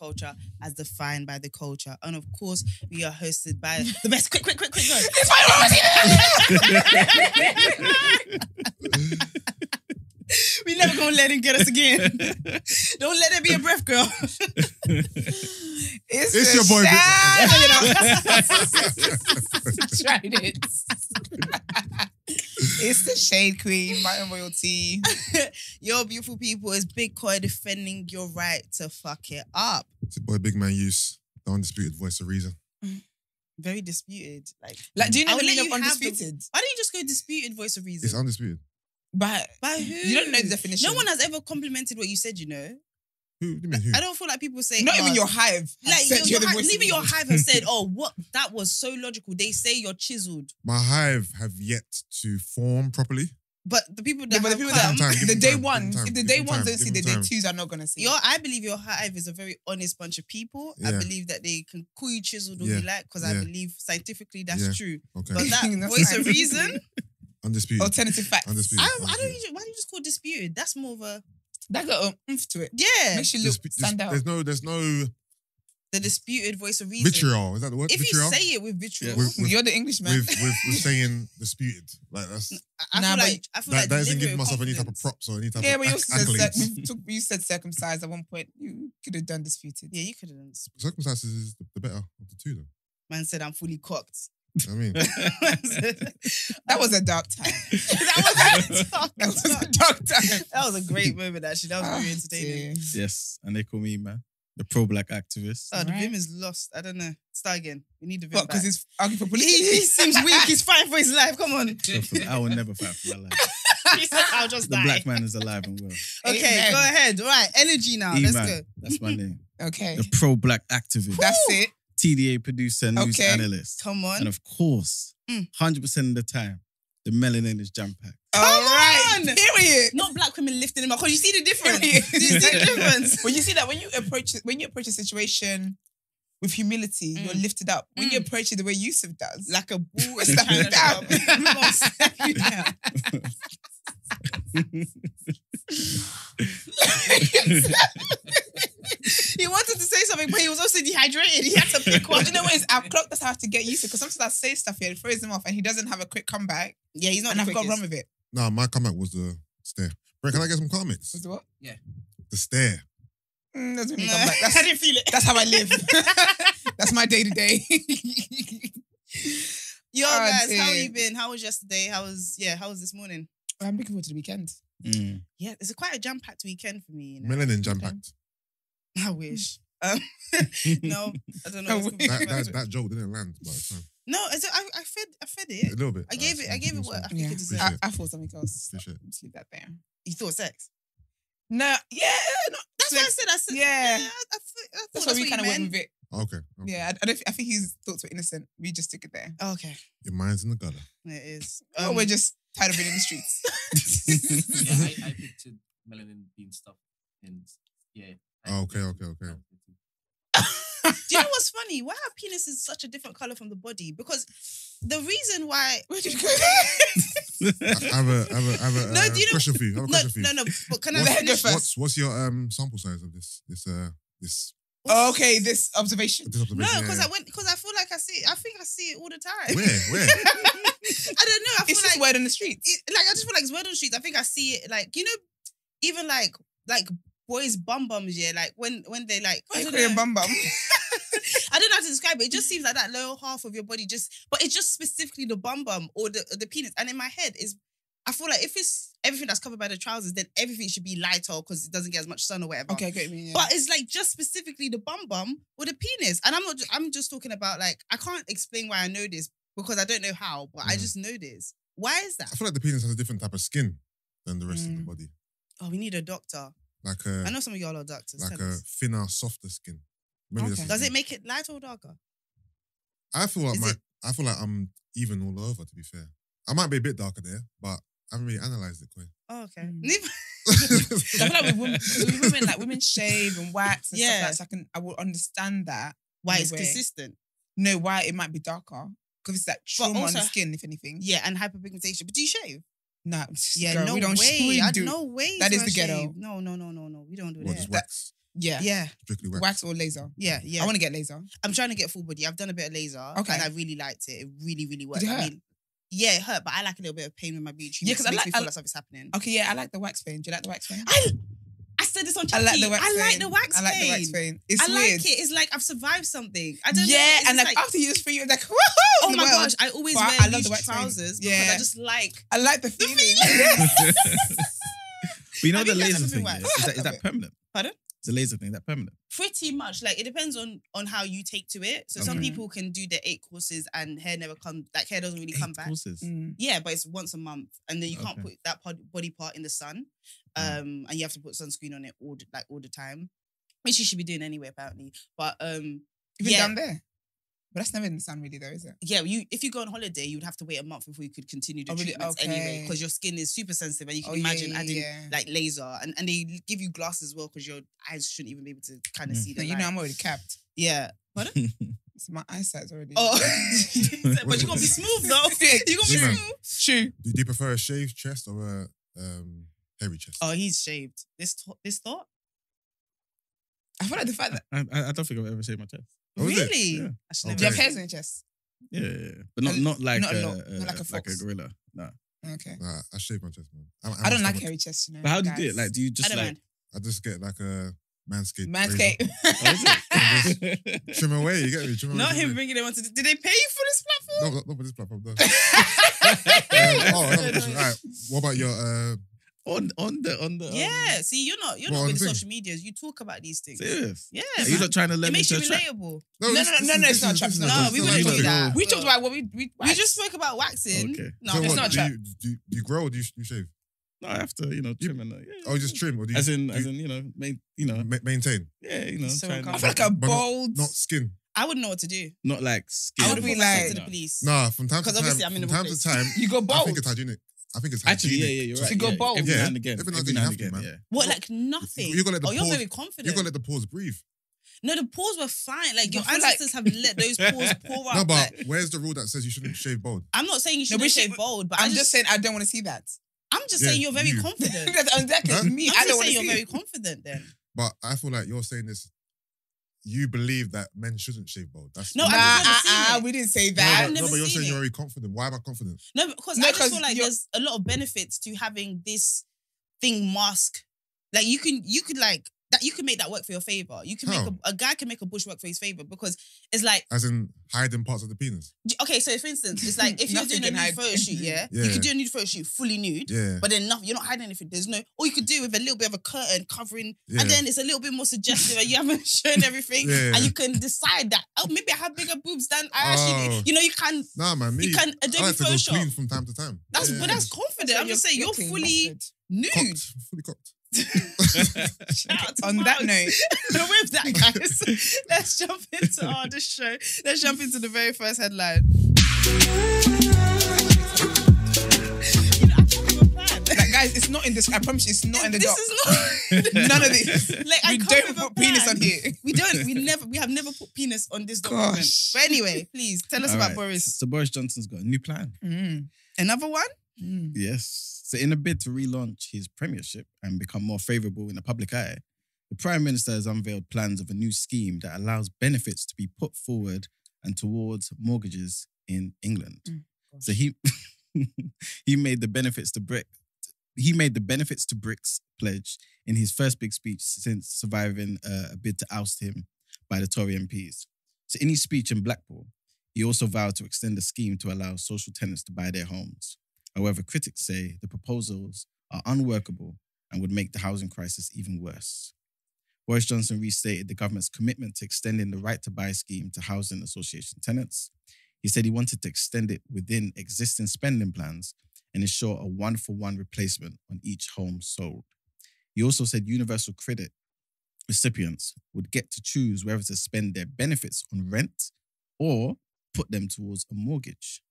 culture as defined by the culture. And of course, we are hosted by the best. Quick, go. It's my We never gonna let him get us again. Don't let it be a breath, girl. It's your boy. Tried it. It's the Shade Queen, my royalty. Your beautiful people is Big Koi defending your right to fuck it up. It's your boy Big Man Use, the undisputed voice of reason. Very disputed. Like, do you know I the would let meaning you of have undisputed? Why don't you just go disputed voice of reason? It's undisputed. By who? You don't know the definition. No one has ever complimented what you said, you know. Who? You mean who? I don't feel like people say... Not even your hive. Like, even your hive have said, oh, what? That was so logical. They say you're chiseled. My hive have yet to form properly. But the people that Give them time, the day time, ones, give if them the day time, ones give don't see, them the day time. twos are not going to see. I believe your hive is a very honest bunch of people. I Yeah. believe that they can call you chiseled all Yeah. you like because I Yeah. believe scientifically that's Yeah. true. Okay. But that That's voice fine. of reason, Undisputed. Alternative facts. Undisputed. I don't usually, why do you just call it disputed? That's more of a... That got oomph to it. Yeah. Makes you look stand out. There's no The disputed voice of reason. vitriol. Is that the word? If vitriol? you say it with vitriol, With- You're the Englishman. with saying disputed. Like that's I Nah, feel but like... I feel that like doesn't deliver give it myself with any type of confidence. props or any type Yeah, of but accolades. you said circumcised at one point. You could have done disputed. Yeah, you could have done this. Circumstances is the better of the two, though. Man said I'm fully cocked. I mean, That was a dark time. That That was a dark time. was a great moment, actually. That was very entertaining. Yes, and they call me, man, the pro-black activist. Oh, the Right. Vim is lost. I don't know. Start again. We need the Vim What, because back. he's arguing for He police? seems weak. He's fighting for his life. Come on. I will never fight for my life. He said, I'll just The die. black man is alive and well. Okay, Amen. go ahead. Right, energy now. Let's E-man, go. that's my name. Okay. The pro-black activist. That's it. TDA producer, news Okay. analyst. Come on. And of course, Mm. 100% of the time, the melanin is jam-packed. All right. on! Period. Not black women lifting him up. Because you see the difference. Period. Do you see the difference? When you see that, when you approach a situation with humility, you're lifted up. When you approach it the way Yusuf does, Like a bull. Step you down. I'm gonna step you down. He wanted to say something, but he was also dehydrated. He had to pick one. do you know what? I've clocked that's how I have to get used to, because sometimes I say stuff here, it throws him off, and he doesn't have a quick comeback, Yeah, he's not and the I've got to quickest. run with it. no, my comeback was the stare. Brent, can I get some comics? What's the what? The stare. Doesn't mean No, comeback. I didn't feel it. That's how I live. That's my day to day. Yo, Oh, guys, how dear. you been? How was yesterday? How was this morning? I'm looking forward to the weekend. Mm. Yeah, it's quite a jam-packed weekend for me. You know? Melanin jam-packed. I wish. No, I don't know. I what's wish. going on. That joke didn't land by the time. No, I fed A it. little bit. I gave it what I think Yeah. it deserved. Appreciate I thought something else. Appreciate it. Just leave that there. You thought sex? No, yeah, no, That's what I said. I said, Yeah. I thought that's why we kind of went with it. Okay. Yeah, I think his thoughts were innocent. We just took it there. Oh, okay, Your mind's in the gutter. it is. Or we're just tired of being in the streets. Yeah, I pictured melanin being stuff in. Yeah. Okay. Do you know what's funny? Why our penis is such a different color from the body? Because the reason why. Where did you go? I have a No, do you know- question for you. I have a question for you. No. But can I Let her go finish? first. What's your sample size of this Oh, okay, this observation. observation? No, Yeah, because I feel like I see it all the time. Where? I don't know. I feel It's just like word on the streets. I just feel like it's word on the streets. I think I see it like, you know, even like boys bum bums, yeah, like when they like Why I you don't calling know. bum bum? I don't know how to describe it. It just seems like that lower half of your body but it's just specifically the bum bum or the penis. And in my head I feel like if it's everything that's covered by the trousers, then everything should be lighter because it doesn't get as much sun or whatever. Okay, great. Yeah. But it's like just specifically the bum bum or the penis. And I'm just talking about like, I can't explain why I know this because I don't know how, but I just know this. Why is that? I feel like the penis has a different type of skin than the rest of the body. Oh, we need a doctor. Like I know some of y'all are doctors. like tell a us. thinner, softer skin. Maybe that's Okay. the Does thing. it make it lighter or darker? I feel like Is I feel like I'm even all over. To be fair, I might be a bit darker there, but I haven't really analysed it quite. Oh, okay. I feel like with women, like women shave and wax and Yeah. stuff like that. So I will understand that. Why in a it's way. consistent. No, why it might be darker. Because it's like trauma on also- the skin, if anything. Yeah, and hyperpigmentation. But do you shave? Nah, Yeah, girl, no we don't way. we I do. no way. That to is the ghetto. shave. No. We don't do Well, that. just wax. Yeah. Yeah, Strictly wax. Wax or laser? yeah, yeah. I want to get laser. I'm trying to get full body. I've done a bit of laser. Okay. And I really liked it. It really, really worked. Did it hurt? I mean, yeah, it hurt, but I like a little bit of pain with my beauty. Yeah, 'cause I Makes like- me feel like something's happening. Okay, yeah, I like the wax pain. Do you like the wax pain? I said this on I chat. like the wax pain. I like the wax I like the wax pain. It's I weird. like it. It's like I've survived something. I don't know. Yeah, It's and just like after you just feel you're like, woohoo! oh in the my world. gosh, I always But wear I love loose the wax pain. trousers because Yeah. I just like I like the feeling. But you know Have the you guys laser ever thing, been yeah? waxed? Is that permanent? Pardon? Is the laser thing, is that permanent? pretty much. Like it depends on how you take to it. So some Okay. people can do the 8 courses and hair never come. Like hair doesn't really come 8 back. courses. Yeah, but it's once a month, and then you can't Okay. put that body part in the sun. And you have to put sunscreen on it all the time, which you should be doing anyway, apparently. But Even yeah. down there. But that's never in the sun, really, though, is it? yeah, if you go on holiday, you would have to wait a month before you could continue the Oh, really? treatments Okay. anyway, because your skin is super sensitive, and you can Oh, yeah, imagine yeah, adding yeah. like laser, and they give you glasses as well because your eyes shouldn't even be able to kind of see No, the you light. know, I'm already capped. Yeah. Pardon? So my eyesight's already. Oh, but you gotta be smooth though. You gotta be Yeah, man. smooth. True. Do you prefer a shaved chest or a hairy chest? Oh, he's shaved. This thought? I feel like the fact that. I don't think I've ever shaved my chest. Oh, is it? Really? Yeah. I should Okay. never Do you have do hairs it. on your chest? Yeah. But not like not a a, lot, not like a fox. gorilla. No. Okay. Nah, I shave my chest, man. I don't like hairy chests, you know. But how do you do it? guys. Like, do you I just don't like mind. I just get like a manscaped. Manscaped. razor. Trim away, you get me? Trim away. Not trim him away. bringing them onto. Did they pay you for this platform? No, not for this platform. No. Another question. All right. What about your on the Yeah. See, you're not Well, on with the the thing. social medias. You talk about these things. serious? Yeah. Are you not trying to It learn makes me you to trap? relatable. No, it's not a trap. No, we wouldn't do that. We talked about what we We just spoke about waxing. Okay. No, So it's what, not a do trap. you grow or do you shave? No, I have to, trim and Oh, you just trim or do you as in, maintain? yeah, So trying I to, feel like a But not- bold. Not skin. I wouldn't know what to do. not like skin. I would would be be like like- to the police. Nah, from time to 'Cause time. obviously I'm in From the time to workplace. time, You go I bold. think it's hygienic. I think it's Actually, hygienic. yeah, you're to- right. To go yeah. bold. Every Yeah. now and again. Every now and Every again now you and have to, again, man. yeah. What, like nothing? You gotta let the oh, you're pause- very confident. You gotta let the pause breathe. No, the pores were fine. Like your I feel like- ancestors have let those pores pour up. No, but Like, where's the rule that says you shouldn't shave bald? I'm not saying you should we shave should- bald, but I'm just saying I don't want to see that. I'm just Yeah, saying you're very you. confident. That's exactly Huh? me. I'm I just don't want saying to you're see very confident then. But I feel like you're saying this. You believe that men shouldn't shave bald. That's No, Nah, I've never seen it. we didn't say No, that. I've but, never no, but you're seen saying it. you're very confident. Why am I confident? No, because No, I just 'cause feel like you're- there's a lot of benefits to having this thing mask. Like you could like that. You can make that work for your favor. You can How? make a guy can make a bush work for his favor because it's like As in hiding parts of the penis. okay. So for instance, it's like if you're Nothing doing a can nude hide. photo shoot, yeah, Yeah. you could do a nude photo shoot fully nude. Yeah. But then you're not hiding anything. There's no, or you could do with a little bit of a curtain covering, Yeah. and then it's a little bit more suggestive, and you haven't shown everything, Yeah. and you can decide that maybe I have bigger boobs than I actually Oh. do. You can. Nah, man. Me, You can I Adobe like to go Photoshop. clean from time to time. That's Yeah. but that's confident. I'm just saying you're clean, fully that's nude. cocked. Fully cocked. Shout out to On that Mars. note, With that, guys, let's jump into the show. Let's jump into the very first headline. You know, I thought we were planned. like, guys, it's not in this. I promise you, it's not in the This doc. is not None of this. Like, I we come don't with a put penis plan. on here. We have never put penis on this document. Gosh. But anyway, please tell us All about right. Boris. So Boris Johnson's got a new plan. Another one? Yes. So in a bid to relaunch his premiership and become more favourable in the public eye, the Prime Minister has unveiled plans of a new scheme that allows benefits to be put forward and towards mortgages in England. So he he made the benefits to BRICS pledge in his first big speech since surviving a bid to oust him by the Tory MPs. So in his speech in Blackpool, he also vowed to extend the scheme to allow social tenants to buy their homes. However, critics say the proposals are unworkable and would make the housing crisis even worse. Boris Johnson restated the government's commitment to extending the right to buy scheme to housing association tenants. He said he wanted to extend it within existing spending plans and ensure a one-for-one replacement on each home sold. He also said universal credit recipients would get to choose whether to spend their benefits on rent or put them towards a mortgage.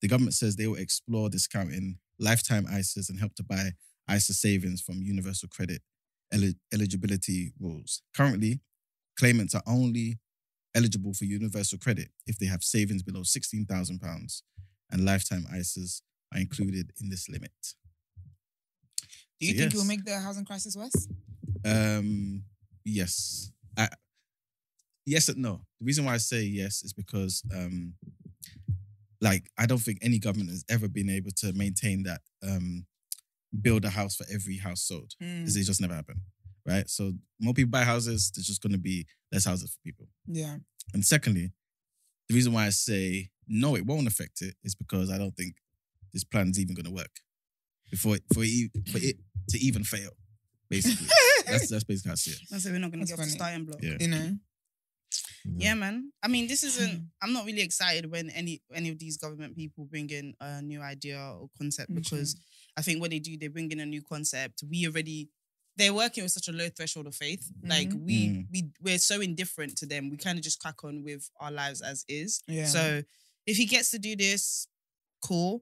The government says they will explore discounting lifetime ISAs and help to buy ISA savings from universal credit eligibility rules. Currently, claimants are only eligible for universal credit if they have savings below £16,000 and lifetime ISAs are included in this limit. Do you So think it yes. will make the housing crisis worse? Yes. Yes and no. The reason why I say yes is because, I don't think any government has ever been able to maintain that build a house for every house sold. It just never happened, right? So more people buy houses, there's just going to be less houses for people. Yeah. And secondly, the reason why I say no, it won't affect it is because I don't think this plan is even going to work for it to even fail. Basically, that's basically how I see it. I say we're not going to That's get off the funny. starting block. Yeah. You know? Yeah, man. I mean, this isn't. I'm not really excited when any of these government people bring in a new idea or concept because I think when they do, they bring in a new concept. They're working with such a low threshold of faith. Like we're so indifferent to them. We kind of just crack on with our lives as is. Yeah. So if he gets to do this, cool.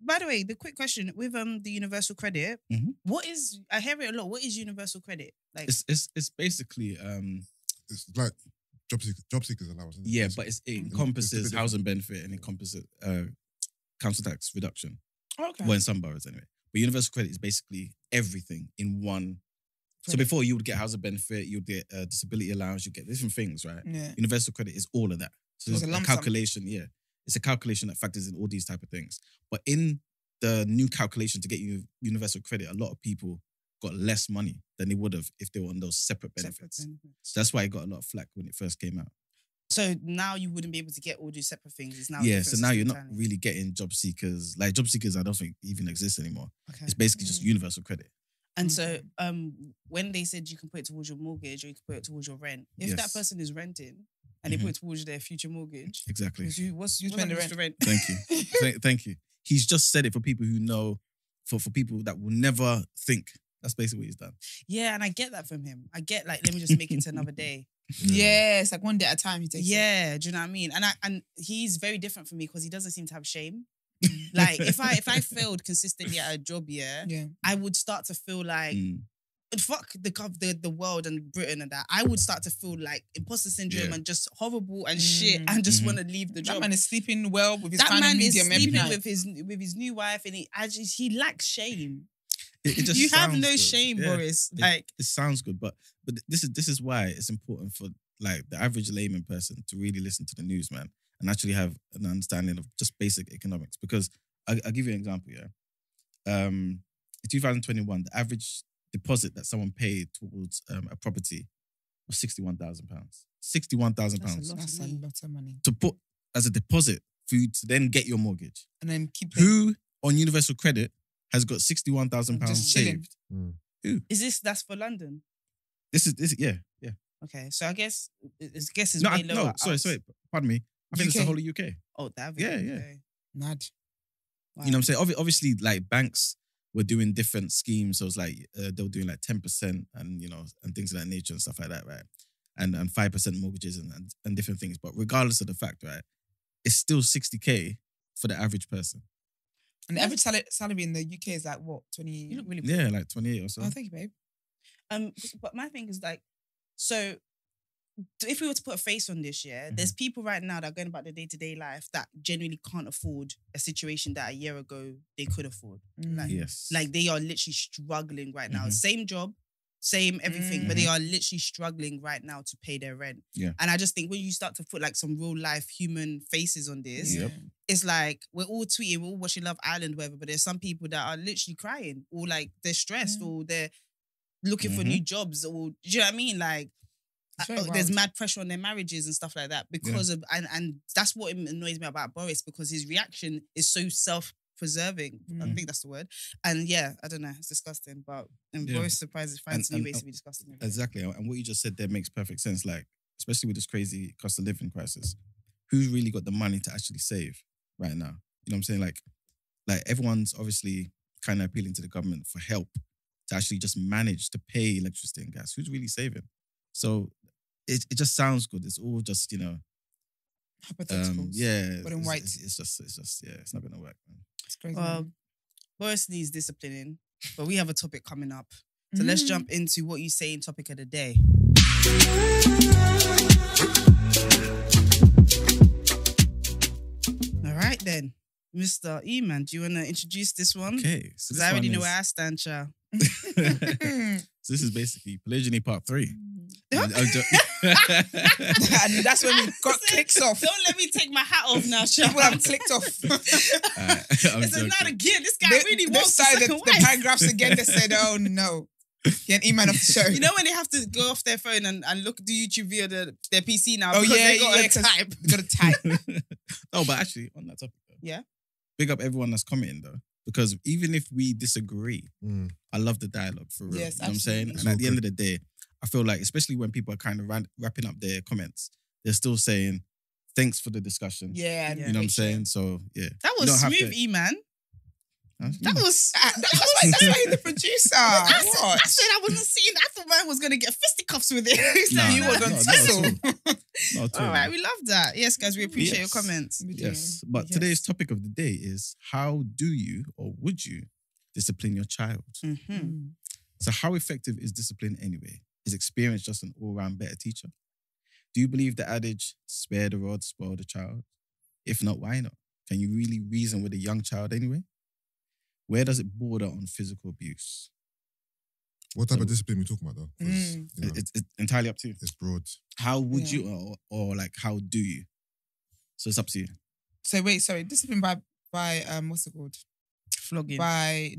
By the way, the quick question with the universal credit, what is? I hear it a lot. What is universal credit? Like It's basically It's like job seekers allowance. Isn't it? yeah, but it encompasses It's a bit housing benefit and encompasses council tax reduction. Okay. Well, in some boroughs anyway. But universal credit is basically everything in one. So before you would get housing benefit, you'd get disability allowance, you get different things, right? Yeah. Universal credit is all of that. So It's it's a a lump sum. calculation, yeah. It's a calculation that factors in all these type of things. But in the new calculation to get you universal credit, a lot of people got less money than they would have if they were on those separate benefits. So that's why it got a lot of flack when it first came out. So now you wouldn't be able to get all these separate things. It's now a Yeah, different so now you're system not entirely. really getting job seekers. Like job seekers, I don't think even exist anymore. Okay. It's basically just universal credit. And so when they said you can put it towards your mortgage or you can put it towards your rent, if Yes. that person is renting and they put it towards their future mortgage, Exactly. what's Who's paying paying the the rent? Thank you. Thank you. He's just said it for people who know, for people that will never think. That's basically what he's done. Yeah, and I get that from him. I get like, let me just make it to another day. Yeah, it's like one day at a time he takes it. Yeah, do you know what I mean? And he's very different from me because he doesn't seem to have shame. Like if I failed consistently at a job, Yeah. I would start to feel like fuck the world and Britain and that. I would start to feel like imposter syndrome Yeah. and just horrible and shit and just want to leave the That job. man is sleeping well with his That kind of man is medium every sleeping night. with his new wife and he lacks shame. It just You have sounds no good. shame, Yeah. Boris. Like It sounds good, but this is why it's important for like the average layman person to really listen to the news, man, and actually have an understanding of just basic economics. Because I'll give you an example. Yeah, in 2021, the average deposit that someone paid towards a property was £61,000. £61,000 That's a lot of money. to put as a deposit for you to then get your mortgage. And then keep Who on universal credit has got £61,000 Just chilling. saved? that's for London? This is yeah. Okay, so I guess it's No, way lower. sorry. Pardon me. I think it's the UK. whole of UK. Oh, that. Yeah, okay. yeah. Mad. Wow. You know what I'm saying? Obviously, like banks were doing different schemes. So it's like they were doing like 10% and and things of that nature and stuff like that, right? And 5% mortgages and different things. But regardless of the fact, right, it's still 60K for the average person. And the average salary in the UK is like what? 20? You look really Yeah, like 28 or so. Oh, thank you, babe. But my thing is like, so if we were to put a face on this, there's people right now that are going about their day-to-day life that genuinely can't afford a situation that a year ago they could afford. Like, Yes. like they are literally struggling right now. Same job, same everything, but they are literally struggling right now to pay their rent. Yeah. And I just think when you start to put like some real life human faces on this, Yep. it's like we're all tweeting, we're all watching Love Island, whatever, but there's some people that are literally crying or like they're stressed or they're looking for new jobs or do you know what I mean? Like there's mad pressure on their marriages and stuff like that because of and that's what annoys me about Boris because his reaction is so self-preserving. I think that's the word. And yeah, I don't know, it's disgusting. But Boris surprises finds new ways to be disgusting. Exactly. And what you just said there makes perfect sense. Like, especially with this crazy cost of living crisis, who's really got the money to actually save right now? You know what I'm saying? Like everyone's obviously kind of appealing to the government for help to actually just manage to pay electricity and gas. Who's really saving? So it just sounds good. It's all just, Hypotheticals. But in white. It's just, it's not going to work, man. It's crazy. Well, Boris needs disciplining, but we have a topic coming up. So let's jump into what you say in topic of the day. All right then. Mr. E-Man, do you want to introduce this one? Okay. So Because I already know where I stand, child. So this is basically polygyny part 3. I'm joking. And that's when it got clicks off. Don't let me take my hat off now, Sean. People have clicked off. I'm It's joking. not again. This guy really They wants a started second the wife. paragraphs again. They said, "Oh no, get an email off the show." You know when they have to go off their phone and look do YouTube via their PC now? Oh because yeah, they got yeah. to 'cause type. you got to type. No, but actually, on that topic, though, Yeah. big up everyone that's commenting though, because even if we disagree, I love the dialogue for real. Yes, you know what I'm saying? absolutely. And at the end of the day, I feel like, especially when people are kind of wrapping up their comments, they're still saying, "Thanks for the discussion." Yeah, You know what I'm saying? So yeah, That You was don't have smooth, to- E-man. That was... That's why he's the producer. I What? said I wasn't seeing... I thought mine was going to get fisticuffs with it. He said, Nah, You was on not at tussle. all. Not at all. All right, we love that. Yes, guys, we appreciate Yes. your comments. Yes, but Yes. today's topic of the day is: how do you or would you discipline your child? Mm-hmm. So, how effective is discipline anyway? Is experience just an all-round better teacher? Do you believe the adage, spare the rod, spoil the child? If not, why not? Can you really reason with a young child anyway? Where does it border on physical abuse? What type of discipline we talking about though? 'Cause, Mm. you know, It's entirely up to you. it's broad. How would Yeah. you, or like, how do you? So it's up to you. So wait, sorry. Discipline by what's it called? Flogging. By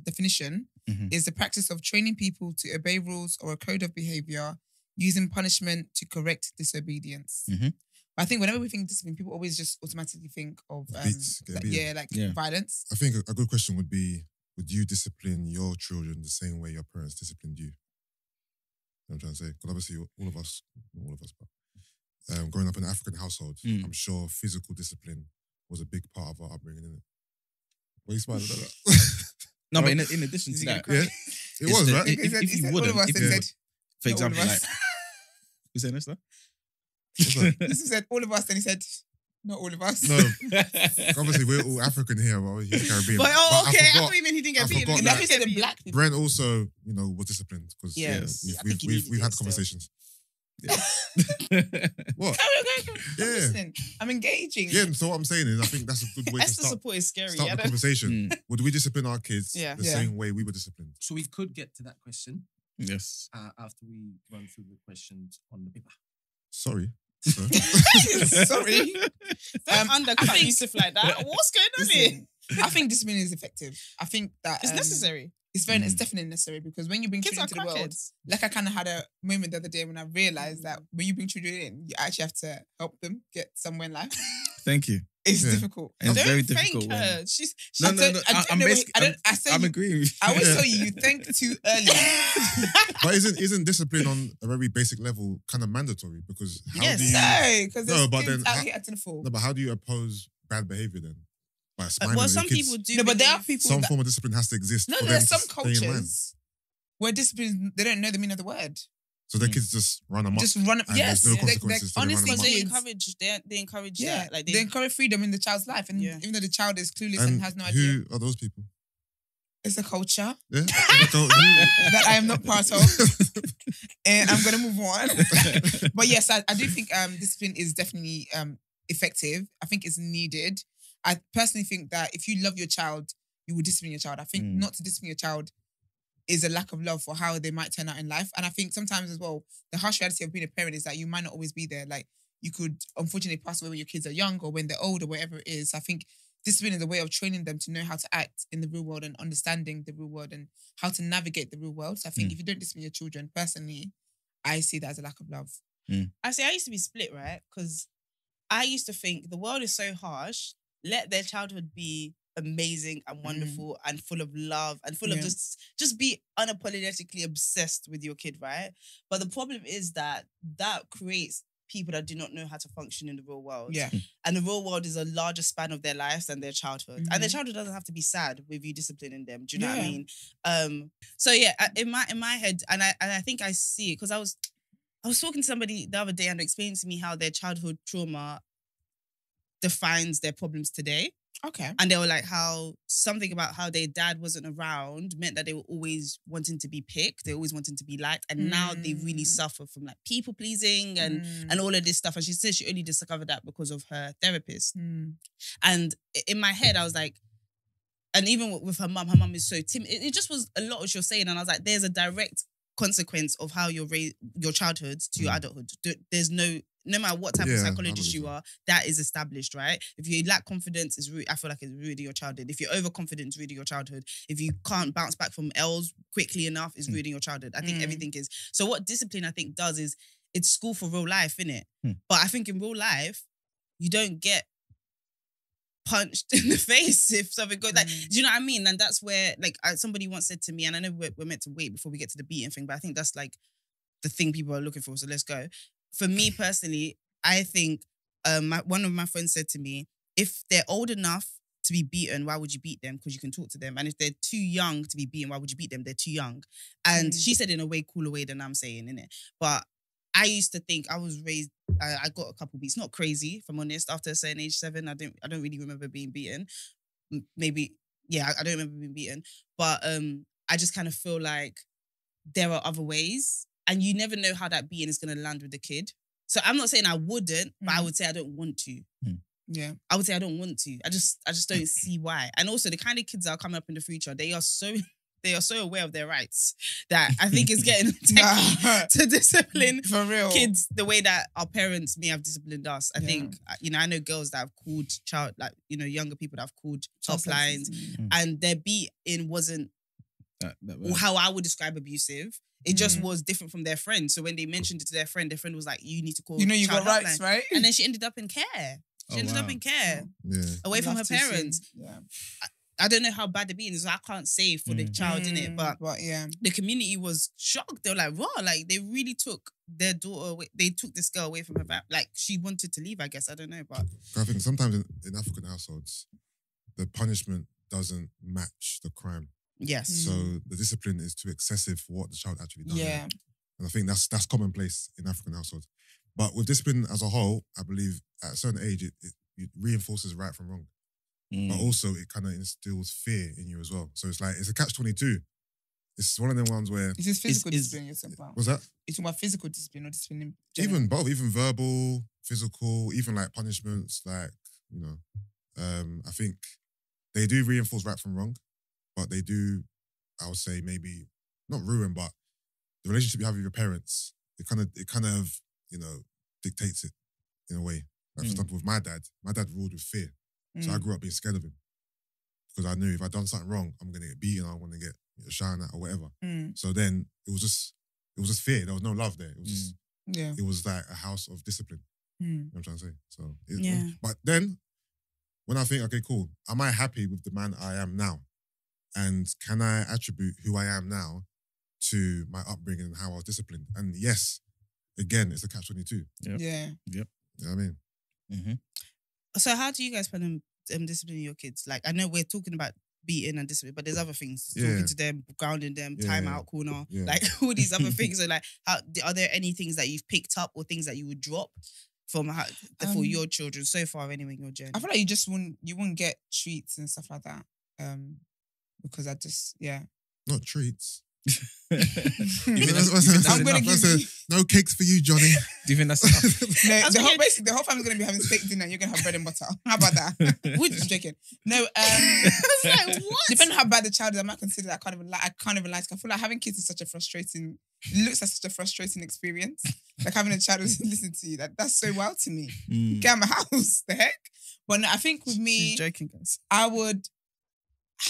definition Mhm. is the practice of training people to obey rules or a code of behavior using punishment to correct disobedience. Mhm. But I think whenever we think discipline, people always just automatically think of Beats, get beaten. Yeah. violence. I think a good question would be: would you discipline your children the same way your parents disciplined you? You know what I'm trying to say? Because obviously, all of us, not all of us, but growing up in an African household, Mm. I'm sure physical discipline was a big part of our upbringing, isn't it? What are you smiling at that? No, but in addition Is to he that, gonna Yeah, it was, the- right? if He said- you he said wouldn't, all of us, if and you- he said, for not all of example, us. like, who's saying this though? What's that? This said all of us, then he said, not all of us. No, obviously we're all African here, but he's Caribbean. But, I okay, I forgot- thought you meant he didn't I get beaten. forgot He that. That didn't said get the beaten. black people. Brent also, was disciplined because Yes. I think he we've needed had it still. conversations. What? I'm Yeah. listening. I'm engaging. Yeah, so what I'm saying is, I think that's a good way to Esther start support is scary. the I don't- conversation. Would we discipline our kids Yeah. the Yeah. same way we were disciplined? So we could get to that question Yes. after we run through the questions on the paper. Sorry. Sorry. Don't undercut I think- Yusuf like that. What's going on here? Listen, I think discipline is effective. I think that It's necessary. It's definitely necessary because when you bring Kids children are into the world, crackheads. like I kind of had a moment the other day when I realized that when you bring children in, you actually have to help them get somewhere in life. Thank you. It's Yeah. difficult. And it's Don't very thank difficult. when- her. She's No, I no, don't- no. I don't I'm know basically. I don't- I say I'm you- agreeing with you. I always tell you think too early. But isn't discipline on a very basic level kind of mandatory? Because how Yes. do you No, because No, there's but kids then out how- here acting a fool. no, but how do you oppose bad behavior then? By smiling well, at your some kids? people do. No, but there are believe- people Some that form of discipline has to exist. no, for there's them some to stay in line. cultures where discipline they don't know the meaning of the word. So their kids just run amok. Just run. and Yes, there's no they- consequences to them honestly, running But amok. they kids- encourage. They encourage Yeah, that. Like they encourage freedom in the child's life, and Yeah. even though the child is clueless and, And has no idea, who are those people? it's a culture Yeah? that I am not part of, and I'm gonna move on. But yes, I do think discipline is definitely effective. I think it's needed. I personally think that if you love your child, you will discipline your child. I think not to discipline your child is a lack of love for how they might turn out in life. And I think sometimes as well, the harsh reality of being a parent is that you might not always be there. Like you could unfortunately pass away when your kids are young or when they're old or whatever it is. I think discipline is a way of training them to know how to act in the real world and understanding the real world and how to navigate the real world. So I think if you don't discipline your children, personally, I see that as a lack of love. I used to be split, right? Because I used to think the world is so harsh. Let their childhood be amazing and wonderful and full of love and full of Yeah. just be unapologetically obsessed with your kid, right? But the problem is that creates people that do not know how to function in the real world. Yeah. And the real world is a larger span of their lives than their childhood. And their childhood doesn't have to be sad with you disciplining them. Do you know what I mean? So yeah, in my head, and I think I see it because I was talking to somebody the other day and they explained to me how their childhood trauma defines their problems today. Okay. And they were like how something about how their dad wasn't around meant that they were always wanting to be picked. They always wanting to be liked. And now they really suffer from like people pleasing and all of this stuff. And she said she only discovered that because of her therapist. And in my head, I was like, and even with her mum is so timid. It just was a lot of what she was saying. And I was like, there's a direct consequence of how you raise your childhood to your adulthood. There's no matter what type of psychologist you are, that is established, right? If you lack confidence, I feel like it's ruining your childhood. If you're overconfident, it's ruining your childhood. If you can't bounce back from L's quickly enough, it's ruining your childhood. I think everything is. So what discipline I think does is it's school for real life, innit? But I think in real life, you don't get punched in the face if something goes like, do you know what I mean? And that's where somebody once said to me, and I know we're meant to wait before we get to the beating thing, but I think that's like the thing people are looking for. So let's go. For me personally, I think one of my friends said to me, if they're old enough to be beaten, why would you beat them? Because you can talk to them. And if they're too young to be beaten, why would you beat them? They're too young. And she said in a way cooler way than I'm saying, innit? But I used to think I was raised. I got a couple beats, not crazy, if I'm honest. After a certain age 7, I don't really remember being beaten. Maybe, yeah, I don't remember being beaten. But I just kind of feel like there are other ways, and you never know how that beating is going to land with the kid. So I'm not saying I wouldn't, but I would say I don't want to. Yeah, I would say I don't want to. I just don't see why. And also the kind of kids that are coming up in the future, they are so aware of their rights that I think it's getting to discipline for real kids the way that our parents may have disciplined us. I think, I know girls that have called younger people that have called hotlines, and their beating wasn't how I would describe abusive. It just was different from their friend. So when they mentioned it to their friend was like, you need to call you child got hotline. rights, right? And then she ended up in care. She ended up in care. Away from her parents. I don't know how bad the beating is. I can't say for the child in it, but the community was shocked. They were like, "Raw!" Like they really took their daughter away. They took this girl away from her. Like she wanted to leave. I guess I don't know, but I think sometimes in African households, the punishment doesn't match the crime. Yes. So the discipline is too excessive for what the child actually does. Yeah. And I think that's commonplace in African households. But with discipline as a whole, I believe at a certain age, it reinforces right from wrong. But also it kind of instills fear in you as well. So it's like, it's a catch-22. It's one of them ones where... Is this physical discipline you're talking about? What's that? You're talking about physical discipline or discipline in general? Even both, even verbal, physical, even like punishments, like, I think they do reinforce right from wrong, but they do, I would say maybe, not ruin, but the relationship you have with your parents, it kind of, dictates it in a way. Like for example, with my dad ruled with fear. So I grew up being scared of him because I knew if I'd done something wrong, I'm going to get beaten, I'm going to get shouted at or whatever. So then it was just fear. There was no love there. It was just, it was like a house of discipline. You know what I'm trying to say? So, but then when I think, okay, cool, am I happy with the man I am now? And can I attribute who I am now to my upbringing and how I was disciplined? And yes, again, it's a catch-22. Yep. Yeah. Yep. You know what I mean? Mm-hmm. So how do you guys plan on disciplining your kids? Like, I know we're talking about beating and discipline, but there's other things. Talking to them, grounding them, time out, corner, like all these other things. So like, are there any things that you've picked up or things that you would drop from for your children so far anyway in your journey? I feel like you wouldn't get treats and stuff like that. Because I just, Not treats. I'm gonna give you... No cakes for you, Johnny. Do you think that's enough? The whole family's gonna be having steak dinner. You're gonna have bread and butter. How about that? I'm joking. No, like, what? Depending on how bad the child is, I might consider that I can't even lie. I feel like having kids is such a frustrating. It looks like such a frustrating experience. Like having a child who doesn't listen to you. That's so wild to me. Get out of my house. The heck. But no, I think with me, she's joking, guys. I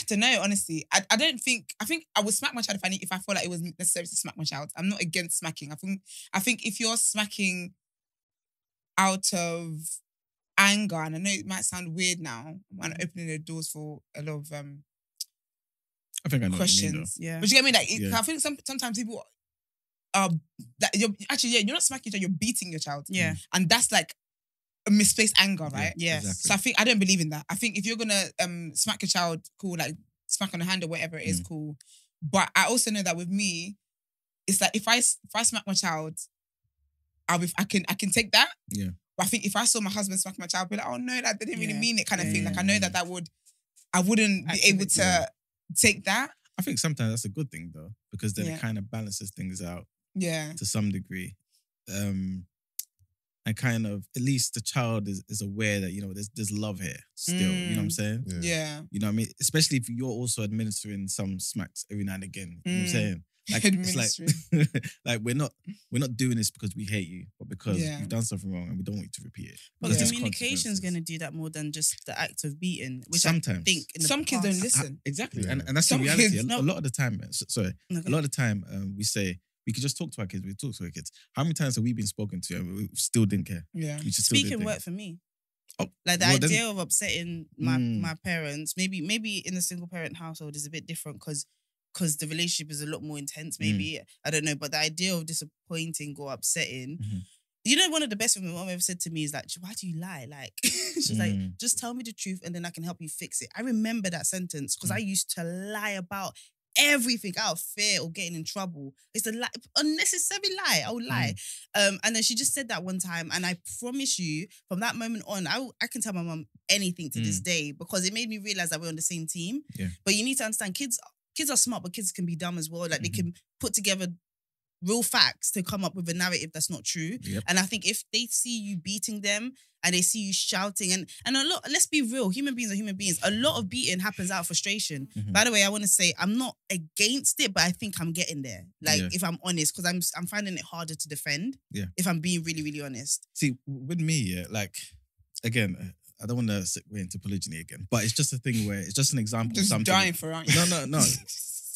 don't know, honestly. I think I would smack my child if I felt like it was necessary to smack my child. I'm not against smacking. I think if you're smacking out of anger, and I know it might sound weird now, I'm opening the doors for a lot of I think I know questions. What you mean, but you get me? Like, I think sometimes people are you're not smacking your child, you're beating your child. Yeah, and that's like a misplaced anger, right? Yeah. Exactly. So I don't believe in that. I think if you're gonna smack a child, cool, like smack on the hand or whatever it is, cool. But I also know that with me, it's like if I smack my child, I can take that. Yeah. But I think if I saw my husband smack my child, I'd be like, oh no, that didn't really mean it, kind of thing. Like I know I wouldn't be able to take that. I think sometimes that's a good thing though, because then it kind of balances things out. Yeah. To some degree. And and kind of at least the child is aware that, you know, there's love here still. You know what I'm saying? Yeah. You know what I mean? Especially if you're also administering some smacks every now and again. You know what I'm saying? Like it's like like we're not doing this because we hate you, but because you've done something wrong and we don't want you to repeat it. But There's communication is consequences. going to do that more than just the act of beating, which Sometimes. I think in the Some kids past- don't listen. Exactly. Yeah. And that's Some the reality. kids- A lot of the time, sorry, Okay. a lot of the time we say, we could just talk to our kids. We talk to our kids. How many times have we been spoken to and we still didn't care? Yeah. We just still didn't Speaking think. worked for me. Oh, Like the well, then- idea of upsetting my parents, maybe in a single parent household is a bit different because the relationship is a lot more intense. Maybe I don't know, but the idea of disappointing or upsetting, you know, one of the best things my mom ever said to me is like, "Why do you lie?" Like she's like, "Just tell me the truth and then I can help you fix it." I remember that sentence because I used to lie about everything out of fear or getting in trouble. It's a lie, unnecessary lie. I would lie. And then she just said that one time, and I promise you, from that moment on, I can tell my mom anything to this day because it made me realize that we're on the same team. Yeah. But you need to understand, kids are smart, but kids can be dumb as well. Like they can put together real facts to come up with a narrative that's not true. Yep. And I think if they see you beating them and they see you shouting and a lot, let's be real, human beings are human beings. A lot of beating happens out of frustration. By the way, I want to say I'm not against it, but I think I'm getting there. Like if I'm honest, because I'm finding it harder to defend. Yeah. If I'm being really, really honest. See, with me, like, again, I don't want to segue into polygyny again, but it's just a thing where it's just an example Just of something. dying for it, aren't you? No.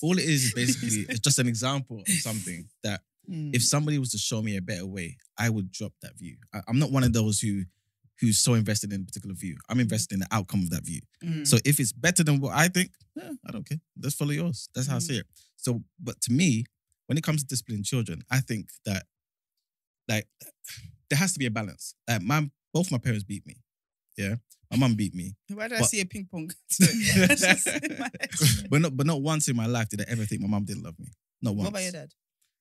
All it is basically, it's just an example of something that if somebody was to show me a better way, I would drop that view. I'm not one of those who's so invested in a particular view. I'm invested in the outcome of that view. So if it's better than what I think, I don't care. Let's follow yours. That's how I see it. So, but to me, when it comes to disciplining children, I think that like there has to be a balance. Both my parents beat me. Yeah, my mum beat me. Why did I But- see a ping pong? but not once in my life did I ever think my mum didn't love me. Not once. What about your dad?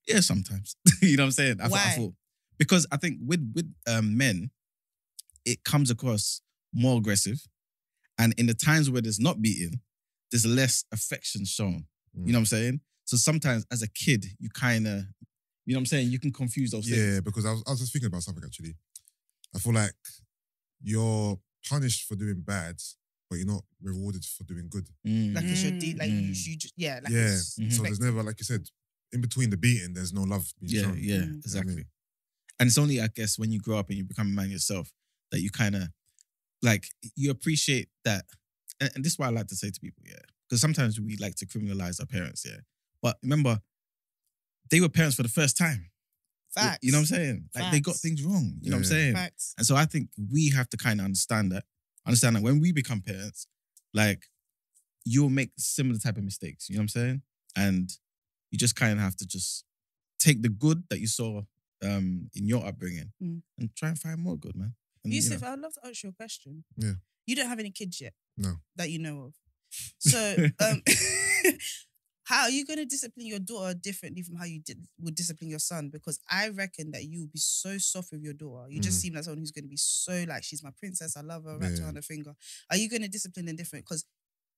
Yeah, sometimes. You know what I'm saying? I Why? thought because I think with men, it comes across more aggressive, and in the times where there's not beating, there's less affection shown. You know what I'm saying? So sometimes as a kid, you kind of, you know what I'm saying? You can confuse those things. Yeah, because I was just thinking about something actually. I feel like you're punished for doing bad, but you're not rewarded for doing good. Like it's your deed, like you just, like Yeah. it's So expected. there's never, like you said, in between the beating, there's no love being Yeah, shown. yeah, Mm. exactly. I mean? And it's only, I guess, when you grow up and you become a man yourself that you kind of, like, you appreciate that. And this is what I like to say to people, yeah. Because sometimes we like to criminalize our parents, yeah. But remember, they were parents for the first time. Facts. You know what I'm saying? Like, they got Facts. things wrong. You know what I'm Yeah. saying? Facts. And so I think we have to kind of understand that when we become parents, like, you'll make similar type of mistakes. You know what I'm saying? And you just kind of have to just take the good that you saw in your upbringing and try and find more good, man. And, Yusuf, I'd love to ask you a question. Yeah. You don't have any kids yet? No. That you know of. So, how are you going to discipline your daughter differently from how you would discipline your son? Because I reckon that you will be so soft with your daughter. You just seem like someone who's going to be so like, she's my princess, I love her, wrapped her on her finger. Are you going to discipline them different? Because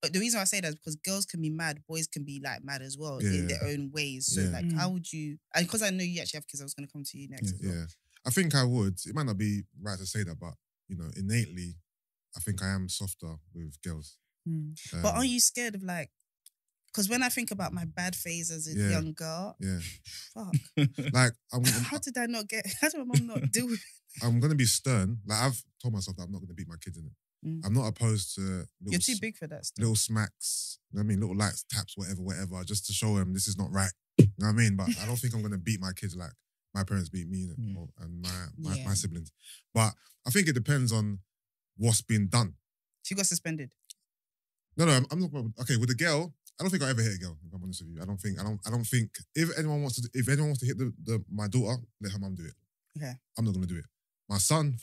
the reason I say that is because girls can be mad, boys can be like mad as well in their own ways. So like, how would you? And because I know you actually have kids, I was going to come to you next. as well. Yeah. I think I would. It might not be right to say that, but, you know, innately, I think I am softer with girls. But aren't you scared of like? Because when I think about my bad phase as a young girl, Yeah. fuck. Like, How did my mom not deal with I'm going to be stern. Like, I've told myself that I'm not going to beat my kids in it. I'm not opposed to You're too big for that stuff. little smacks, you know what I mean, little lights, taps, whatever, just to show them this is not right. You know what I mean? But I don't think I'm going to beat my kids like my parents beat me and my siblings. But I think it depends on what's been done. She got suspended. No, I'm not. Okay, with a girl, I don't think I'll ever hit a girl. If I'm honest with you, I don't think if anyone wants to hit my daughter, let her mum do it. Okay. I'm not going to do it. My son,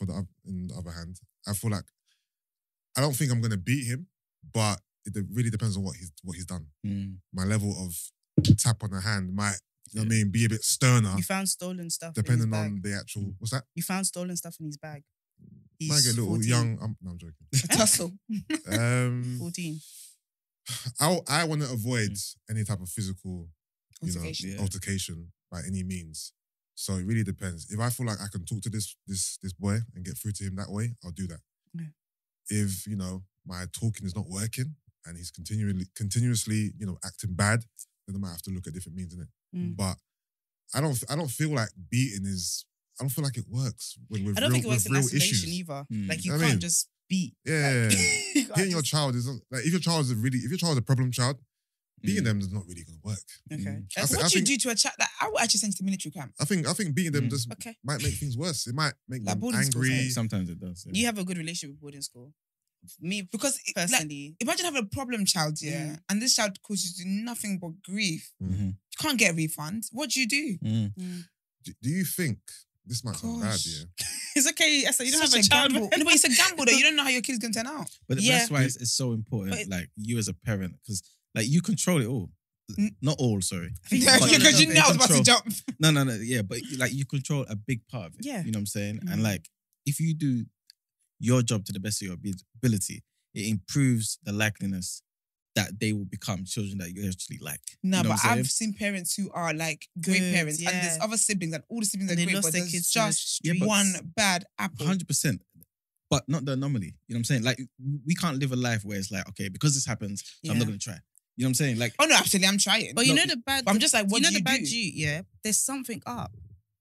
in the other hand, I feel like I don't think I'm going to beat him, but it really depends on what he's done. My level of tap on the hand might, you know what I mean, be a bit sterner. You found stolen stuff. Depending in his on bag. the actual, what's that? You found stolen stuff in his bag. Might get a little 14. young. No, I'm joking. Tussle. 14. I want to avoid any type of physical, Altercation. altercation by any means. So it really depends. If I feel like I can talk to this boy and get through to him that way, I'll do that. Yeah. If, you know, my talking is not working and he's continuously, you know, acting bad, then I might have to look at different means, innit? But I don't feel like beating is. I don't feel like it works when I don't think it works in real isolation issues. either. Like you I can't mean, just beat. Yeah, You can't hitting your just- child is like if your child is a problem child, beating them is not really gonna work. Okay. What do you do to a child? Like, I would actually send to the military camp. I think beating them just Okay. might make things worse. It might make Like them boarding schools, angry. Sometimes it does. Yeah. You have a good relationship with boarding school. Me, Because personally. imagine having a problem child, yeah, and this child causes you nothing but grief. Mhm. You can't get a refund. What do you do? Do you think this might sound bad? Gosh. Yeah. It's okay. I said you don't Such have a child. gamble. No, but it's a gamble though. You don't know how your kid's gonna turn out. But Yeah. that's why it's so important, But- like you as a parent, because like you control it all. Mm. Not all, sorry. Because you know I was about to control- jump. No, yeah, but like you control a big part of it. Yeah. You know what I'm saying? Mm. And like if you do your job to the best of your ability, it improves the likeliness that they will become children that you actually like. No, You know but what I'm saying? I've seen parents who are like great Good, parents, and yeah. there's other siblings, and all the siblings And are they great, lost but their there's kids to the just streets. one bad apple. 100%. But not the anomaly. You know what I'm saying? Like we can't live a life where it's like, okay, because this happens, so I'm not Yeah. gonna try. You know what I'm saying? Like Oh no, absolutely, I'm trying. But you No, know the bad. but I'm just like, what you know do the you bad do? G, yeah. There's something up.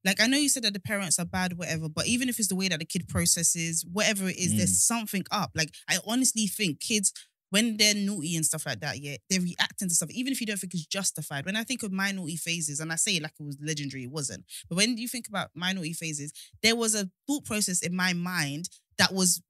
Like I know you said that the parents are bad, whatever. But even if it's the way that the kid processes, whatever it is, there's something up. Like I honestly think kids, when they're naughty and stuff like that, yeah, they're reacting to stuff, even if you don't think it's justified. When I think of my naughty phases, and I say it like it was legendary, it wasn't. But when you think about my naughty phases, there was a thought process in my mind that was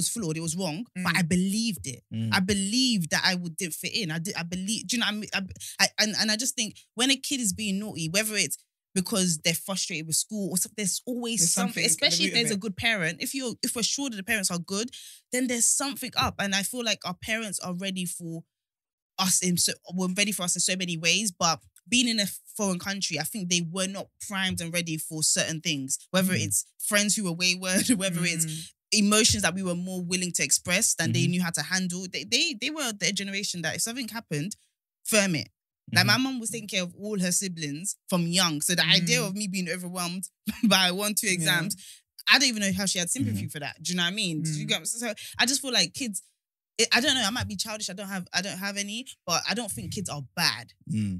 flawed. It was wrong, but I believed it. I believed that I didn't fit in. I believe. Do you know what I mean? And I just think when a kid is being naughty, whether it's because they're frustrated with school or something, there's always There's something. something at the Especially if root of there's a it. good parent. If we're sure that the parents are good, then there's something up. And I feel like our parents are ready for us in so many ways, but being in a foreign country, I think they were not primed and ready for certain things. Whether it's friends who were wayward, whether it's emotions that we were more willing to express than they knew how to handle. They were the generation that if something happened, firm it. Like my mum was taking care of all her siblings from young. So the idea of me being overwhelmed by 1-2 exams, I don't even know how she had sympathy for that. Do you know what I mean? Do you get, so I just feel like kids, I don't know, I might be childish, I don't have any, but I don't think kids are bad.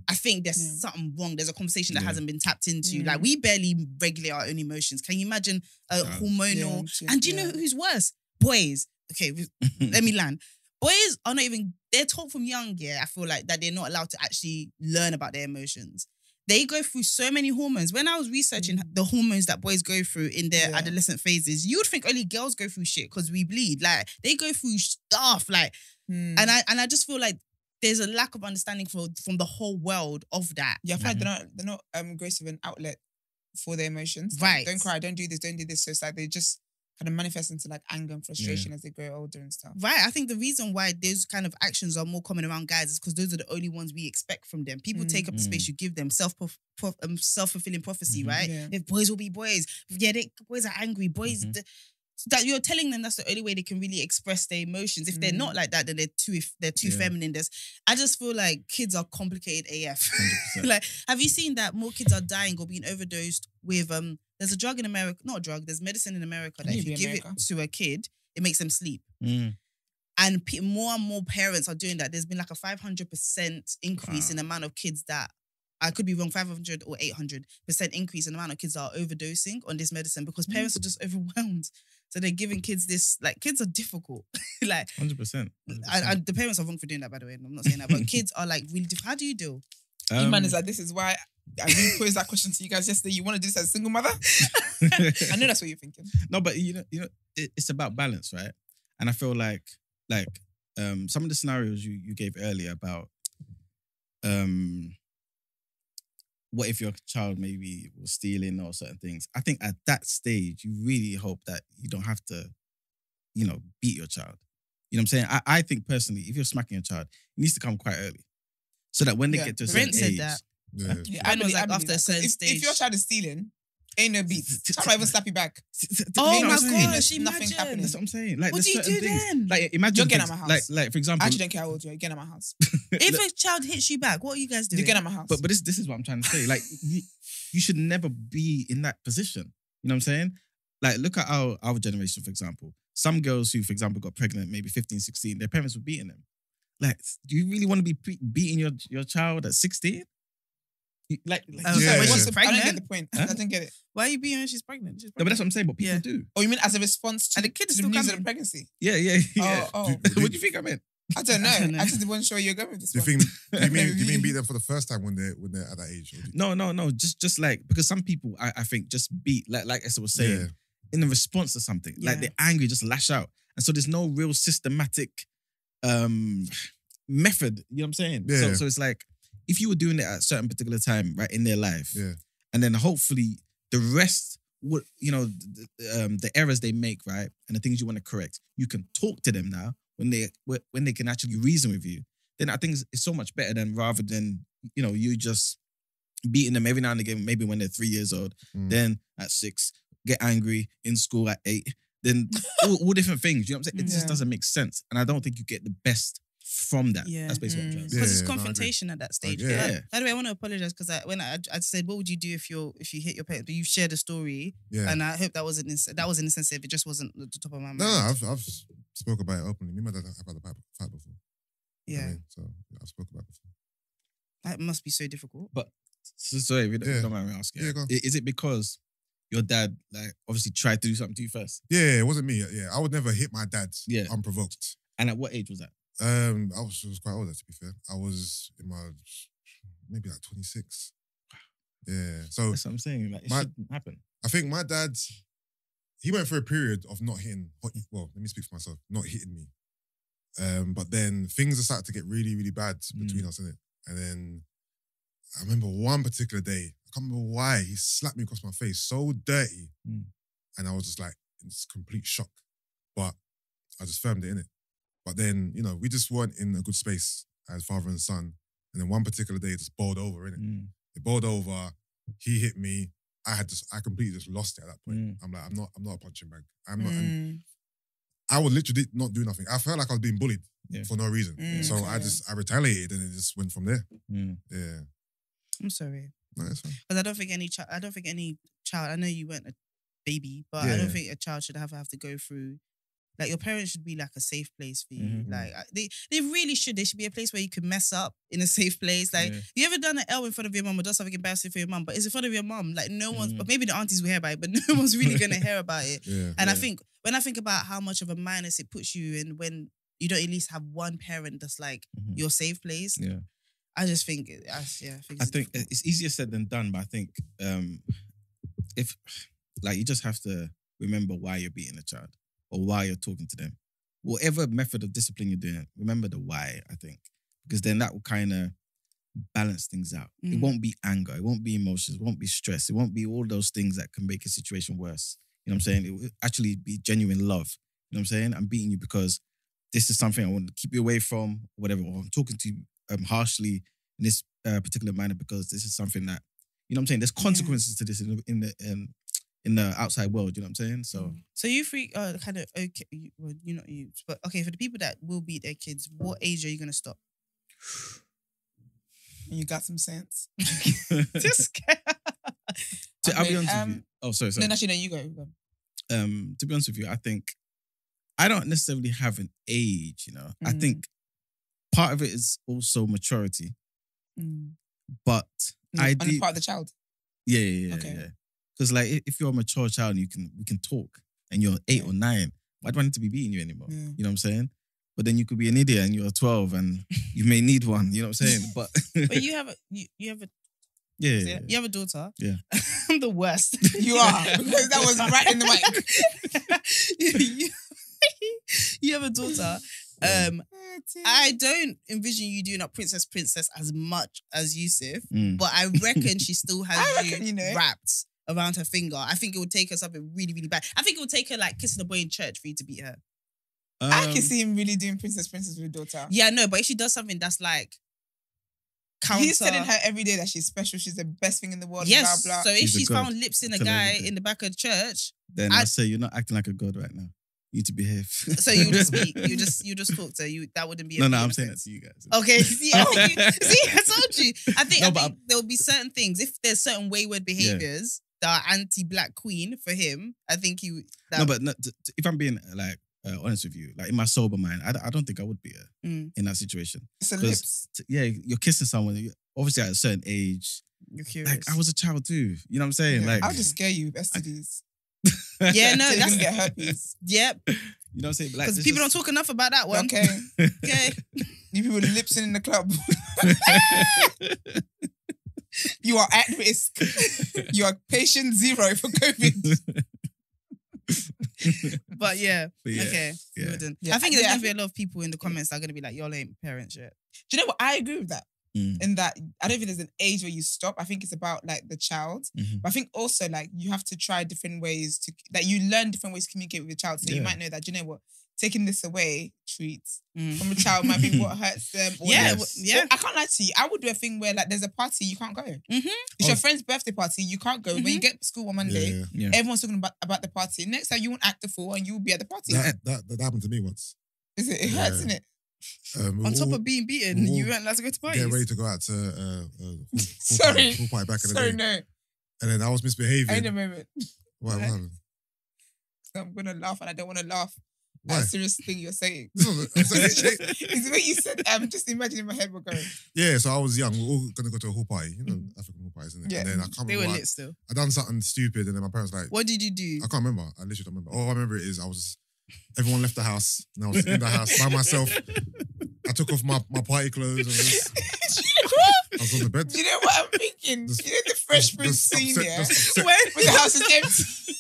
I think there's something wrong. There's a conversation that hasn't been tapped into. Like we barely regulate our own emotions. Can you imagine a hormonal? And do you know who's worse? Boys. Okay, let me land. Boys are not even, they're taught from young, I feel like, that they're not allowed to actually learn about their emotions. They go through so many hormones. When I was researching the hormones that boys go through in their adolescent phases, you would think only girls go through shit because we bleed. Like, they go through stuff. Like, and I just feel like there's a lack of understanding from the whole world of that. Yeah, I feel like they're not grace of an outlet for their emotions. Like, Right. don't cry, don't do this. So it's like they just kind of manifest into like anger and frustration as they grow older and stuff. Right. I think the reason why those kind of actions are more common around guys is because those are the only ones we expect from them. People take up the space you give them. Self-fulfilling prophecy, right? Yeah. If boys will be boys. Yeah, boys are angry. Boys... that you're telling them that's the only way they can really express their emotions. If they're not like that, then they're too feminine. I just feel like kids are complicated AF. 100%. Like, have you seen that more kids are dying or being overdosed with there's a drug in America, not a drug, there's medicine in America that if you give it to a kid, it makes them sleep. And more and more parents are doing that. There's been like a 500% increase in the amount of kids that, I could be wrong, 500 or 800% increase in the amount of kids that are overdosing on this medicine because parents are just overwhelmed. So they're giving kids this, like, kids are difficult. Like, 100%. and the parents are wrong for doing that, by the way. I'm not saying that, but kids are like really difficult. How do you deal? Man is like, this is why I really posed that question to you guys yesterday. You want to do this as a single mother? I know that's what you're thinking. No, but you know, it's about balance, right? And I feel like some of the scenarios you gave earlier about what if your child maybe was stealing or certain things. I think at that stage, you really hope that you don't have to, beat your child. You know what I'm saying? I think personally, if you're smacking your child, it needs to come quite early. So that when they get to a certain Brent said age... that. Yeah. Yeah, Brent was like, believe after a that. certain If stage. your child is stealing, Ain't no beats. Some might even slap you back. Oh You know my what I'm saying? gosh, There's nothing imagine. happening. That's what I'm saying. Like, What there's do you certain do things. then? Like, imagine You're getting things- out my house. Like, for I example, actually don't care how old you are. You're getting out my house. If a child hits you back, what are you guys doing? You're getting out my house. but this is what I'm trying to say. Like, you should never be in that position. You know what I'm saying? Like, look at our generation, for example. Some girls who, for example, got pregnant, maybe 15, 16, their parents were beating them. Like, do you really want to be beating your child at 16? Like, Oh, Yeah. when Yeah. she's I don't pregnant? get the point. Huh? I don't get it. Why are you being when she's pregnant? no, but that's what I'm saying. But people Yeah. do. Oh, you mean as a response to, And the kid is to the still news of coming. the pregnancy? Yeah. Oh. what do you think I meant? I don't know. I don't know. I just wasn't sure you're going with this Do you one. think? Do you mean beat them for the first time when they're at that age? Or do you- No. Just like, because some people, I think, just beat, like Esther was saying, Yeah. in a response to something. Like, Yeah. they're angry, just lash out. And so there's no real systematic method. You know what I'm saying? Yeah. So it's like, if you were doing it at a certain particular time, right, in their life, Yeah. and then hopefully the rest would, the errors they make, right, and the things you want to correct, you can talk to them now when they can actually reason with you. Then I think it's so much better than rather than you just beating them every now and again. Maybe when they're 3 years old, Mm. then at 6, get angry in school at 8, then all different things. You know what I'm saying? It just Yeah. doesn't make sense, and I don't think you get the best from that. Yeah. That's basically what I'm trying to say. Because Yeah, it's no, I agree. confrontation at that stage. Yeah. Yeah. By the way, I want to apologize because when I said, what would you do if you hit your parents? But you shared a story, Yeah. and I hope that wasn't insensitive. It just wasn't at the top of my mind. No, I've spoke about it openly. Me and my dad have had a fight before. You know what I Yeah, mean? So I've spoken about it before. that must be so difficult. So sorry, we Yeah. don't mind me asking. Yeah, go on. Is it because your dad, like, obviously tried to do something to you first? Yeah, it wasn't me. Yeah, I would never hit my dad Yeah. unprovoked. And at what age was that? I was quite older, to be fair. I was in my maybe like 26. Yeah. So That's what I'm saying. Like, it My- shouldn't happen. I think my dad, he went through a period of not hitting. Well, let me speak for myself. Not hitting me. But then things are starting to get really, really bad between us, innit? And then I remember one particular day, I can't remember why, he slapped me across my face so dirty. Mm. And I was just like in this complete shock. But I just firmed it, innit? But then, we just weren't in a good space as father and son. And then one particular day, it just bowled over, innit? Mm. It bowled over. He hit me. I completely just lost it at that point. Mm. I'm like, I'm not a punching bag. I'm not. Mm. I would literally not do nothing. I felt like I was being bullied Yeah. for no reason. Mm, So okay. I retaliated and it just went from there. Mm. Yeah. I'm sorry, No, that's fine. because I don't think any child. I know you weren't a baby, but I Yeah. don't think a child should have to go through. Like, your parents should be like a safe place for you. Mhm. Like, they really should. They should be a place where you can mess up in a safe place. Like, Yeah. you ever done an L in front of your mum or done something embarrassing for your mum, but it's in front of your mum. Like, no one's, Mhm. but maybe the aunties will hear about it, but no one's really gonna hear about it. Yeah. And I Yeah. think when I think about how much of a minus it puts you in when you don't at least have one parent that's like Mhm. your safe place, Yeah. I just think, I it's think difficult. it's easier said than done, but I think if, like, you just have to remember why you're beating a child or why you're talking to them. Whatever method of discipline you're doing, remember the why, I think. Because then that will kind of balance things out. It Mm. won't be anger, it won't be emotions, it won't be stress, it won't be all those things that can make a situation worse. You know what I'm saying? It will actually be genuine love. You know what I'm saying? I'm beating you because this is something I want to keep you away from, whatever. Or I'm talking to you harshly in this particular manner because this is something that, you know what I'm saying? There's consequences to this in the outside world. You know what I'm saying? So So you freak kind of okay. Well, you're not you, but okay. For the people that will beat their kids, what age are you gonna stop? You got some sense. Just So I'll be Okay, honest with you. Oh, sorry. No, actually, no, you go. To be honest with you, I think I don't necessarily have an age, I Mm. think part of it is also maturity, Mm. but No, I on the did, part of the child. yeah. Okay. Because like if you're a mature child, we can talk, and you're 8 or 9, why do I need to be beating you anymore? Yeah. You know what I'm saying? But then you could be an idiot and you're 12 and you may need one. You know what I'm saying? But But you have a you have a yeah. you have a daughter. Yeah. I'm the worst. You are, because that was right in the mic. you have a daughter. I don't envision you doing up princess as much as Jozsef, Mm. but I reckon she still has I reckon, you you know. wrapped around her finger. I think it would take her something really, really bad. I think it would take her like kissing a boy in church for you to beat her. I Um, can see him really doing princess with your daughter. Yeah, no, but if she does something that's like counter. He's telling her every day that she's special, she's the best thing in the world, Yes. blah, blah. So if She's a she's god. found lips in a Tell her guy everything. in the back of the church, Then I say you're not acting like a god right now. You need to behave. so you just speak. You just talk to her. That wouldn't be. No, big I'm offense. saying that to you guys. Okay, see, I told you. I think, No, I but think there will be certain things. If there's certain wayward behaviors that are anti-black queen for him, I think he. No, but if I'm being like honest with you, like in my sober mind, I don't think I would be in that situation. It's a 'Cause, lips. you're kissing someone. Obviously, at a certain age, You're curious. like I was a child too. You know what I'm saying? Like, I'll just scare you with STDs. Yeah, no, So you're that's gonna get herpes. Yep. you know what I'm saying? Like, Because people don't talk enough about that one. Okay. Okay. You people lips in the club. You are at risk. You are patient 0 for COVID. But yeah. But yeah, Okay. yeah. You wouldn't. Yeah. I think there's Yeah, I gonna be a lot of people in the comments that are gonna be like, y'all ain't parents yet. Do you know what? I agree with that. Mm. In that, I don't think there's an age where you stop. I think it's about like the child. Mhm. But I think also like you have to try different ways to, like you learn different ways to communicate with your child. So you Yeah. might know that, do you know what? Taking this away, treats Mm. from a child might be what hurts them. Or Yeah, yes. yeah. Or I can't lie to you. I would do a thing where like there's a party, you can't go. Mhm. It's your friend's birthday party, you can't go. When you get to school on Monday, Yeah. Yeah. everyone's talking about the party. Next time you won't act the fool and you will be at the party. That happened to me once. Is it? It hurts, Yeah. isn't it? On top of being beaten, we'll you weren't allowed to go to parties. Get ready to go out to Sorry. pool party back in the Sorry, day. no. And then I was misbehaving. I need a moment. What happened? I'm gonna laugh and I don't want to laugh Why? at a serious thing you're saying. This was- It's the way you said, just imagining my head were going. Yeah, so I was young. We were all gonna go to a pool party. You know, African pool parties, isn't it? Yeah. And then I can't They were remember. lit still. I done something stupid, and then my parents like, What did you do? I can't remember. I literally don't remember. All I remember is everyone left the house, and I was in the house by myself. I took off my party clothes. I was on the bed. Do you know what I'm thinking? Just- You know the Fresh Prince Just scene, upset- yeah? just upset. When the house is empty.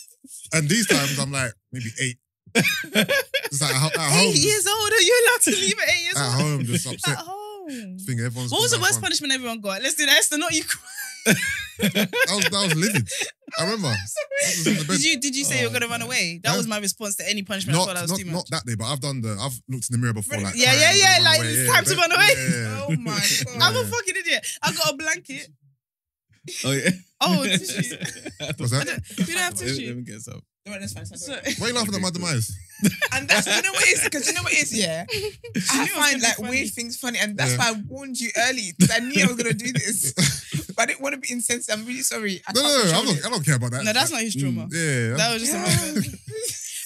And these times I'm like maybe 8. Just like at home. 8 years old? Are you allowed to leave at 8 years At old? home, just upset. At home. Thinking everyone's. What was the gonna have worst fun. punishment everyone got? Let's do that. Esther, not you cry. That was livid. I remember. I was on the bed. Did you say you were gonna run away? That Yeah. was my response to any punishment. I thought that was too much. Not that day, but I've looked in the mirror before. Like, Yeah, crying, yeah, I'm gonna like, run away. it's time to run away. Yeah. Oh my God. I'm a fucking idiot. I got a blanket. Oh yeah. Oh, tissue. What's that? You don't have Let tissue. me get some. No, that's fine. So- Why are you laughing at my demise? And that's, you know what it is? Because you know what it is, yeah? I knew it was find gonna be like funny. weird things funny, and that's Yeah. why I warned you early, because I knew I was going to do this. But I didn't want to be insensitive. I'm really sorry. I No, can't control it. I don't care about that. No, that's not his trauma. Yeah. That was just a Yeah. moment.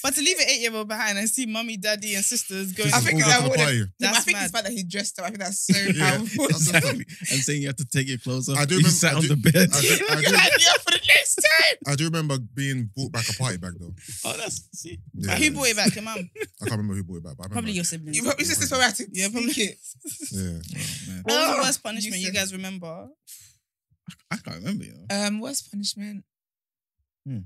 But to leave an 8-year-old behind and see mummy, daddy, and sisters going. I think all I go to the would party. have. I That's think mad. it's the fact that he dressed up. I think that's so Yeah. powerful. That's just- And saying you have to take your clothes off. I do You remember- sat I on do- the bed. I You're like, yeah, for the next time. I do remember being brought back a party bag though. Oh, that's see. Yeah. Who bought it back? Your mum? I can't remember who bought it back, but I remember. Probably your siblings. You probably just so had to Yeah, sneak it. Yeah. Oh, man. What was the Oh, worst punishment you said- guys remember? I can't remember. You know. Worst punishment? Hmm.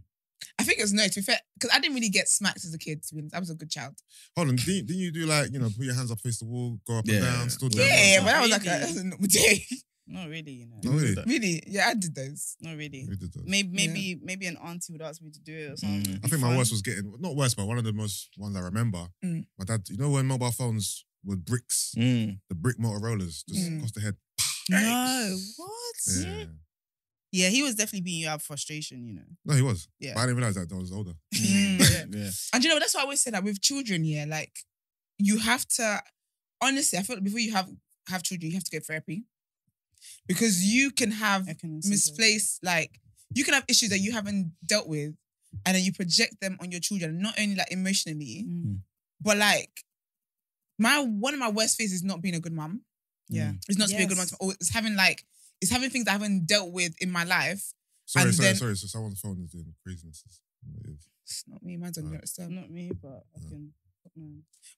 I think it was no, to be fair, because I didn't really get smacked as a kid, to be honest. I was a good child. Hold on, didn't you do like, put your hands up, face the wall, go up and Yeah. down, stood there? Yeah, not but that was like really. that was a normal day. Not really, you know. Oh, really? Really? Yeah, I did those. Not really. We did those. Maybe an auntie would ask me to do it or something. I think my worst was not worst, but one of the most ones I remember. Mm. My dad, you know when mobile phones were bricks, the brick Motorola's just Mm. across the head. No, what? Yeah. Yeah, he was definitely beating you out of frustration, you know. No, he was. Yeah. But I didn't realize that I was older. Yeah. Yeah. And you know, that's why I always say that with children, yeah, like you have to, honestly, I feel like before you have children, you have to go to therapy. Because you can have I can see misplaced, like, you can have issues that you haven't dealt with, and then you project them on your children, not only like emotionally, that. Mm. but like, one of my worst fears is not being a good mum. Yeah. It's not to be a good mum, Yes. or it's having things I haven't dealt with in my life. Sorry. And then- So someone's phone is doing crazinesses. It is. It's not me, mine's on your stuff. Not me, but I can.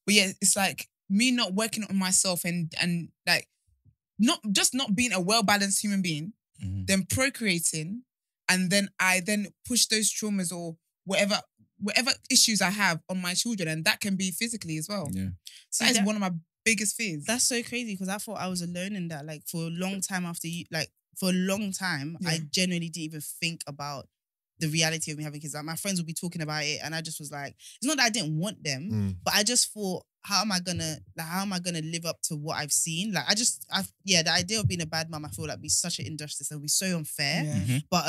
But yeah, it's like me not working on myself and like not being a well-balanced human being, Mhm. then procreating, and then I push those traumas or whatever issues I have on my children, and that can be physically as well. Yeah. See, That is that- one of my biggest fears. That's so crazy because I thought I was alone in that. Like for a long time after you, like for a long time, I Yeah. genuinely didn't even think about the reality of me having kids. Like my friends would be talking about it, and I just was like, it's not that I didn't want them, but I just thought, how am I gonna live up to what I've seen? Like the idea of being a bad mum, I feel like be such an injustice and be so unfair. Yeah. But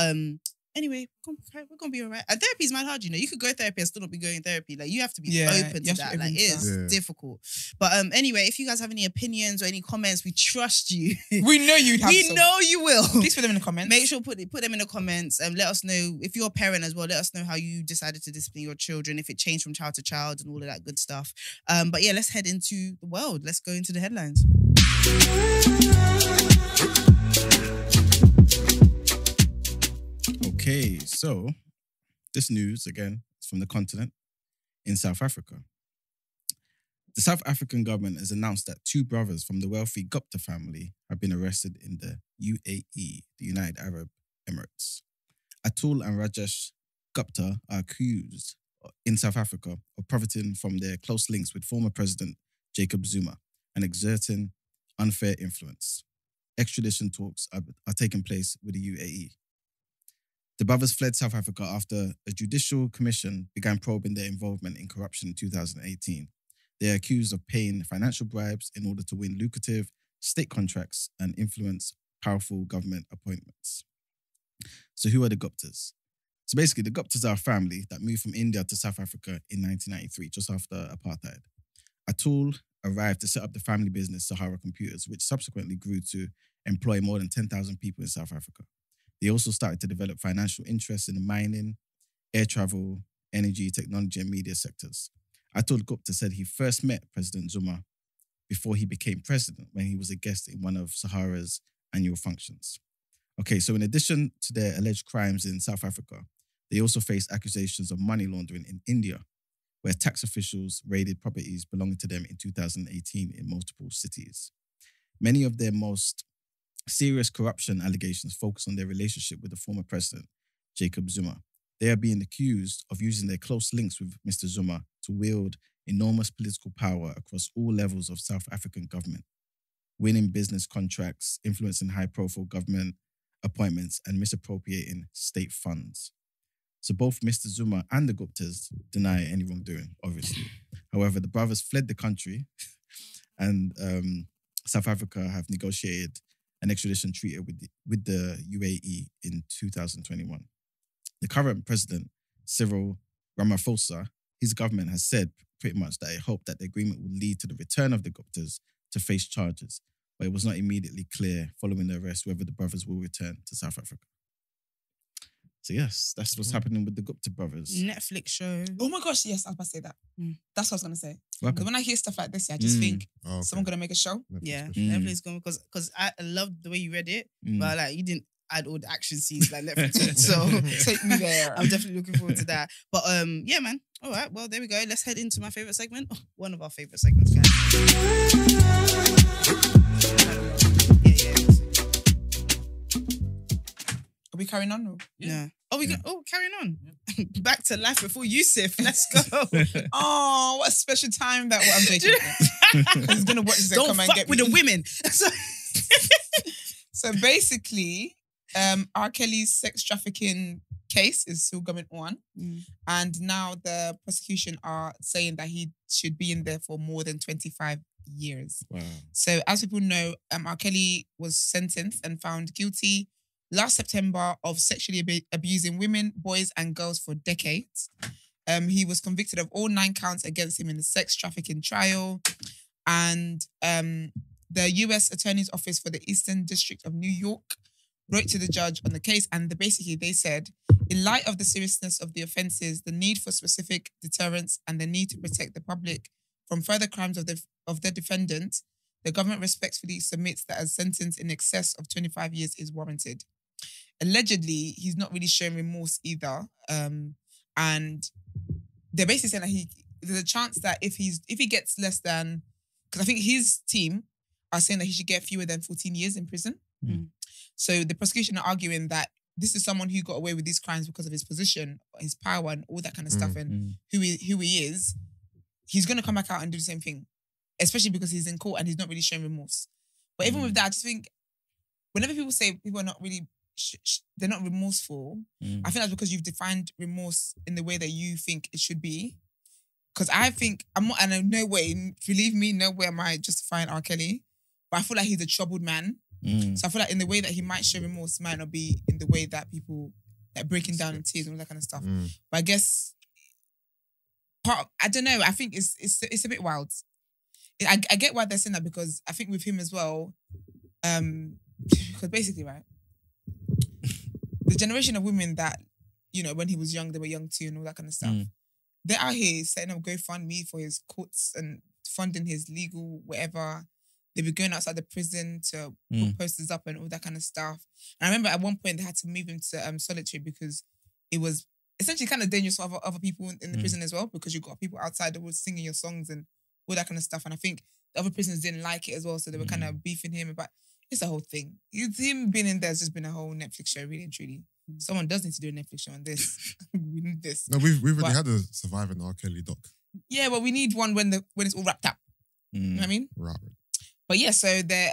anyway, we're gonna be alright. And therapy is mad hard, you know. You could go therapy and still not be going therapy. Like you have to be open to that. Like it is difficult. But anyway, if you guys have any opinions or any comments, we trust you. We know you'd have some. know you will. Please put them in the comments. Make sure put them in the comments and let us know if you're a parent as well. Let us know how you decided to discipline your children, if it changed from child to child and all of that good stuff. But yeah, let's head into the world. Let's go into the headlines. Okay, so this news again is from the continent in South Africa. The South African government has announced that 2 brothers from the wealthy Gupta family have been arrested in the UAE, the United Arab Emirates. Atul and Rajesh Gupta are accused in South Africa of profiting from their close links with former President Jacob Zuma and exerting unfair influence. Extradition talks are taking place with the UAE. The brothers fled South Africa after a judicial commission began probing their involvement in corruption in 2018. They are accused of paying financial bribes in order to win lucrative state contracts and influence powerful government appointments. So who are the Guptas? So basically, the Guptas are a family that moved from India to South Africa in 1993, just after apartheid. Atul arrived to set up the family business Sahara Computers, which subsequently grew to employ more than 10,000 people in South Africa. They also started to develop financial interests in the mining, air travel, energy, technology, and media sectors. Atul Gupta said he first met President Zuma before he became president when he was a guest in one of Sahara's annual functions. Okay, so in addition to their alleged crimes in South Africa, they also face accusations of money laundering in India, where tax officials raided properties belonging to them in 2018 in multiple cities. Many of their most serious corruption allegations focus on their relationship with the former president, Jacob Zuma. They are being accused of using their close links with Mr. Zuma to wield enormous political power across all levels of South African government, winning business contracts, influencing high-profile government appointments, and misappropriating state funds. So both Mr. Zuma and the Guptas deny any wrongdoing, obviously. However, the brothers fled the country and South Africa have negotiated an extradition treaty with the UAE in 2021. The current president, Cyril Ramaphosa, his government has said pretty much that it hoped that the agreement would lead to the return of the Guptas to face charges, but it was not immediately clear following the arrest whether the brothers will return to South Africa. So yes, that's what's happening with the Gupta brothers. Netflix show. Oh my gosh, yes, I was about to say that. That's what I was going to say. What Because when I hear stuff like this, I just think, someone going to make a show? Yeah, Netflix Netflix going because I loved the way you read it, but like you didn't add all the action scenes like Netflix did. So Take me there. I'm definitely looking forward to that. But yeah, man. All right, well there we go. Let's head into my favorite segment. Oh, one of our favorite segments, guys. Are we carrying on? Yeah. Oh, carrying on. Back to life before Jozsef. Let's go. Oh, what a special time that I'm taking. He's going to watch this and Don't come and fuck get with me. the women. So basically, R. Kelly's sex trafficking case is still going on. And now the prosecution are saying that he should be in there for more than 25 years. Wow. So as people know, R. Kelly was sentenced and found guilty last September of sexually abusing women, boys and girls for decades. He was convicted of all 9 counts against him in the sex trafficking trial. And the US Attorney's Office for the Eastern District of New York wrote to the judge on the case, and basically they said, in light of the seriousness of the offences, the need for specific deterrence and the need to protect the public from further crimes of the defendant, the government respectfully submits that a sentence in excess of 25 years is warranted. Allegedly, he's not really showing remorse either. And they're basically saying that there's a chance that if he gets less than, because I think his team are saying that he should get fewer than 14 years in prison. So the prosecution are arguing that this is someone who got away with these crimes because of his position, his power, and all that kind of stuff, and who he is. He's going to come back out and do the same thing, especially because he's in court and he's not really showing remorse. But even with that, I just think whenever people say people are not really, they're not remorseful. I think that's because you've defined remorse in the way that you think it should be. Because I think, I'm not, and in no way, believe me, no way am I justifying R. Kelly, but I feel like he's a troubled man. So I feel like in the way that he might show remorse might not be in the way that people, like breaking down in tears and all that kind of stuff. But I guess, I don't know, I think it's a bit wild. I get why they're saying that, because I think with him as well, because basically, right, the generation of women that, you know, when he was young, they were young too and all that kind of stuff. They're out here setting up GoFundMe for his courts and funding his legal whatever. They were going outside the prison to put posters up and all that kind of stuff. And I remember at one point they had to move him to solitary because it was essentially kind of dangerous for other people in the prison as well, because you got people outside that were singing your songs and all that kind of stuff. And I think the other prisoners didn't like it as well, so they were kind of beefing him about. It's a whole thing. Him being in there has just been a whole Netflix show, really and truly. Someone does need to do a Netflix show on this. We need this. No, we've already had a Surviving R. Kelly doc. Yeah, but we need one when it's all wrapped up. You know what I mean? Right. But yeah, so they're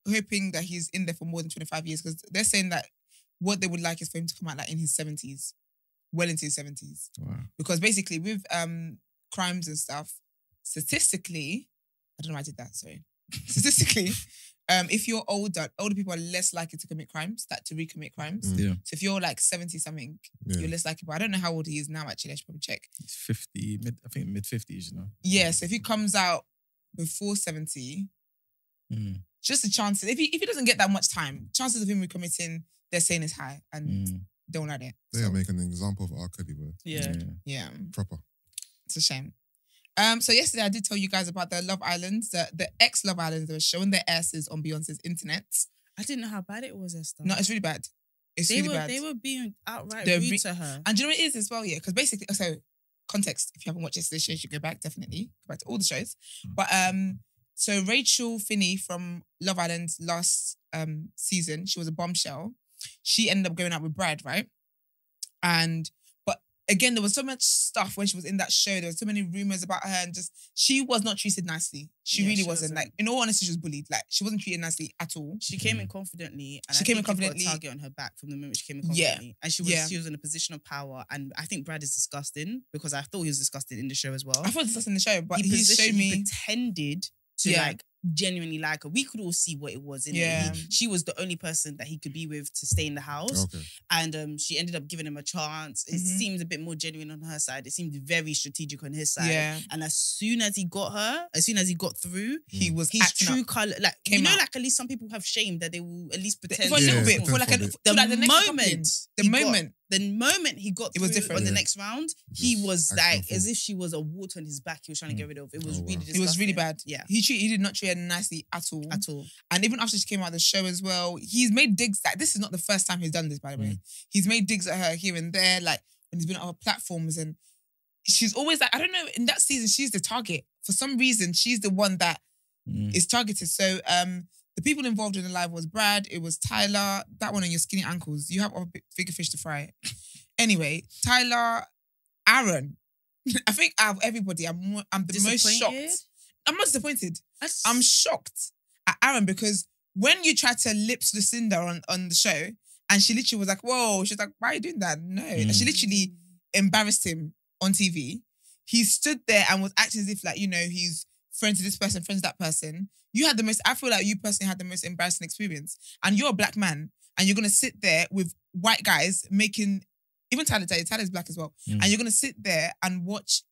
hoping that he's in there for more than 25 years, because they're saying that what they would like is for him to come out like in his 70s, well into his 70s. Wow. Because basically with crimes and stuff, statistically, I don't know why I did that, sorry. Statistically, if you're older people are less likely to commit crimes, to recommit crimes. Yeah. So if you're like 70 something, you're less likely. But I don't know how old he is now, actually. I should probably check. It's 50, I think mid-50s, you know. Yeah, so if he comes out before 70, just the chances, if he doesn't get that much time, chances of him recommitting, they're saying is high, and don't like it. They are making an example of R. Kelly, bro. Yeah. Proper. It's a shame. So yesterday I did tell you guys about the Love Islands, the ex-Love Islands that were showing their asses on Beyonce's internet. I didn't know how bad it was, Esther. No, it's really bad. It's really bad. They were being outright They're rude to her. And do you know what it is as well? Yeah, because basically, so context, if you haven't watched yesterday's show, you should go back, definitely. Go back to all the shows. But so Rachel Finney from Love Island last season, she was a bombshell. She ended up going out with Brad, right? But again, there was so much stuff when she was in that show. There was so many rumors about her, and just she was not treated nicely. She really wasn't. Like, in all honesty, she was bullied. Like, she wasn't treated nicely at all. She came in confidently. And She I came in think you've confidently. got a target on her back from the moment she came in confidently. And she was in a position of power. And I think Brad is disgusting, because I thought he was disgusting in the show as well. I thought this was in the show, but he showed me. pretended to like genuinely like her. We could all see what it was. She was the only person that he could be with to stay in the house. Okay. And she ended up giving him a chance. It seemed a bit more genuine on her side. It seemed very strategic on his side. Yeah. And as soon as he got through, He was his acting true up. colour, like, Came you know, out. like at least some people have shame that they will at least pretend For a little Yeah, bit. For like pretend for a the the moment. The moment he got It was through different. on the Yeah. next round, he Just was acting like awful. as if she was a wart on his back he was trying to get rid of. It was Oh, wow. really disgusting. It was really bad. Yeah. He did not treat her nicely at all. At all. And even after she came out of the show as well, he's made digs. Like, this is not the first time he's done this, by the way. He's made digs at her here and there, like when he's been on other platforms, and she's always like, I don't know, in that season, she's the target. For some reason, she's the one that is targeted. So the people involved in the live was Brad, it was Tyler, that one on your skinny ankles. You have a bigger fish to fry. Anyway, Tyler, Aaron. I think out of everybody, I'm the most Disappointed? shocked. I'm not disappointed. I'm shocked at Aaron, because when you tried to lips Lucinda on the show, and she literally was like, whoa, she's like, why are you doing that? No. And she literally embarrassed him on TV. He stood there and was acting as if, like, you know, he's friends with this person, friends with that person. I feel like you personally had the most embarrassing experience. And you're a black man, and you're going to sit there with white guys making, even Tyler's black as well. And you're going to sit there and watch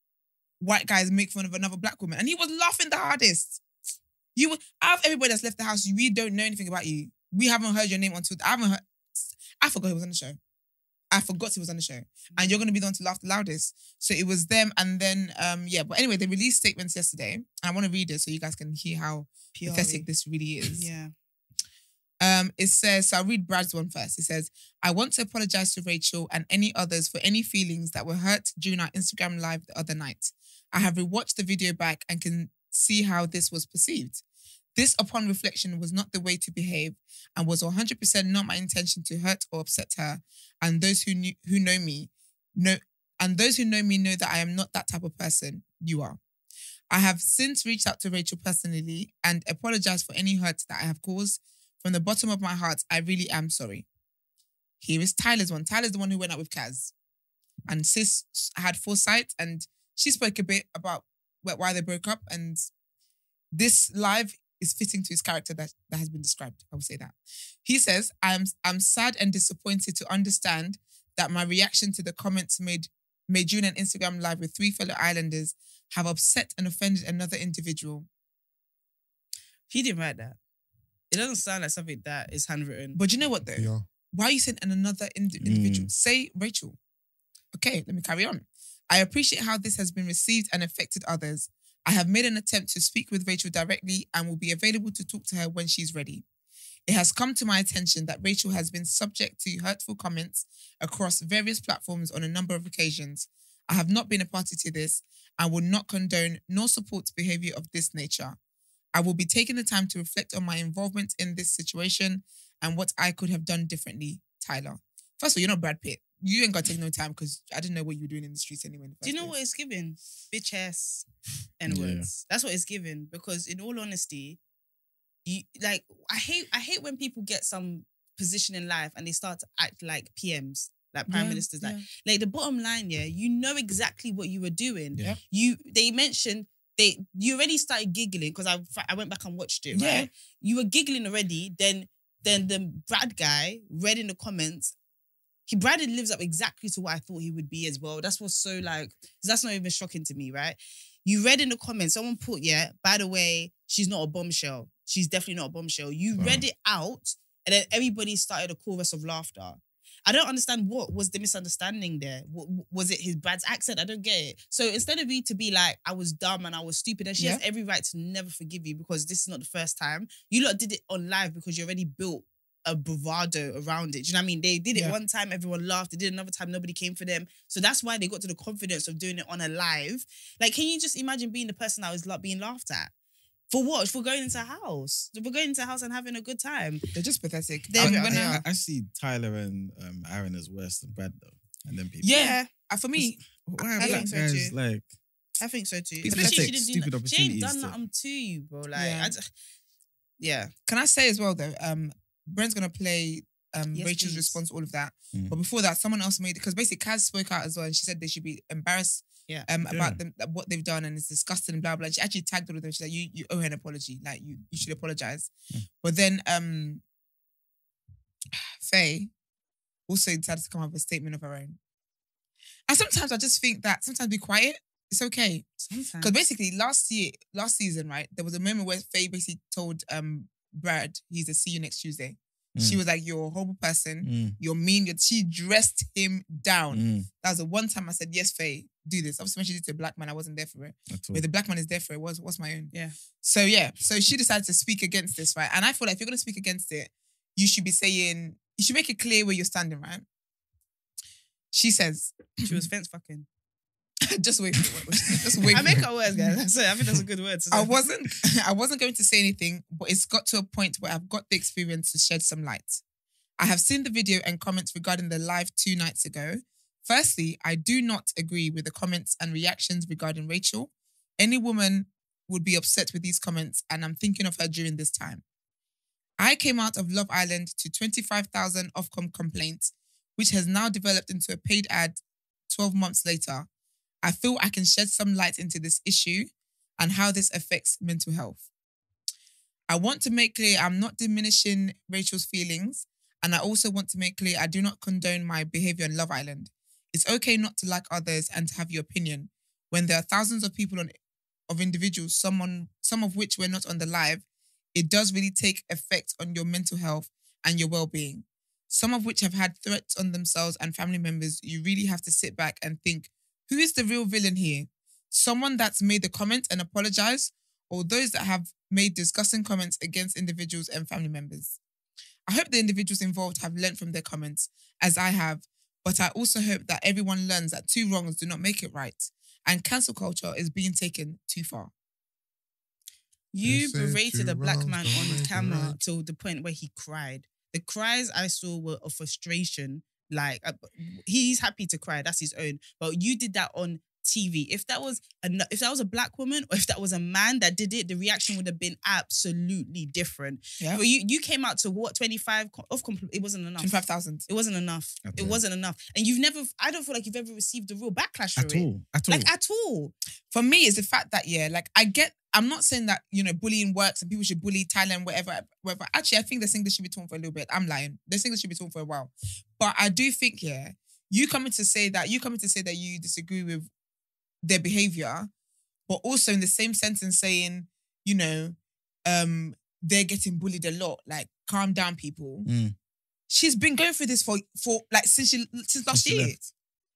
white guys make fun of another black woman. And he was laughing the hardest. Out of everybody that's left the house, we don't know anything about you. We haven't heard your name on Twitter. I forgot he was on the show. And you're going to be the one to laugh the loudest. So it was them, and then, But anyway, they released statements yesterday. And I want to read it so you guys can hear how pathetic this really is. Yeah. It says, so I'll read Brad's one first. It says, I want to apologize to Rachel and any others for any feelings that were hurt during our Instagram live the other night. I have rewatched the video back and can see how this was perceived. This, upon reflection, was not the way to behave and was 100% not my intention to hurt or upset her. And those who know me know that I am not that type of person. You are. I have since reached out to Rachel personally and apologized for any hurt that I have caused. From the bottom of my heart, I really am sorry. Here is Tyler's one. Tyler's the one who went out with Kaz. And sis had foresight and she spoke a bit about why they broke up. And this live is fitting to his character that has been described. I will say that. He says, I'm sad and disappointed to understand that my reaction to the comments made during an Instagram live with 3 fellow islanders have upset and offended another individual. He didn't write that. It doesn't sound like something that is handwritten. But you know what though? Yeah. Why are you saying another individual? Say Rachel. Okay, let me carry on. I appreciate how this has been received and affected others. I have made an attempt to speak with Rachel directly and will be available to talk to her when she's ready. It has come to my attention that Rachel has been subject to hurtful comments across various platforms on a number of occasions. I have not been a party to this and will not condone nor support behaviour of this nature. I will be taking the time to reflect on my involvement in this situation and what I could have done differently. Tyler. First of all, you're not Brad Pitt. You ain't got to take no time because I didn't know what you were doing in the streets anyway. In the Do you know first what it's giving? Bitch ass N-words. That's what it's giving. Because in all honesty, I hate when people get some position in life and they start to act like PMs, like prime ministers. Like the bottom line, you know exactly what you were doing. Yeah. They mentioned you already started giggling because I went back and watched it. Right? Yeah. You were giggling already. Then the Brad guy read in the comments. Brad lives up exactly to what I thought he would be as well. That's what's so that's not even shocking to me, right? You read in the comments, someone put, by the way, she's not a bombshell. She's definitely not a bombshell. You read it out and then everybody started a chorus of laughter. I don't understand what was the misunderstanding there. Was it his Brad's accent? I don't get it. So instead of you to be like, I was dumb and I was stupid, and she has every right to never forgive you because this is not the first time. You lot did it on live because you already built a bravado around it. Do you know what I mean? They did it one time, everyone laughed. They did another time, nobody came for them. So that's why they got to the confidence of doing it on a live. Like, can you just imagine being the person that was being laughed at? For what? For going into a house. For going into a house and having a good time. They're just pathetic. I see Tyler and Aaron as worse than Brad though. And then people. Yeah. For me, why I are think so guys too. like... I think so too. People Especially take she stupid didn't do she ain't opportunities done to- nothing to you, bro. Like, Yeah. Can I say as well though, Brent's gonna play Yes, Rachel's please. response to all of that. Mm. But before that, someone else made it because basically Kaz spoke out as well and she said they should be embarrassed about them, what they've done and it's disgusting and blah blah. She actually tagged all of them. She's like, you owe her an apology. Like you should apologize. But then Faye also decided to come up with a statement of her own. And sometimes I just think that sometimes be quiet. It's okay. Because basically last season, right, there was a moment where Faye basically told Brad, he's a see you next Tuesday. She was like, you're a horrible person. You're mean. She dressed him down. That was the one time I said, yes, Faye, do this. Obviously, when she did it to a black man, I wasn't there for it. But the black man is there for it. What's my own? Yeah. So she decided to speak against this, right? And I feel like if you're going to speak against it, you should make it clear where you're standing, right? She says... She was fence fucking. Just wait for it. Just wait I for make it. her words, guys. I think that's a good word. I wasn't going to say anything, but it's got to a point where I've got the experience to shed some light. I have seen the video and comments regarding the live 2 nights ago. Firstly, I do not agree with the comments and reactions regarding Rachel. Any woman would be upset with these comments, and I'm thinking of her during this time. I came out of Love Island to 25,000 Ofcom complaints, which has now developed into a paid ad 12 months later. I feel I can shed some light into this issue and how this affects mental health. I want to make clear I'm not diminishing Rachel's feelings, and I also want to make clear I do not condone my behaviour on Love Island. It's okay not to like others and to have your opinion. When there are thousands of people of individuals, some of which were not on the live, it does really take effect on your mental health and your well-being. Some of which have had threats on themselves and family members. You really have to sit back and think, who is the real villain here? Someone that's made the comment and apologise, or those that have made disgusting comments against individuals and family members? I hope the individuals involved have learnt from their comments, as I have, but I also hope that everyone learns that 2 wrongs do not make it right, and cancel culture is being taken too far. You They say berated 2 a black wrongs man don't on make it camera right. till the point where he cried. The cries I saw were of frustration. Like, he's happy to cry. That's his own. But you did that on TV. If that was a black woman or if that was a man that did it, the reaction would have been absolutely different. Yeah. But you came out to what, 25 it wasn't enough. 25,000. It wasn't enough. At It all. wasn't enough. And I don't feel like you've ever received a real backlash for At it. all. At all. Like at all. For me, it's the fact that, I'm not saying that, bullying works and people should bully Thailand, whatever. Actually, I think the English should be torn for a little bit. I'm lying. The English should be torn for a while. But I do think, you coming to say that you disagree with their behavior, but also in the same sentence saying, they're getting bullied a lot. Like, calm down, people. She's been going through this for since last year. Left.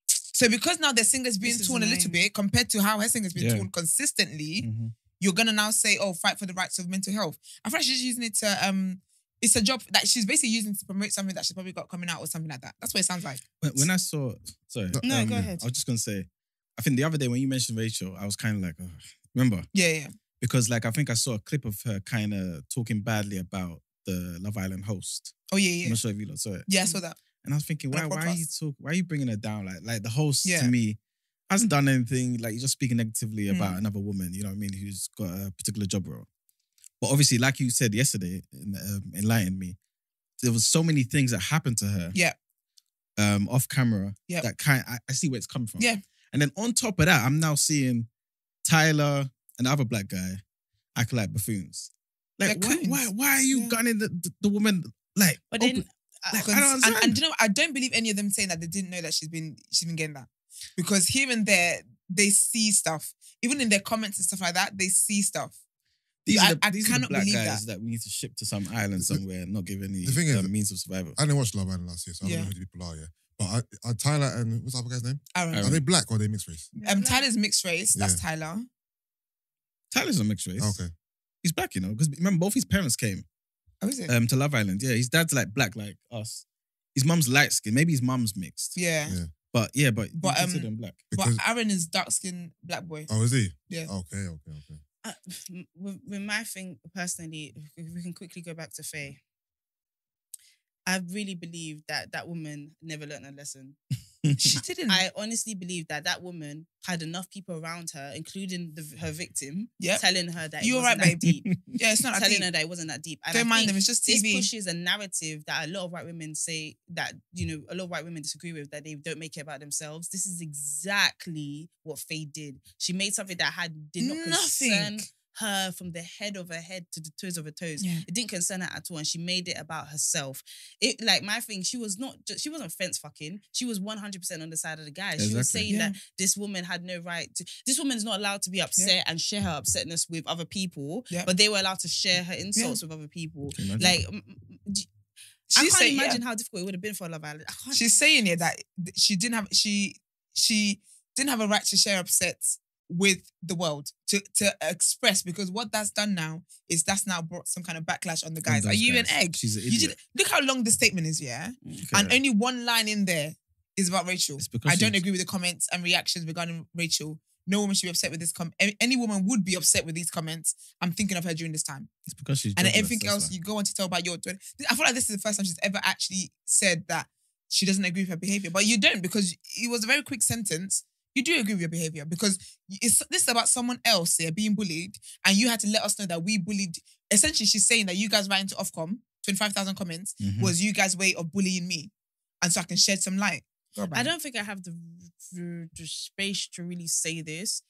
So because now their singer's being This is torn a little annoying. bit compared to how her singer's been Yeah. torn consistently, Mhm. you're gonna now say, "Oh, fight for the rights of mental health." I feel like she's using it to it's a job that she's basically using to promote something that she's probably got coming out or something like that. That's what it sounds like. When I saw, sorry, No, go ahead. I was just gonna say, I think the other day when you mentioned Rachel, I was kind of like, oh, remember? Yeah. Because I think I saw a clip of her kind of talking badly about the Love Island host. Oh I'm yeah. not sure if you lot saw it. Yeah, I saw that. And I was thinking, On a why are you bringing her down? Like the host Yeah. to me hasn't done anything. Like, you're just speaking negatively about another woman. You know what I mean? Who's got a particular job role. But obviously, like you said yesterday, enlightened me. There was so many things that happened to her. Yeah. Off camera. Yeah. That I see where it's coming from. Yeah. And then on top of that, I'm now seeing Tyler and the other black guy acting like buffoons. Like, They're coons. why are you Yeah. gunning the woman? Like, But then open- like, I don't And understand. you know, I don't believe any of them saying that they didn't know that she's been getting that. Because here and there, they see stuff. Even in their comments and stuff like that, they see stuff. These I are the cannot black believe guys that we need to ship to some island somewhere and not give any The thing is, means of survival. I didn't watch Love Island last year, so I don't Yeah. know who the people are, But Tyler and what's the other guy's name? Aaron. Aaron. Are they black or are they mixed race? Tyler's mixed race. That's Yeah. Tyler. Tyler's a mixed race. Okay. He's black, because remember both his parents came Oh, is it? to Love Island. Yeah, his dad's like black like us. His mum's light skin. Maybe his mum's mixed. Yeah. Yeah. But But, you consider him black. Because, But Aaron is dark-skinned black boy. oh, is he? Yeah. Okay. With my thing personally, if we can quickly go back to Faye. I really believe that woman never learned a lesson. She didn't. I honestly believe that woman had enough people around her, including her victim, Yep. telling her that You're it wasn't right, that deep. Yeah, it's not that Telling deep. her that it wasn't that deep. And Don't I mind think them. It's just this TV. pushes a narrative that a lot of white women say that, a lot of white women disagree with, that they don't make it about themselves. This is exactly what Faye did. She made something that did not concern her from the head of her head to the toes of her toes. Yeah. It didn't concern her at all, and she made it about herself. My thing, she wasn't fence fucking. She was 100% on the side of the guy. She was Exactly. saying that this woman had no right to. This woman's not allowed to be upset and share her upsetness with other people, Yeah. but they were allowed to share her insults with other people. Can you imagine? Like, I She's can't saying, imagine how difficult it would have been for Love Island. I can't. She's saying here that she didn't have a right to share upsets with the world to express, because what that's done now is that's now brought some kind of backlash on the guys. those Are you guys. an egg? She's an You idiot. look how long the statement is, yeah? Okay. And only one line in there is about Rachel. It's because I don't she's- agree with the comments and reactions regarding Rachel. No woman should be upset with this comment. Any woman would be upset with these comments. I'm thinking of her during this time. It's because she's And then jobless, everything that's else why. you go on to tell about your... I feel like this is the first time she's ever actually said that she doesn't agree with her behavior. But you don't, because it was a very quick sentence. You do agree with your behavior, because this is about someone else here being bullied, and you had to let us know that we bullied. Essentially, she's saying that you guys writing to Ofcom, 25,000 comments, Mhm. was you guys' way of bullying me. And so I can shed some light. Go, I Brian. don't think I have the space to really say this,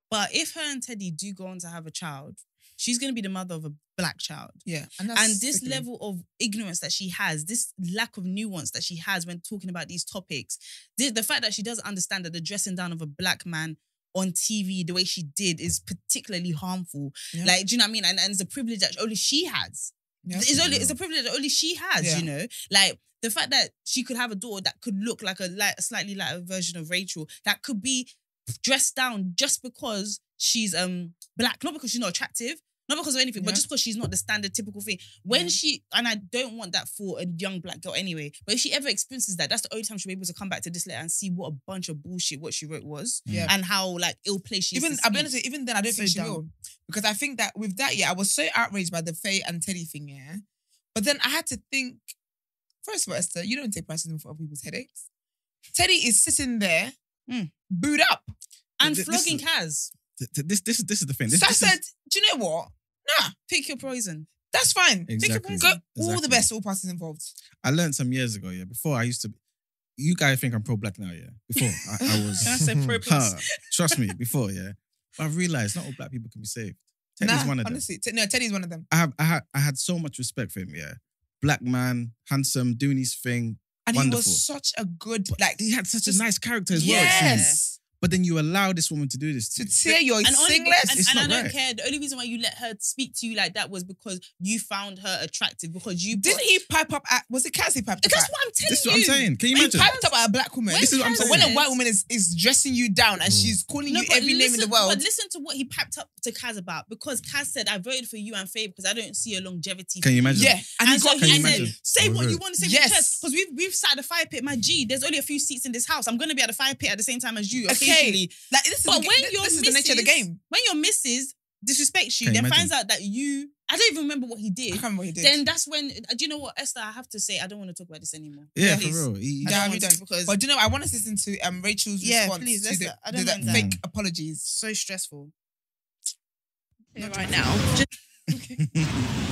but if her and Teddy do go on to have a child, she's going to be the mother of a black child. Yeah. And This sickening. level of ignorance that she has, this lack of nuance that she has when talking about these topics, the fact that she doesn't understand that the dressing down of a black man on TV the way she did is particularly harmful. Yeah. Like, do you know what I mean? And it's a privilege that only she has. Yeah. It's a privilege that only she has, Yeah. Like, the fact that she could have a daughter that could look like a slightly lighter version of Rachel, that could be dressed down just because she's black, not because she's not attractive, not because of anything, but Yeah. just because she's not the standard typical thing. When Yeah. and I don't want that for a young black girl anyway, but if she ever experiences that, that's the only time she'll be able to come back to this letter and see what a bunch of bullshit what she wrote was, Yeah. and how ill-placed she is. Even, to I'll be speak. honest with you, even then, I don't So think she dumb. will. Because I think that with that, I was so outraged by the Faye and Teddy thing, yeah. But then I had to think, first of all, Esther, you don't take criticism for other people's headaches. Teddy is sitting there, booed up. And This flogging is- Kaz. This is the thing. So I This is- said, do you know what? Nah, Pick your poison. that's fine. Exactly. Go all Exactly. the best to all parties involved. I learned some years ago, yeah. Before I used to, you guys think I'm pro-black now, yeah. Before I was, Can I say pro Huh, trust me, before, yeah. But I've realized not all black people can be saved. Teddy's one of them. Honestly, no, Teddy's one of them. I had so much respect for him, yeah. Black man, handsome, doing his thing. And Wonderful. he was such a good, He had such a just- nice character as well. it seemed. yes. But then you allow this woman to do this to To you. tear your And, singlets. and, It's and I not don't right. care. The only reason why you let her speak to you like that was because you found her attractive. Because you Didn't he pipe up at, was it Kaz he piped up That's at? what I'm telling This is you. what I'm saying. Can you He imagine? piped up at a black woman. When This is what I'm So saying. when a white woman is dressing you down and she's calling you but every name in the listen- world. But listen to what he piped up to Kaz about. Because Kaz said, I voted for you and Faye because I don't see a longevity. Can you imagine? Yeah. And he And so got Can you he said, imagine? say what Was you it? want to say Yes. with chest. Because we've sat at the fire pit. My G, there's only a few seats in this house. I'm going to be at the fire pit at the same time as you. Okay. Occasionally. Like, this is, But the, when this your is the nature of the missus- game. When your missus disrespects you, Can you then imagine? finds out that I don't even remember what he I did. can't remember what he did. Then that's when, do you know what, Esther, I have to say, I don't want to talk about this anymore. Yeah, Please. for real. He- I Yeah, don't we want to don't. because But do you know, I want us to listen to Rachel's Yeah, response please, to let's- the, I don't the mind that. fake apologies. it's so stressful. Right now.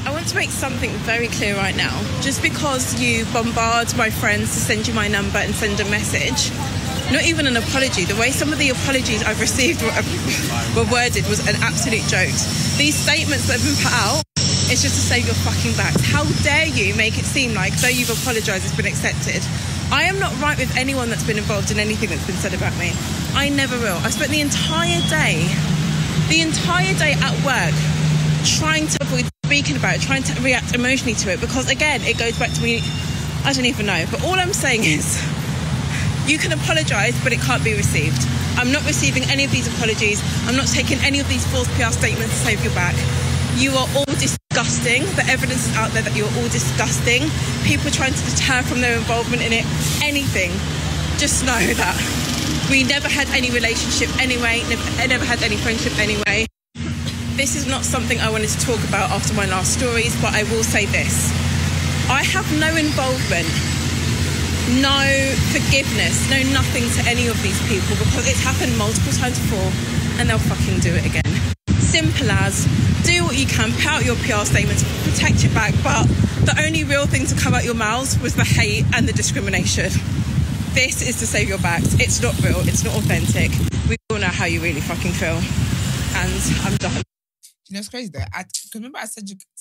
I want to make something very clear right now. Just because you bombard my friends to send you my number and send a message, not even an apology. The way some of the apologies I've received were worded was an absolute joke. These statements that have been put out, it's just to save your fucking backs. How dare you make it seem like though you've apologised, it's been accepted. I am not right with anyone that's been involved in anything that's been said about me. I never will. I spent the entire day at work trying to avoid speaking about it, trying to react emotionally to it, because again, it goes back to me, I don't even know. But all I'm saying is, you can apologise, but it can't be received. I'm not receiving any of these apologies. I'm not taking any of these false PR statements to save your back. You are all disgusting. The evidence is out there that you're all disgusting. People trying to deter from their involvement in it, anything. Just know that we never had any relationship anyway. I never had any friendship anyway. This is not something I wanted to talk about after my last stories, but I will say this. I have no involvement, no forgiveness, no nothing to any of these people because it's happened multiple times before and they'll fucking do it again. Simple as, do what you can, put out your PR statements, protect your back, but the only real thing to come out your mouths was the hate and the discrimination. This is to save your backs. It's not real, it's not authentic. We all know how you really fucking feel. And I'm done. You know, it's crazy though. Cause remember I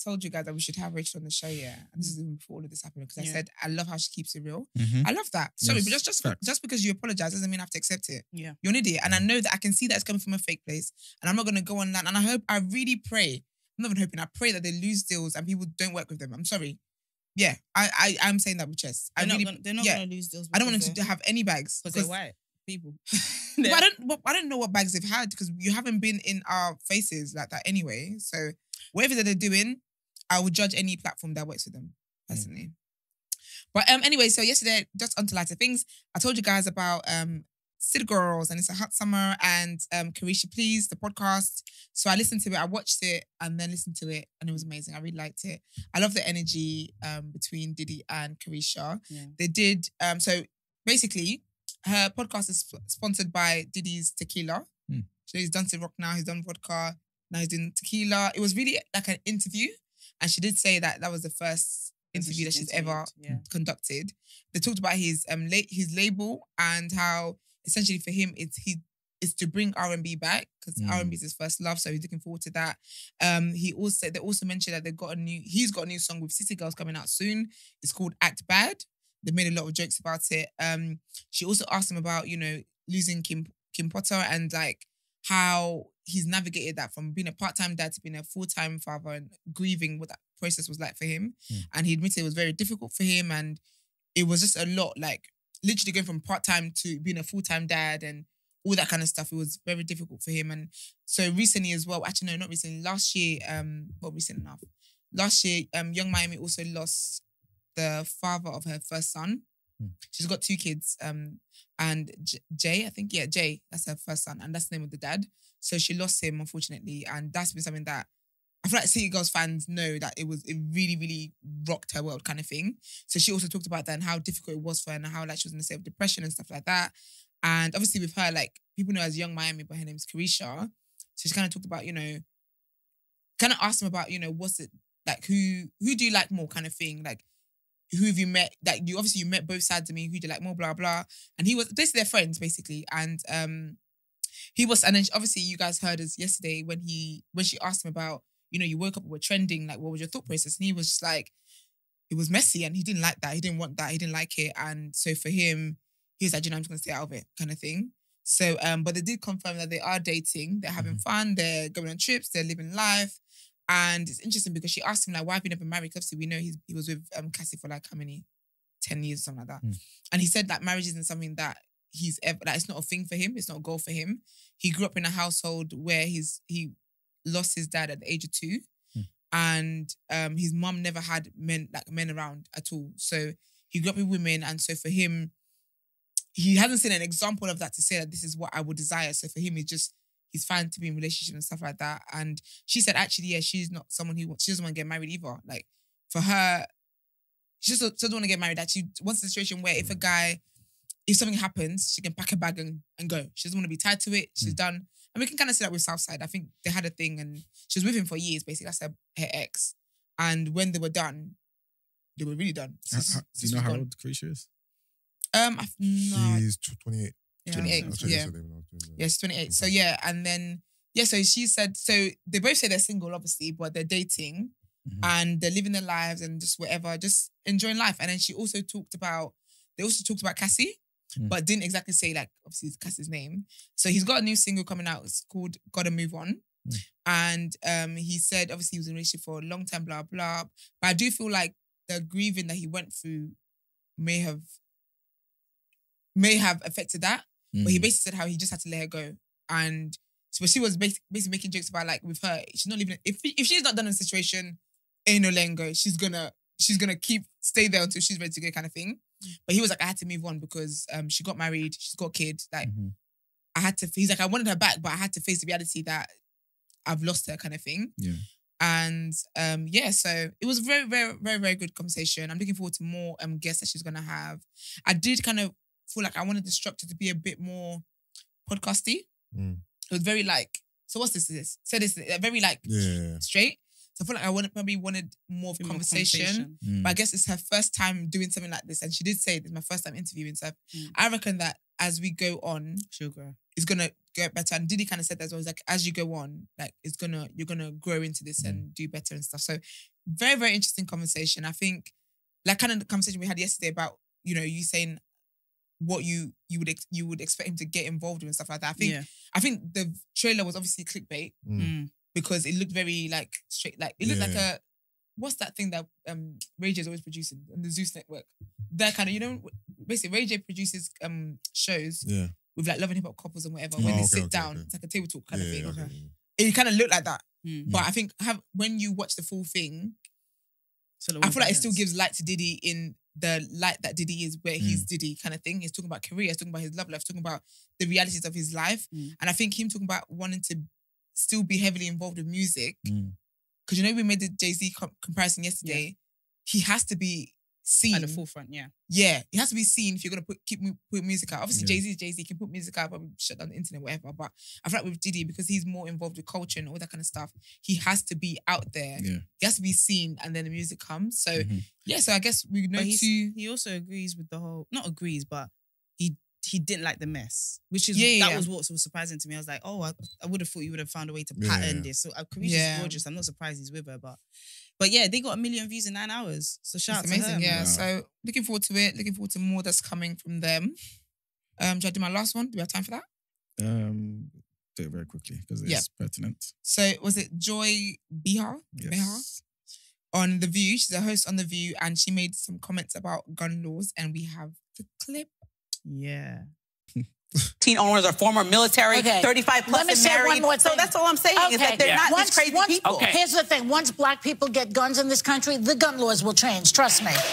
told you guys that we should have Rachel on the show, yeah? And this is even before all of this happened because I said I love how she keeps it real. Mhm. I love that. Sorry, Yes, but facts. just because you apologize doesn't mean I have to accept it. Yeah. You're an idiot. And I know that I can see that it's coming from a fake place. And I'm not gonna go on that. And I really pray, I'm not even hoping, I pray that they lose deals and people don't work with them. I'm sorry. Yeah, I'm saying that with chest. They're not going to lose deals. I don't want them to have any bags. Because they're white people. But I don't know what bags they've had because you haven't been in our faces like that anyway. So whatever that they're doing, I would judge any platform that works with them personally. But anyway, so yesterday, just onto lighter things, I told you guys about City Girls and It's a Hot Summer and Caresha Please, the podcast. So I listened to it, I watched it and then listened to it and it was amazing. I really liked it. I love the energy between Diddy and Caresha. Yeah. They did, so basically, her podcast is sponsored by Diddy's Tequila. Hmm. So he's done Rock now, he's done vodka, now he's doing tequila. It was really like an interview. And she did say that was the first interview that she's ever conducted. They talked about his label and how essentially for him it's to bring R&B back because R&B is his first love, so he's looking forward to that. They also mentioned that he's got a new song with City Girls coming out soon. It's called Act Bad. They made a lot of jokes about it. She also asked him about, losing Kim Potter and like how he's navigated that from being a part-time dad to being a full-time father and grieving what that process was like for him. And he admitted it was very difficult for him and it was just a lot, like literally going from part-time to being a full-time dad and all that kind of stuff. It was very difficult for him. And so recently as well, actually no, not recently, last year, recent enough. Last year, Young Miami also lost the father of her first son. She's got 2 kids. And Jay, Jay, that's her first son. And that's the name of the dad. So she lost him, unfortunately. And that's been something that I feel like City Girls fans know that it really, really rocked her world kind of thing. So she also talked about that and how difficult it was for her and how like she was in a state of depression and stuff like that. And obviously with her, like, people know as Young Miami, but her name's Caresha. So she kind of talked about, you know, kind of asked him about, you know, what's it, like, who do you like more kind of thing? Like, who have you met? Like, you met both sides of me. Who do you like more? Blah, blah. And he was, basically, they're friends, basically. And he was, and then obviously you guys heard us yesterday when she asked him about, you know, you woke up and were trending, like, what was your thought process? And he was just like, it was messy and he didn't like that. He didn't want that. He didn't like it. And so for him, he was like, you know, I'm just going to stay out of it kind of thing. So, but they did confirm that they are dating. They're having fun. They're going on trips. They're living life. And it's interesting because she asked him, like, why have you never married? Because obviously we know he was with Cassie for like how many? 10 years or something like that. And he said that marriage isn't something that he's ever, like, it's not a thing for him. It's not a goal for him. He grew up in a household where he lost his dad at the age of 2. And his mum never had men around at all. So he grew up with women. And so for him, he hasn't seen an example of that to say that this is what I would desire. So for him, he's fine to be in relationships and stuff like that. And she said, actually, yeah, she's not someone she doesn't want to get married either. Like, for her, she just doesn't want to get married. That she wants a situation where if something happens, she can pack a bag and go. She doesn't want to be tied to it. She's done. And we can kind of see that with Southside. I think they had a thing and she was with him for years, basically. That's her ex. And when they were done, they were really done. Do you know how old Caresha is? No. She's 28. Yeah. 28, yeah. Yeah, she's 28. So yeah, and then, yeah, so she said, so they both say they're single, obviously, but they're dating and they're living their lives and just whatever, just enjoying life. And then they also talked about Cassie, but didn't exactly say, like, obviously it's Cassie's name. So he's got a new single coming out. It's called Gotta Move On. And he said, obviously he was in a relationship for a long time, blah, blah. But I do feel like the grieving that he went through may have affected that. But he basically said how he just had to let her go. And so she was basically making jokes about, like, with her, she's not leaving. If she's not done in a situation, ain't no letting go. She's gonna stay there until she's ready to go, kind of thing. But he was like, I had to move on because she got married, she's got kids. Like, he's like, I wanted her back, but I had to face the reality that I've lost her, kind of thing. Yeah. And so it was a very, very, very, very good conversation. I'm looking forward to more guests that she's gonna have. I did kind of feel like I wanted the structure to be a bit more podcasty. It was very like, so what's this? So this very like straight. So I feel like I wanted more of a conversation. But I guess it's her first time doing something like this. And she did say, this is my first time interviewing. So I reckon that as we go on, she'll grow. It's gonna get better. And Diddy kind of said that as well. It's like, as you go on, like, you're gonna grow into this and do better and stuff. So very, very interesting conversation. I think, like, kind of the conversation we had yesterday about, you know, you saying what you would expect him to get involved with and stuff like that. I think the trailer was obviously clickbait because it looked very like straight, like it looked like a, what's that thing that Ray J is always producing on the Zeus network? That kind of, you know, basically Ray J produces shows with like love and hip hop couples and whatever. When they sit down, it's like a table talk kind of thing. It kind of looked like that. But I think when you watch the full thing, I feel like it still gives light to Diddy in the light that Diddy is, where he's Diddy kind of thing. He's talking about career, he's talking about his love life, talking about the realities of his life. And I think him talking about wanting to still be heavily involved with music, because you know we made the Jay-Z comparison yesterday, he has to be seen. At the forefront, yeah, he has to be seen if you're going to keep put music out. Obviously Jay-Z is Jay-Z, can put music out, but shut down the internet, whatever. But I feel like with Diddy, because he's more involved with culture and all that kind of stuff, he has to be out there. He has to be seen, and then the music comes. So so I guess we know he also agrees with the whole, not agrees, but he didn't like the mess, which is that was what was surprising to me. I was like, oh, I would have thought you would have found a way to pattern this. So Caresha's gorgeous. I'm not surprised he's with her, but yeah, they got 1 million views in 9 hours. So shout out to her. Yeah. So looking forward to it. Looking forward to more that's coming from them. Do I do my last one? Do we have time for that? Do it very quickly because it's pertinent. So was it Joy Behar? Yes. Behar? On The View. She's a host on The View, and she made some comments about gun laws, and we have the clip. Yeah. Teen owners are former military, 35 plus Let me and say married. one more thing. So that's all I'm saying is that they're not these crazy people. Here's the thing. Once black people get guns in this country, the gun laws will change. Trust me. That's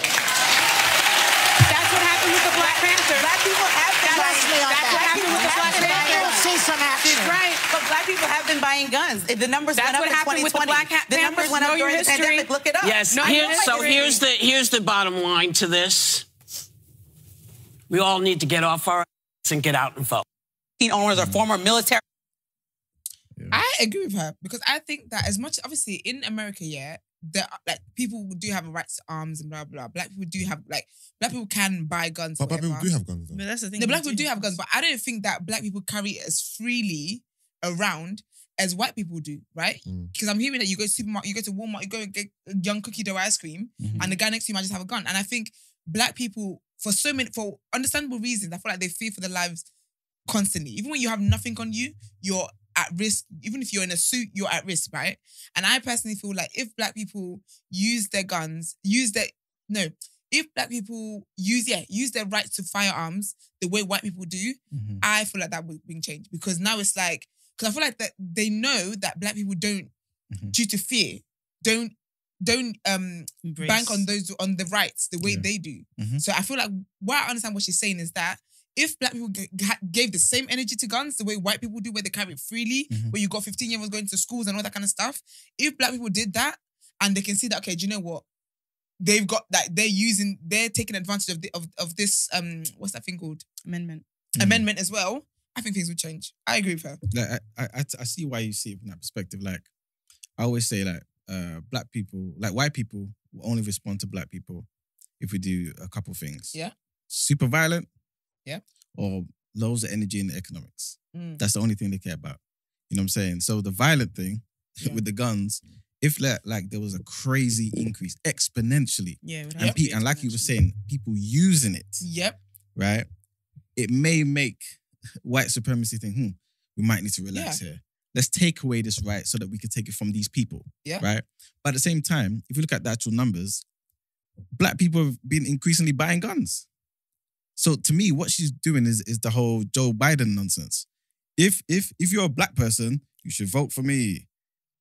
what happened with the Black Panther. Black people have been Trust me on That's what happened with the Black Panther. You'll see some action. She's right. But black people have been buying guns. The numbers went up in 2020. The numbers went up during the pandemic. Look it up. Yes. Here's the bottom line to this. We all need to get off our and get out and vote. Owners are former military. I agree with her because I think that as much, obviously, in America, there like people do have a right to arms and blah blah. Black people do have black people can buy guns. But black people do have guns, though. But that's the thing. No, black people do have guns, but I don't think that black people carry it as freely around as white people do, right? Because I'm hearing that you go to supermarket, you go to Walmart, you go and get a young cookie dough ice cream, and the guy next to you might just have a gun. And I think black people, for understandable reasons, I feel like they fear for their lives constantly. Even when you have nothing on you, you're at risk. Even if you're in a suit, you're at risk, right? And I personally feel like if black people use their guns, if black people use their rights to firearms the way white people do, I feel like that would bring change. Because now it's like, because I feel like that they know that black people don't, due to fear, don't bank on the rights the way they do. So I feel like what I understand what she's saying is that if black people gave the same energy to guns the way white people do, where they carry it freely, where you got 15-year-olds going to schools and all that kind of stuff, if black people did that and they can see that, okay, do you know what? They've got that, they're taking advantage of this, what's that thing called? Amendment as well. I think things would change. I agree with her. Like, I see why you see it from that perspective. Like, I always say, like, black people, like white people will only respond to black people if we do a couple things. Yeah. Super violent. Yeah. Or loads of energy in the economics. That's the only thing they care about. You know what I'm saying? So the violent thing with the guns, if like there was a crazy increase exponentially, and like you were saying, people using it, right? It may make white supremacy think, we might need to relax here. Let's take away this right so that we can take it from these people, right? But at the same time, if you look at the actual numbers, black people have been increasingly buying guns. So to me, what she's doing is the whole Joe Biden nonsense. If you're a black person, you should vote for me.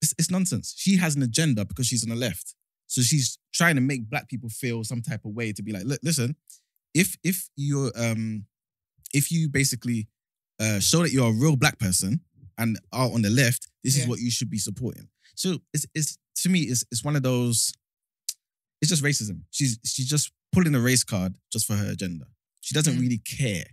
It's nonsense. She has an agenda because she's on the left. So she's trying to make black people feel some type of way to be like, look, listen, if you basically show that you're a real black person and are on the left, this is what you should be supporting. So it's to me, it's one of those. It's just racism. She's just pulling a race card just for her agenda. She doesn't really care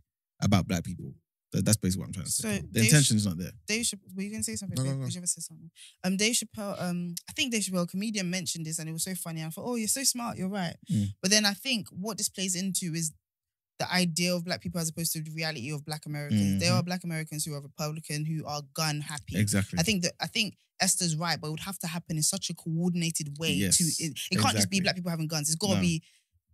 about black people. That's basically what I'm trying to say. So the intention is not there. Dave Chappelle, were you going to say something? No. Did you ever say something? Dave Chappelle, I think Dave Chappelle, a comedian, mentioned this and it was so funny. I thought, oh, you're so smart, you're right. But then I think what this plays into is the idea of black people as opposed to the reality of black Americans. There are black Americans who are Republican, who are gun happy. Exactly. I think Esther's right, but it would have to happen in such a coordinated way. It can't just be black people having guns. It's got to be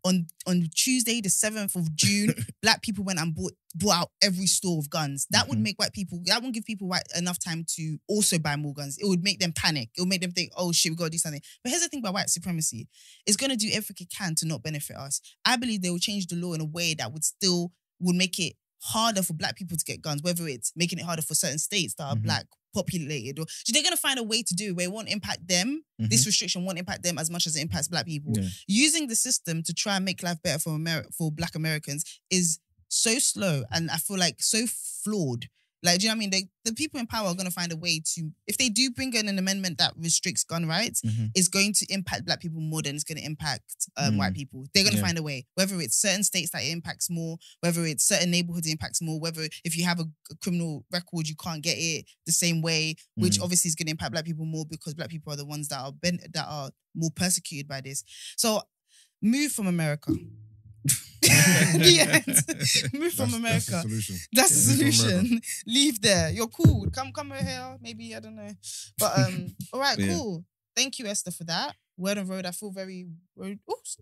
on Tuesday, the 7th of June, black people went and bought out every store of guns. That would make white people, that won't give people enough time to also buy more guns. It would make them panic. It would make them think, oh shit, we got to do something. But here's the thing about white supremacy. It's going to do everything it can to not benefit us. I believe they will change the law in a way that would make it harder for black people to get guns, whether it's making it harder for certain states that are black populated, or so they're going to find a way to do it where it won't impact them. This restriction won't impact them as much as it impacts black people. Using the system to try and make life better for black Americans is so slow and I feel like so flawed. Like, do you know what I mean? The people in power are going to find a way to, if they do bring in an amendment that restricts gun rights, it's going to impact black people more than it's going to impact white people. They're going to find a way, whether it's certain states that it impacts more, whether it's certain neighborhoods it impacts more, whether if you have a criminal record, you can't get it the same way, which obviously is going to impact black people more because black people are the ones that are more persecuted by this. So move from America. Move from America. That's the solution. That's the solution. Leave there. You're cool. Come over here. Maybe, I don't know. But all right, cool. Thank you, Esther, for that. Word on road. I feel very sorry.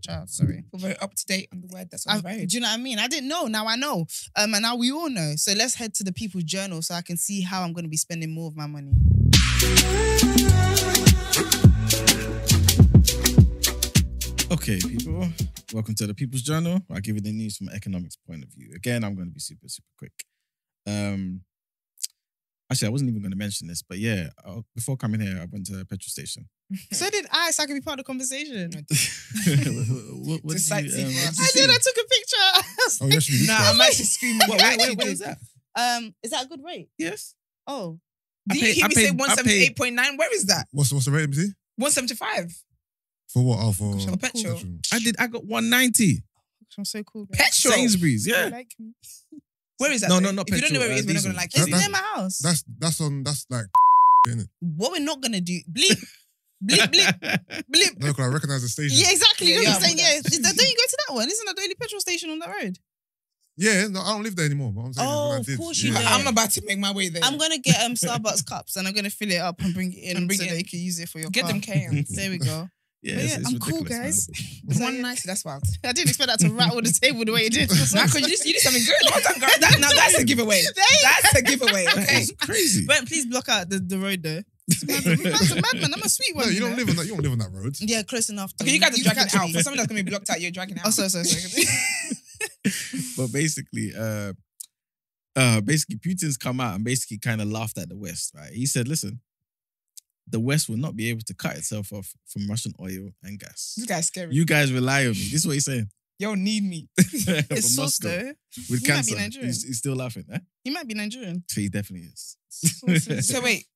I feel very up to date on the word that's on the road. Do you know what I mean? I didn't know. Now I know. And now we all know. So let's head to the People's Journal so I can see how I'm going to be spending more of my money. Okay, people. Welcome to the People's Journal. I'll give you the news from an economics point of view. Again, I'm going to be super, super quick. Actually, I wasn't even going to mention this, but yeah, before coming here, I went to a petrol station. So did I, so I could be part of the conversation. what did you, I took a picture. Oh, yes, you did. I'm actually screaming. Where is that? Is that a good rate? Yes. Oh. Did you hear me say 178.9? Where is that? What's the rate, MC? 175. For what? Oh, for petrol. I got 190. I'm so cool. Guys. Petrol. Sainsbury's, yeah. You like me. Where is that? No, though? not If you don't know petrol, where it is, we're not diesel. gonna like It's it. near my house. That's like isn't it? What we're not gonna do? Bleep, bleep, bleep, bleep. No, because I recognize the station. Yeah, exactly. You know what I'm saying? Yeah, Yeah. Don't you go to that one? Isn't that the only petrol station on that road? Yeah, no, I don't live there anymore. But I'm saying Oh, when I of did, course you yeah. do. I'm about to make my way there. I'm gonna get Starbucks cups and I'm gonna fill it up and bring it in And bring so it that in. you can use it for your Get car. them cans. There we go. Yeah, But it's I'm cool, ridiculous, guys. man. One nice, that's wild. I didn't expect that to rattle the table the way it did. Nah, because you did something good. Well done, girl. Now that's a giveaway. That's a giveaway. That Okay. is crazy. Brent, please block out the road though. Man's a madman. I'm a sweet one. No, you know? don't live on that. You don't live on that road. Yeah, close enough. Okay, you guys are dragging catch it out. me. For someone that's gonna be blocked out, you're dragging it out. Oh, sorry. But basically, Putin's come out and basically kind of laughed at the West, right? He said, listen, the West will not be able to cut itself off from Russian oil and gas. This guy's scary. You guys rely on me. This is what he's saying. Y'all need me. From It's sauce Moscow. though. With He might be cancer. Nigerian. He's still laughing, eh? He might be Nigerian. He definitely is. So wait,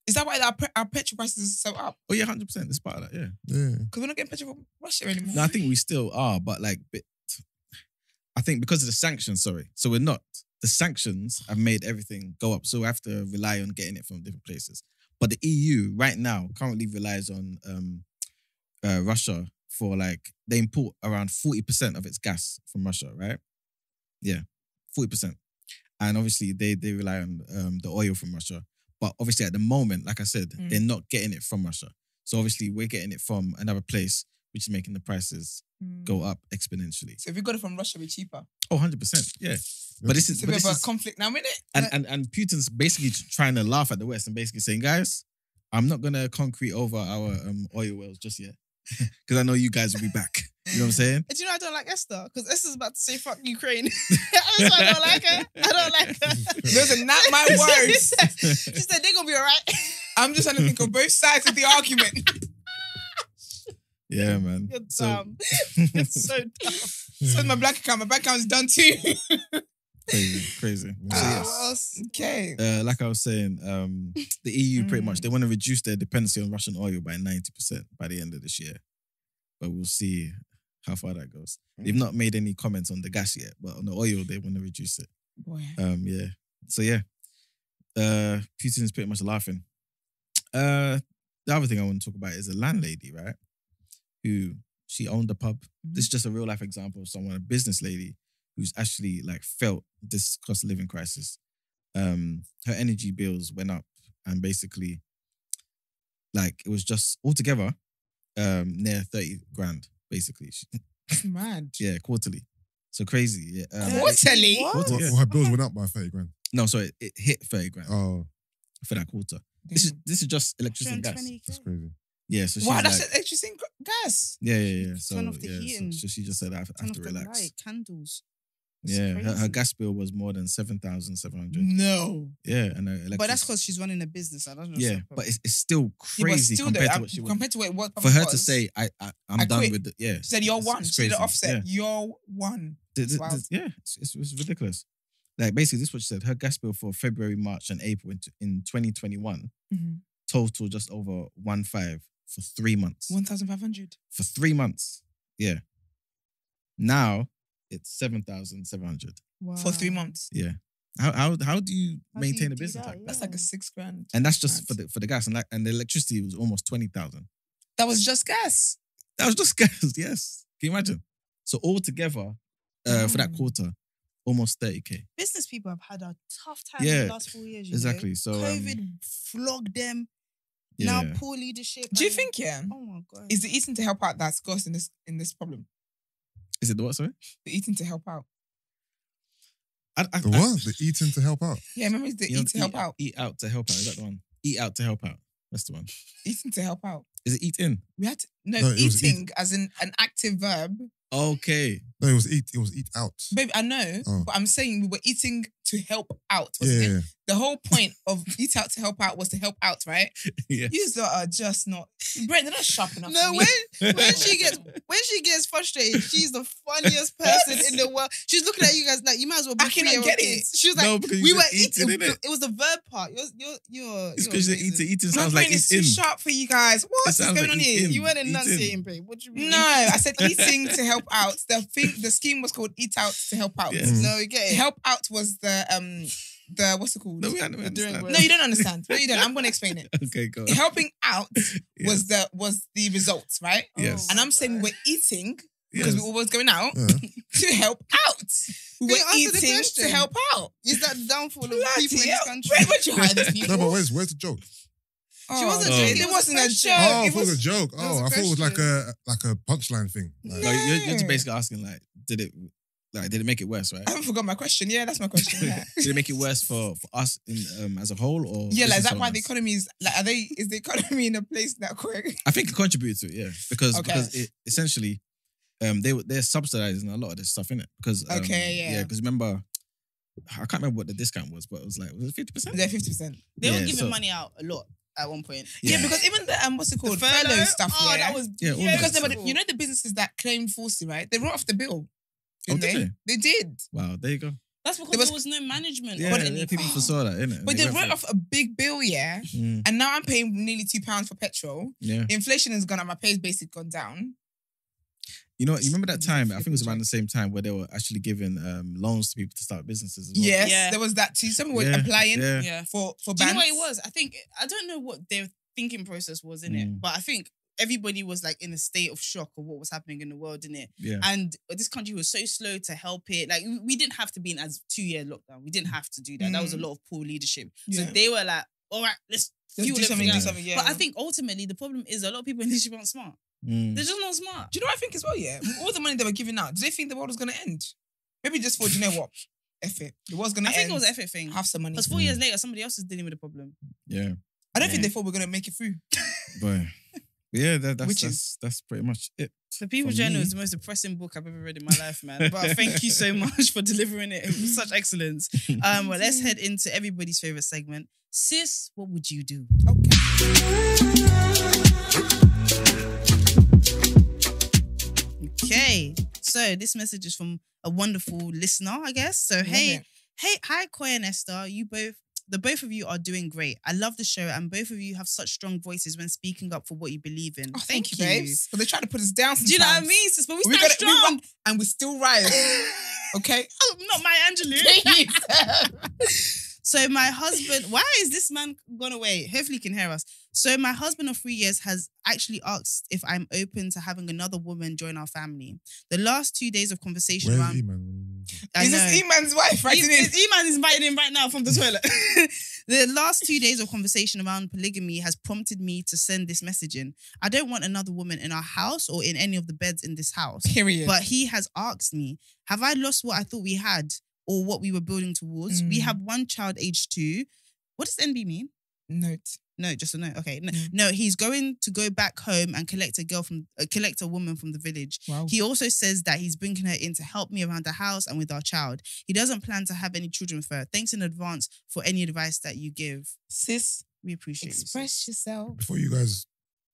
is that why our petrol prices are so up? Oh yeah, 100%. It's part of that, yeah. Yeah. Because we're not getting petrol from Russia anymore. No, I think we still are, but like, I think because of the sanctions, sorry. So we're not. The sanctions have made everything go up. So we have to rely on getting it from different places. But the EU right now currently relies on Russia for like, they import around 40% of its gas from Russia, right? Yeah, 40%. And obviously they rely on the oil from Russia. But obviously at the moment, like I said, they're not getting it from Russia. So obviously we're getting it from another place, which is making the prices go up exponentially. So if we got it from Russia, we're cheaper. Oh, 100%, yeah. But this is, It's a bit of a conflict now, isn't it? and Putin's basically trying to laugh at the West and basically saying, guys, I'm not going to concrete over our oil wells just yet. Because I know you guys will be back. You know what I'm saying? And do you know I don't like Esther? Because Esther's about to say fuck Ukraine. I don't like her. I don't like her. Those are not my words. She said they're going to be all right. I'm just trying to think of both sides of the argument. Yeah, man. You're So, dumb. You're so dumb. So my black account. My bank account is done too. crazy. So, Yeah. yes. What else? Okay. Like I was saying, the EU pretty much, they want to reduce their dependency on Russian oil by 90% by the end of this year. But we'll see how far that goes. They've not made any comments on the gas yet, but on the oil, they want to reduce it. Boy. Yeah. So yeah, Putin's pretty much laughing. The other thing I want to talk about is a landlady, right? Who, she owned a pub. This is just a real life example of someone, a business lady who's actually like felt this cost of living crisis. Her energy bills went up and basically like it was just altogether near 30 grand, basically. That's mad. Yeah, quarterly. So crazy. Yeah. Quarterly? What? Well, her bills went up by 30 grand. No, sorry, it hit 30 grand Oh, for that quarter. This is just electricity and gas. 220K. that's crazy. Yeah, so she's Wow, like, that's electricity and gas. yeah. So, Turn off the yeah, heating. so she just said I have Turn to off the relax. light, candles. It's Yeah, her crazy. gas bill was more than 7,700. No. Yeah, and her electricity. But that's because she's running a business. I don't know. yeah, but it's still Yeah, but crazy still compared though, to what she was. compared to what it was. For her to was, say, I'm I done quit. with the, yeah. she said, "You're one." It's She did the crazy. offset. Yeah. You're one. Wow. Yeah, it's ridiculous. Like basically, this is what she said. Her gas bill for February, March, and April in 2021 total just over 1.5 for 3 months. 1,500. For 3 months, yeah. Now it's 7,700. Wow. For 3 months. Yeah. How do you How do maintain you a do business that? like that? That's like a 6 grand. And that's just Mad. for the gas, and the electricity was almost 20,000. That was just gas. That was just gas, yes. Can you imagine? So altogether, for that quarter, almost 30K. Business people have had a tough time Yeah, in the last 4 years. You exactly. Know? So, COVID flogged them. Yeah. Now poor leadership. Do you and- think, yeah, Oh my god. is the eating to help out that's caused in this problem? Is it the what, sorry? The eating to help out. The what? The eating to help out. Yeah, remember it's the You know, eat to help out. Eat out to help out. Is that the one? Eat out to help out. That's the one. Eating to help out. Is it eat in? We had to, No, it was eating as in an active verb. Okay. No, it was eat. It was eat out. Baby, I know, Oh. but I'm saying we were eating to help out. Yeah, wasn't it? yeah. The whole point of eat out to help out was to help out, right? Yeah. You are just not. Brent, they're not sharp enough. No, for me. when she gets frustrated, she's the funniest person in the world. She's looking at you guys like you might as well be I cannot 3-year-old get it. kids. She was like, No, because we you were said eating, eating. innit? It was the verb part. You're It's because amazing. eating My sounds brain like is eat too in. sharp for you guys. What is sounds going like on eat here? in. You weren't in enunciating, babe. What do you mean? No, I said eating to help out. The scheme was called Eat Out to Help Out. Yes. No, you get it. Help Out was the what's it called? No, we understand. No, you don't understand. No, you don't. I'm going to explain it. Okay, go on. Helping out was the results, right? Yes. And I'm saying we're eating because we were always going out Yeah. to help out. We were answer the eating question. to help out. Is that the downfall of Bloody people in this hell. country? Where'd you hide this people? No, but where's the joke? She wasn't Oh, joking. It wasn't a question. joke. Oh, I It thought it was a was joke. was Oh, a I thought it was question. like a punchline thing. Like, No, you're just basically asking, like, did it make it worse, right? I haven't forgot my question. Yeah, that's my question. Yeah, Did it make it worse for us as a whole, or yeah, like is that business why the owners? economy is like? Is the economy in a place that quick? I think it contributes to it, yeah, because Okay. it essentially, they're subsidizing a lot of this stuff in it because Yeah. because remember, I can't remember what the discount was, but it was like 50%. They're 50%. They were Yeah, giving so- money out a lot at one point. Yeah, because even the what's it called, The furlough stuff. Oh, yeah, that was Yeah, all because that. you know the businesses that claimed falsely, right? They wrote off the bill. Oh, Didn't did they? They did. Wow, there you go. That's because There there was no management. Yeah, on yeah, any people part. foresaw that, innit? But They they went wrote for off a big bill, yeah. it. Mm, And now I'm paying nearly £2 for petrol. yeah. Inflation has gone up. My pay's basically gone down. You know, you remember that time? I think it was around the same time where they were actually giving loans to people to start businesses as well. Yes, Yeah. there was that too. Someone was Yeah, applying yeah. Yeah. for Do you know banks. what it was? I don't know what their thinking process was in it, Mm. but I think everybody was like in a state of shock of what was happening in the world, in it. Yeah. And this country was so slow to help it. Like we didn't have to be in as 2-year lockdown. We didn't have to do that. That was a lot of poor leadership. So Yeah. they were like, all right, let's Let's fuel do something, everything do up. something, yeah. But I think ultimately the problem is a lot of people in leadership aren't smart. Mm. They're just not smart. Do you know what I think as well, yeah? With all the money they were giving out, do they think the world was going to end? Maybe just for, do you know what? F it. The world's going to I end. think it was an effort thing. Have some money. Because 4 years later, somebody else is dealing with the problem. Yeah. I don't think Yeah. they thought we were going to make it through. But yeah, Which that's pretty much it. The People's For Journal me- is the most depressing book I've ever read in my life, man. But thank you so much for delivering it with such excellence. Well, let's head into everybody's favorite segment. Sis, what would you do? Okay. So this message is from a wonderful listener, I guess. So it. hi, Koi and Esther. The both of you are doing great. I love the show, and both of you have such strong voices when speaking up for what you believe in. Oh, thank you, babes. But they tried to put us down sometimes. Do you know what I mean, sis? But we stand got it, strong. and we still rise. Okay? Oh, not my Angelou. So my husband, why is this man gone away? Hopefully he can hear us. So my husband of 3 years has actually asked if I'm open to having another woman join our family. The last 2 days of conversation where's around... E-Man? I Is know. this E-Man's wife writing in? E-Man is inviting him right now from the toilet. The last 2 days of conversation around polygamy has prompted me to send this message in. I don't want another woman in our house or in any of the beds in this house. Period. But he has asked me, have I lost what I thought we had or what we were building towards? We have one child aged 2. What does NB mean? Note. No, just a note. Okay. No, he's going to go back home and collect a woman from the village. Wow. He also says that he's bringing her in to help me around the house and with our child. He doesn't plan to have any children with her. Thanks in advance for any advice that you give. Sis, We appreciate you. express yourself. Before you guys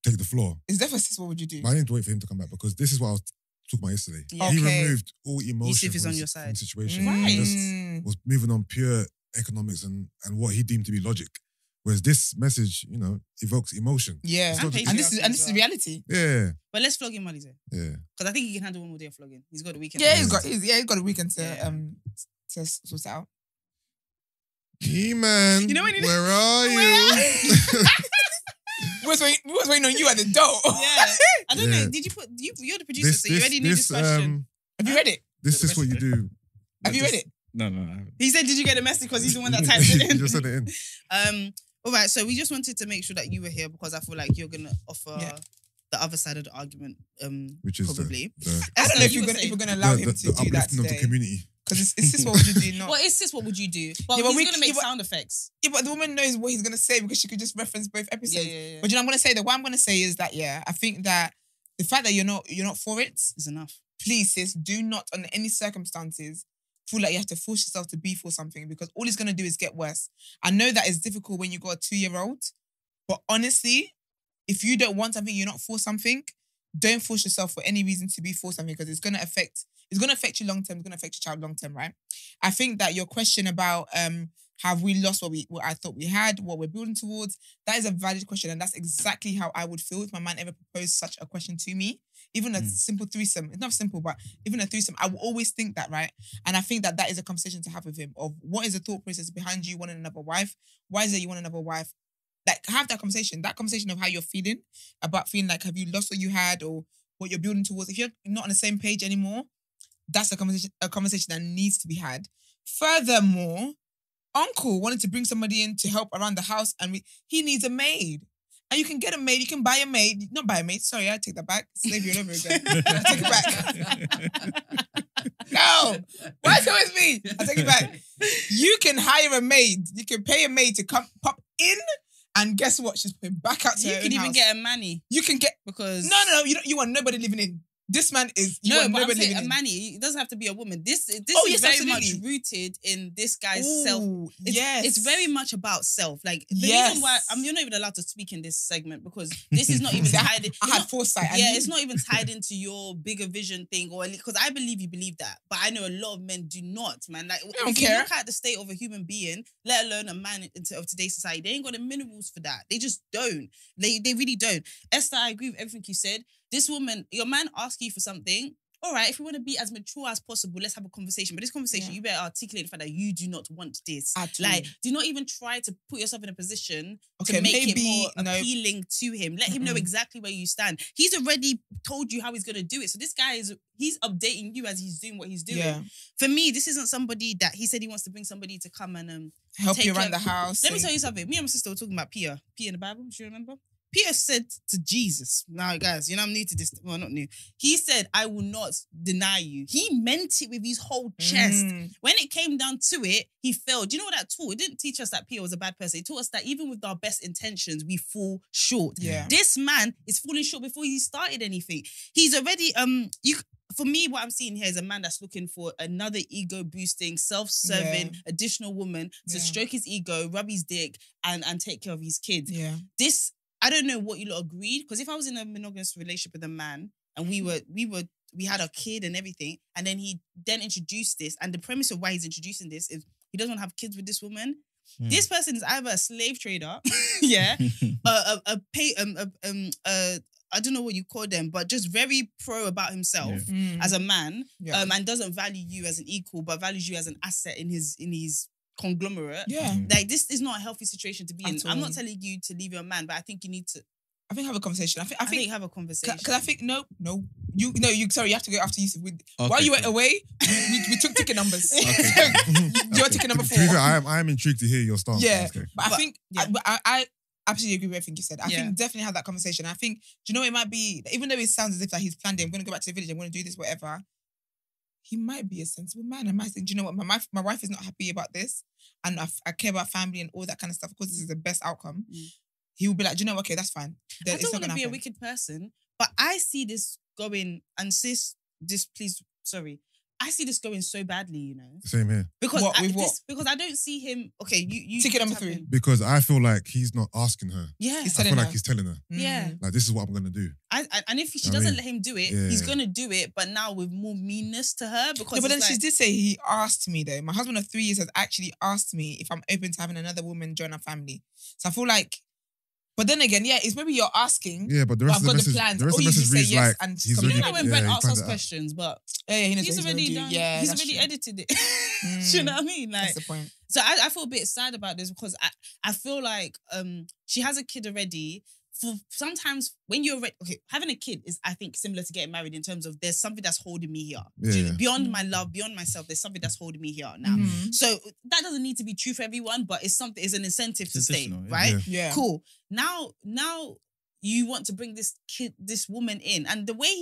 take the floor, Is that for sis? What would you do? but I need to wait for him to come back because this is what I was talking about yesterday. Yeah. He Okay. removed all emotion Yusuf is from on his- your from side. the situation. Right. He just was moving on pure economics and what he deemed to be logic. Whereas this message, evokes emotion. Yeah. It's not just- And this is reality. Yeah, But let's flog him while he's here. yeah. Because I think he can handle one more day of flogging. He's got a weekend. Yeah, he's got a weekend to sort it out. E-Man, You know when he- where are Where are you? We was waiting on you at the door. Yeah. I don't Yeah. know. Did you put... You're the producer, so you already knew this question. Have you read it? This is what you do. Have you read it? No, I haven't. He said, did you get the message? Because he's the one that typed it You in. just sent it in. All right, so we just wanted to make sure that you were here because I feel like you're gonna offer the other side of the argument. Which is probably. I don't know if you you're were gonna saying. allow him to do that uplifting of the today. community. Because it's just what would you do? Not. Well, it's just what would you do? But Yeah, but he's we- gonna make yeah, but- sound effects. Yeah, but the woman knows what he's gonna say because she could just reference both episodes. Yeah. But you know, I'm gonna say that what I'm gonna say is that I think that the fact that you're not for it, It's enough. please, sis, do not under any circumstances feel like you have to force yourself to be for something because all it's gonna do is get worse. I know that it's difficult when you got a 2-year-old, but honestly, if you don't want something, you're not for something, don't force yourself for any reason to be for something because it's gonna affect you long term, it's gonna affect your child long term, right? I think that your question about Have we lost what I thought we had, what we're building towards? That is a valid question. And that's exactly how I would feel if my man ever proposed such a question to me. Even a simple threesome. It's not simple, but even a threesome, I will always think that, right? And I think that is a conversation to have with him of what is the thought process behind you wanting another wife? Why is it you want another wife? Like, have that conversation of how you're feeling, about feeling like, have you lost what you had or what you're building towards? If you're not on the same page anymore, that's a conversation that needs to be had. Furthermore, Uncle wanted to bring somebody in to help around the house and he needs a maid. And you can get a maid, you can buy a maid. Not buy a maid, sorry, I take that back. Slavery all over again. I take it back. No, why is it always me? I take it back. You can hire a maid. You can pay a maid to come pop in. And guess what? She's putting back out to her own house. You can even get a manny. You can get... Because... No. You want nobody living in. This man is... No, but I'm saying a manny. It doesn't have to be a woman. This is very much rooted in this guy's self. It's very much about self. Like, the reason why... you're not even allowed to speak in this segment because this is not even tied... I had foresight. It's not even tied into your bigger vision thing or... Because I believe you believe that. But I know a lot of men do not, man. Like, if you look at the state of a human being, let alone a man of today's society, they ain't got the minerals for that. They just don't. They really don't. Esther, I agree with everything you said. This woman, your man asks you for something. All right, if you want to be as mature as possible, let's have a conversation. But this conversation, you better articulate the fact that you do not want this. Like, do not even try to put yourself in a position to make it more appealing to him. Let him know exactly where you stand. He's already told you how he's going to do it. So this guy he's updating you as he's doing what he's doing. Yeah. For me, this isn't somebody that he said he wants to bring somebody to come and help you around the house. Let me tell you something. Me and my sister were talking about Peter in the Bible. Do you remember? Peter said to Jesus, now guys, I'm new to this, well, not new. He said, I will not deny you. He meant it with his whole chest. When it came down to it, he failed. Do you know what that taught? It didn't teach us that Peter was a bad person. It taught us that even with our best intentions, we fall short. Yeah. This man is falling short before he started anything. He's already, for me, what I'm seeing here is a man that's looking for another ego-boosting, self-serving, additional woman to stroke his ego, rub his dick, and take care of his kids. Yeah. I don't know what you lot agreed, because if I was in a monogamous relationship with a man and we had a kid and everything, and then he then introduced this, and the premise of why he's introducing this is he doesn't want to have kids with this woman. This person is either a slave trader, I don't know what you call them, but just very pro about himself as a man, and doesn't value you as an equal, but values you as an asset in his conglomerate. Yeah. Like, this is not a healthy situation to be in. I'm not telling you to leave your man, but I think you need to have a conversation. I think have a conversation. Because I think sorry, you have to go after Yusuf. While you went away, we took ticket numbers. Okay. You're ticket number 4. I am intrigued to hear your stance. Yeah. Okay. But I think I absolutely agree with everything you said. I think definitely have that conversation. I think, do you know what it might be? Even though it sounds as if he's planned it, I'm going to go back to the village, I'm going to do this, whatever. He might be a sensible man. I might think, do you know what? My wife is not happy about this, and I care about family and all that kind of stuff. Of course, this is the best outcome. He will be like, do you know, okay, that's fine. I don't want to be a wicked person, but I see this going, and I see this going so badly, you know. Same here. Because because I don't see him. Okay, you ticket number 3. Because I feel like he's not asking her. Yeah, I feel like he's telling her. Yeah, like, this is what I'm gonna do. And if she doesn't let him do it, he's gonna do it, but now with more meanness to her. Because but then she did say he asked me though. My husband of 3 years has actually asked me if I'm open to having another woman join our family. So I feel like. But then again, it's maybe you're asking. Yeah, but the rest of the message, reads yes like and he's you know when Brent asks us questions, but he knows he's already done. Yeah, he's already edited it. Do you know what I mean? Like, that's the point. So I feel a bit sad about this because I feel like she has a kid already. For sometimes when you're having a kid is, I think, similar to getting married in terms of there's something that's holding me here. Beyond my love, beyond myself, there's something that's holding me here now. So that doesn't need to be true for everyone, but it's an incentive to stay, right? Yeah. Cool. Now you want to bring this woman in, and the way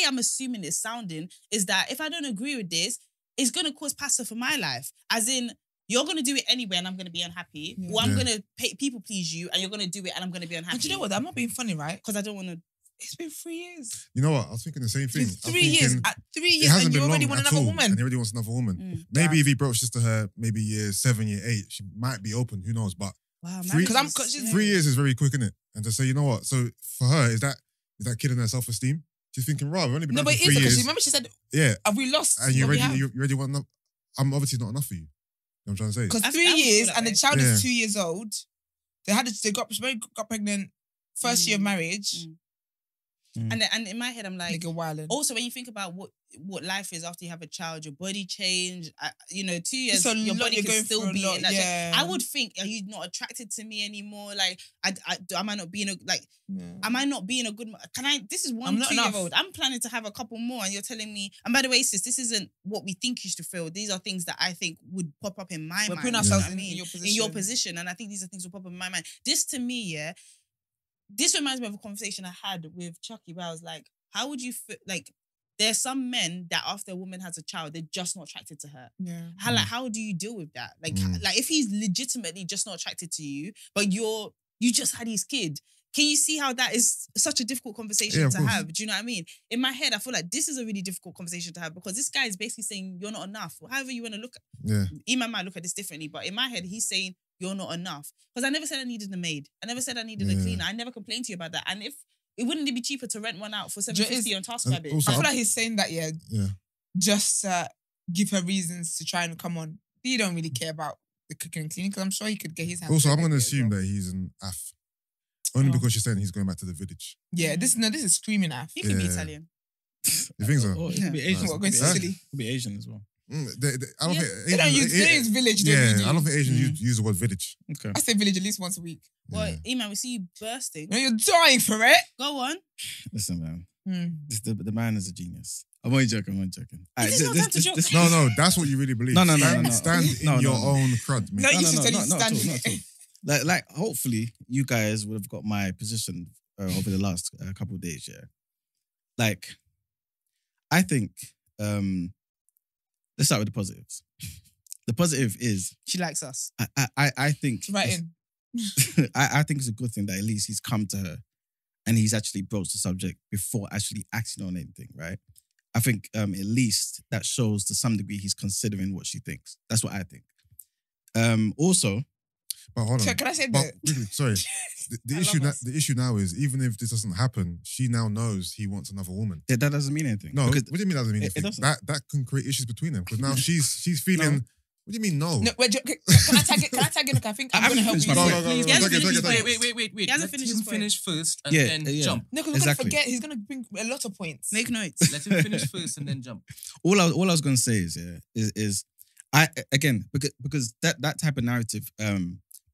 I'm assuming it's sounding is that if I don't agree with this, it's gonna cause passer for my life. As in, you're going to do it anyway and I'm going to be unhappy. Yeah. Or I'm going to people please you and you're going to do it and I'm going to be unhappy. But you know what? I'm not being funny, right? Because I don't want to... It's been 3 years. You know what? I was thinking the same thing. It's 3 years. At 3 years and you already want another woman. And he already wants another woman. Maybe if he broached this to her, maybe year 7, year 8, she might be open. Who knows? But 3 years is very quick, isn't it? And to say, you know what? So for her, is that killing her self-esteem? She's thinking, right, we've only been for 3 years. Because remember she said, have we lost? And you already want enough. I'm obviously not enough for you. what I'm trying to say? Because I 3 would feel years that and the way. child Yeah. is 2 years old. They got pregnant first year of marriage. And in my head, I'm like, Nigga wildin'. also when you think about what life is after you have a child, your body change. 2 years, It's a your lot, body you're can going still through a be lot, in that. yeah. I would think, are you not attracted to me anymore? Like, am I not being Yeah. am I not being a good? This is I'm one not 2-year-old. I'm planning to have a couple more, and you're telling me. And by the way, sis, this isn't what we think you should feel. These are things that I think would pop up in my We're mind. putting you know ourselves what I in mean? your In your position. position, and I think these are things that pop up in my mind. This to me, yeah. This reminds me of a conversation I had with Chucky where I was like, how would you feel? Like, there's some men that after a woman has a child, they're just not attracted to her. Yeah. How do you deal with that? Like, like if he's legitimately just not attracted to you, but you just had his kid, can you see how that is such a difficult conversation of to course. have? Do you know what I mean? In my head, I feel like this is a really difficult conversation to have because this guy is basically saying you're not enough. However you want to look at Yeah. Iman might look at this differently, but in my head, he's saying you're not enough. Because I never said I needed a maid. I never said I needed a cleaner. I never complained to you about that. And if it wouldn't it be cheaper to rent one out for $750 on TaskRabbit? also- I feel like he's saying that, yeah, Yeah. just give her reasons to try and come on. You don't really care about the cooking and cleaning because I'm sure he could get his hands. Also, I'm dirty going to as assume well. that he's an AF. Only Oh. because she's saying he's going back to the village. Yeah, this is screaming af. He could be Yeah. Italian. You think so? Or it could be Asian. What, going to Huh? Sicily? It could be Asian as well. I don't Yeah. think They don't use village. They Yeah, do. I don't think Asians use the word village. Okay. I say village at least once a week. Well, Iman, we see you bursting. No, you're dying for it. Go on. Listen, man. Hmm. The man is a genius. I'm only joking. Alright, This is not time to joke. No, that's what you really believe. No. Stand in No, your no. own crud, mate. No, you should tell you not at all, standing not at all. Like, hopefully, you guys would have got my position over the last couple of days. Yeah, like, I think. Let's start with the positives. The positive is She likes us. I think Right in. I think it's a good thing that at least he's come to her and he's actually broached the subject before actually acting on anything, right? I think at least that shows to some degree he's considering what she thinks. That's what I think. Also, But hold on. So can I say But that? really, sorry. The I issue love us. the issue now is even if this doesn't happen, she now knows he wants another woman. that doesn't mean anything. No, because what do you mean that doesn't mean it anything? doesn't. That can create issues between them because now she's feeling. What do you mean no? No, wait, can I tag it? Can I tag it? I think I'm I going to help haven't you. finished my No, point. no, no, He no, hasn't take it, finished take it, his take it. point. Wait. He hasn't Let finished him his point. finish first and Yeah, then yeah. jump. No, because we're Exactly. going to forget. He's going to bring a lot of points. Make notes. Let him finish first and then jump. all I was going to say is I again because that type of narrative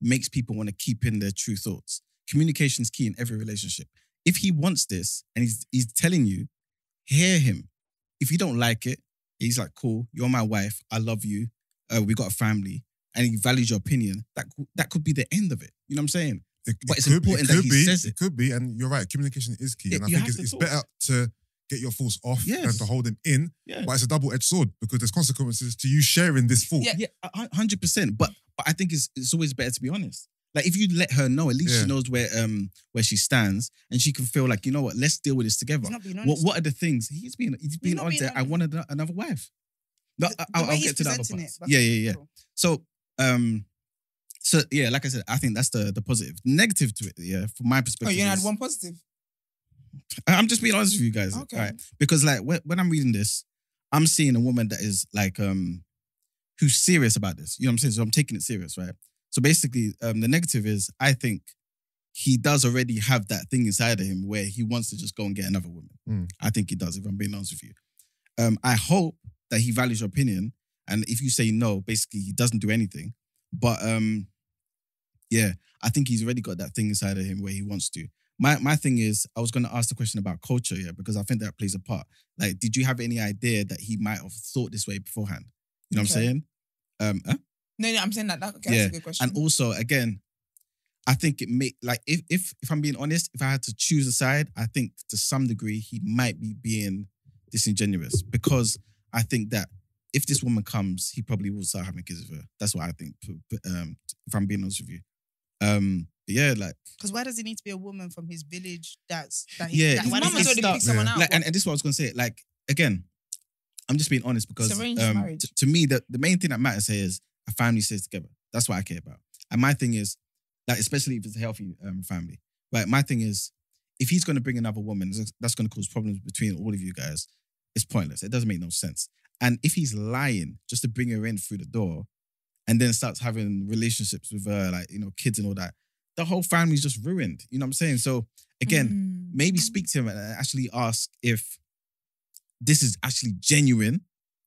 makes people want to keep in their true thoughts. Communication is key in every relationship. If he wants this and he's telling you, hear him. If you don't like it, he's like, cool, you're my wife, I love you, we got a family, and he values your opinion. That could be the end of it. You know what I'm saying? But it's important that he says it. It could be, and you're right. Communication is key, and I You think have to it's talk. better to get your thoughts off Yes. than to hold them in. Yeah. But it's a double-edged sword because there's consequences to you sharing this thought. Yeah. 100%. But I think it's always better to be honest. Like if you let her know, at least Yeah. she knows where she stands, and she can feel like, you know what, let's deal with this together. He's not being honest. What are the things he's being not honest? being I honest. wanted another wife. No, The I'll way he's get to the other presenting parts. it, but- Yeah. Cool. So yeah, like I said, I think that's the positive. Negative to it, yeah, from my Oh, perspective. you had is- one positive. I'm just being honest with you guys, Okay. right? Because like when I'm reading this, I'm seeing a woman that is like who's serious about this. You know what I'm saying? So I'm taking it serious, right? So basically, the negative is I think he does already have that thing inside of him where he wants to just go and get another woman. Mm. I think he does, if I'm being honest with you. I hope that he values your opinion, and if you say no, basically he doesn't do anything. But yeah, I think he's already got that thing inside of him where he wants to. My thing is, I was going to ask the question about culture, yeah, because I think that plays a part. Like, did you have any idea that he might have thought this way beforehand? You know what I'm saying? Huh? No, I'm saying that. Okay, Yeah. that's a good question. And also, again, I think it may like if I'm being honest, if I had to choose a side, I think to some degree he might be being disingenuous because I think that if this woman comes, he probably will start having kids with her. That's what I think. If I'm being honest with you, yeah, like Because why does it need to be a woman from his village that Yeah, that, His why mum does has it already picked someone out. like, and this is what I was gonna say. Like again, I'm just being honest because It's arranged marriage. to me, the main thing that matters here is a family stays together. That's what I care about. And my thing is, like, especially if it's a healthy family, right? My thing is, if he's going to bring another woman, that's going to cause problems between all of you guys. It's pointless. It doesn't make no sense. And if he's lying just to bring her in through the door, and then starts having relationships with like, you know, kids and all that, the whole family's just ruined. You know what I'm saying? So again, maybe speak to him and actually ask if this is actually genuine.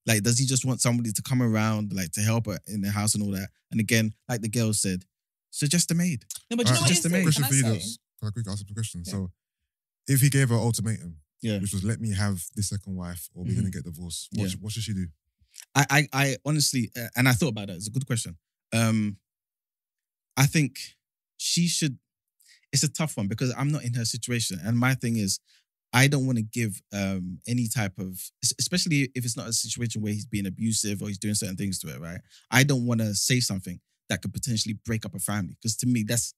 Like, does he just want somebody to come around, like, to help her in the house and all that? And again, like the girl said, suggest a maid. No, but you know what Just is a maid. Question Can for you, I though. say? Can I quickly ask a question? Yeah. So, if he gave her an ultimatum, Yeah. which was let me have this second wife or we're Mhm. going to get divorced, Yeah. what should she do? I honestly, and I thought about that. It's a good question. I think she should. It's a tough one because I'm not in her situation, and my thing is, I don't want to give any type of, especially if it's not a situation where he's being abusive or he's doing certain things to it, right? I don't want to say something that could potentially break up a family because to me, that's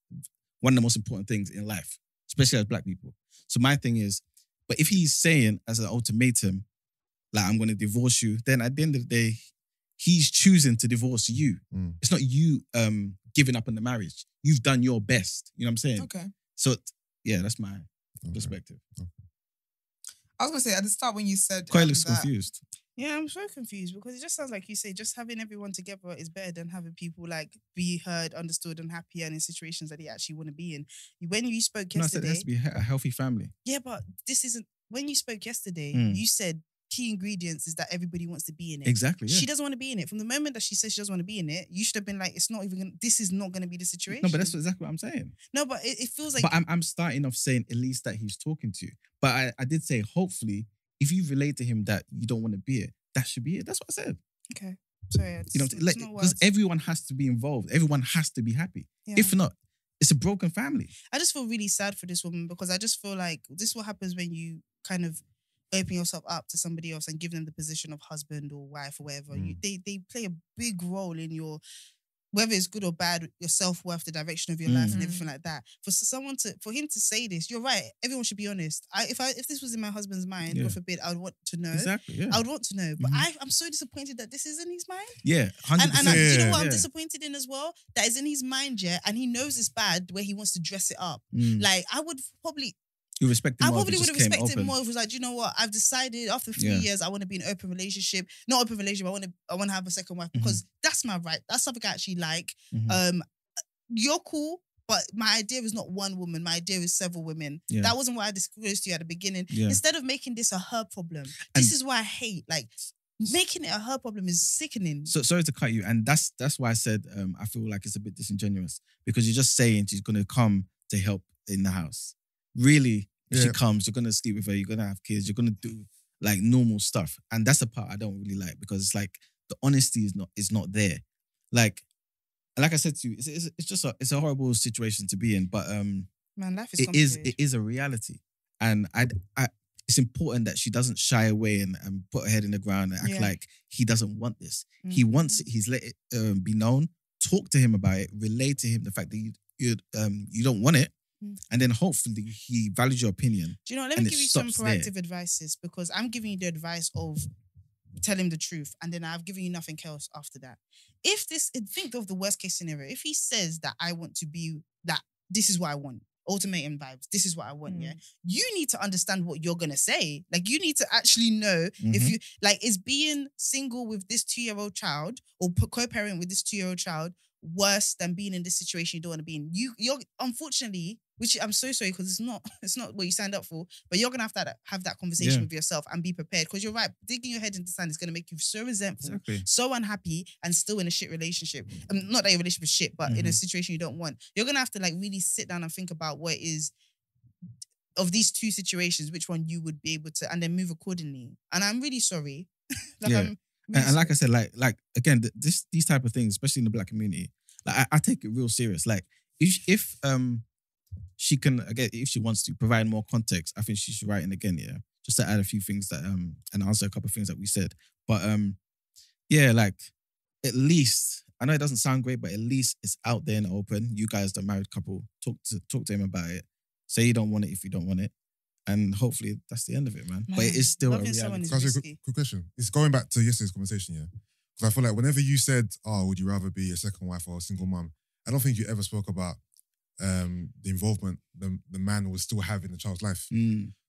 one of the most important things in life, especially as Black people. So my thing is, but if he's saying as an ultimatum, like, I'm going to divorce you, then at the end of the day, he's choosing to divorce you. Mm. It's not you giving up on the marriage. You've done your best. You know what I'm saying? Okay. So, yeah, that's my Okay. perspective. I was going to say, at the start when you said... Quite looks that- confused. Yeah, I'm so confused because it just sounds like you say just having everyone together is better than having people like be heard, understood, and happy and in situations that they actually want to be in. When you spoke No, I said it yesterday, has to be a healthy family. yeah, but this isn't. When you spoke yesterday, Mm. you said key ingredients is that everybody wants to be in it. Exactly, yeah. She doesn't want to be in it. From the moment that she says she doesn't want to be in it, you should have been like, it's not even. This is not going to be the situation. No, but that's exactly what I'm saying. No, but it feels like. But I'm starting off saying at least that he's talking to you. But I did say, hopefully, if you relate to him that you don't want to be it, that should be it. That's what I said. Okay, sorry. You know, like, because everyone has to be involved. Everyone has to be happy. Yeah. If not, it's a broken family. I just feel really sad for this woman because I just feel like this is what happens when you kind of open yourself up to somebody else and give them the position of husband or wife or whatever. They play a big role in your, whether it's good or bad, your self-worth, the direction of your life and everything like that. For him to say this, you're right. Everyone should be honest. If this was in my husband's mind, Yeah. God forbid, I would want to know. Exactly, yeah. I would want to know. But I'm so disappointed that this is in his mind. Yeah, 100%. And do you know what I'm Yeah. disappointed in as well? That is in his mind, yeah, and he knows it's bad where he wants to dress it up. Mm. Like, I would probably... You respect him I more if probably it would just have came respected open. more if it was like, do you know what? I've decided after 3 Yeah. years I want to be in an open relationship. Not open relationship. I want to have a second wife because that's my right. That's something I actually like. Mhm. You're cool, but my idea is not one woman. My idea is several women. Yeah. That wasn't what I disclosed to you at the beginning. Yeah. Instead of making this a her problem, And- this is what I hate. Like, making it a her problem is sickening. So sorry to cut you, and that's why I said I feel like it's a bit disingenuous because you're just saying she's gonna come to help in the house. Really, if she Yeah. comes, you're gonna sleep with her, you're gonna have kids, you're gonna do like normal stuff, and that's the part I don't really like because it's like the honesty is not there. Like I said to you, it's just it's a horrible situation to be in, but Man, life is it complicated. is a reality, and I it's important that she doesn't shy away and put her head in the ground and act Yeah. like he doesn't want this. He wants it. He's let it be known. Talk to him about it. Relate to him the fact that you don't want it, and then hopefully he values your opinion. Do you know, let and me it give you some stops there. proactive advices because I'm giving you the advice of tell him the truth and then I've given you nothing else after that. Think of the worst case scenario. If he says that I want to be, that this is what I want, ultimatum vibes, this is what I want, yeah, you need to understand what you're going to say. Like, you need to actually know if you, like, is being single with this 2-year-old child or co-parent with this 2-year-old child worse than being in this situation you don't want to be in? You're unfortunately, which I'm so sorry because it's not what you signed up for, but you're gonna have that conversation with yourself and be prepared because you're right. Digging your head into the sand is gonna make you so resentful, so unhappy, and still in a shit relationship. Not that your relationship is shit, but in a situation you don't want. You're gonna have to like really sit down and think about what is of these two situations, which one you would be able to, and then move accordingly. And I'm really sorry. And like I said, like again, these type of things, especially in the Black community, like I take it real serious. Like if she can, again, if she wants to provide more context, I think she should write in again, yeah, just to add a few things that and answer a couple of things that we said. But yeah, like at least I know it doesn't sound great, but at least it's out there and open. You guys, the married couple, talk to him about it. Say you don't want it if you don't want it. And hopefully that's the end of it, man. But it is still a reality. Can I say a quick question? It's going back to yesterday's conversation, yeah? Because I feel like whenever you said, oh, would you rather be a second wife or a single mum? I don't think you ever spoke about the involvement the man will still have in the child's life.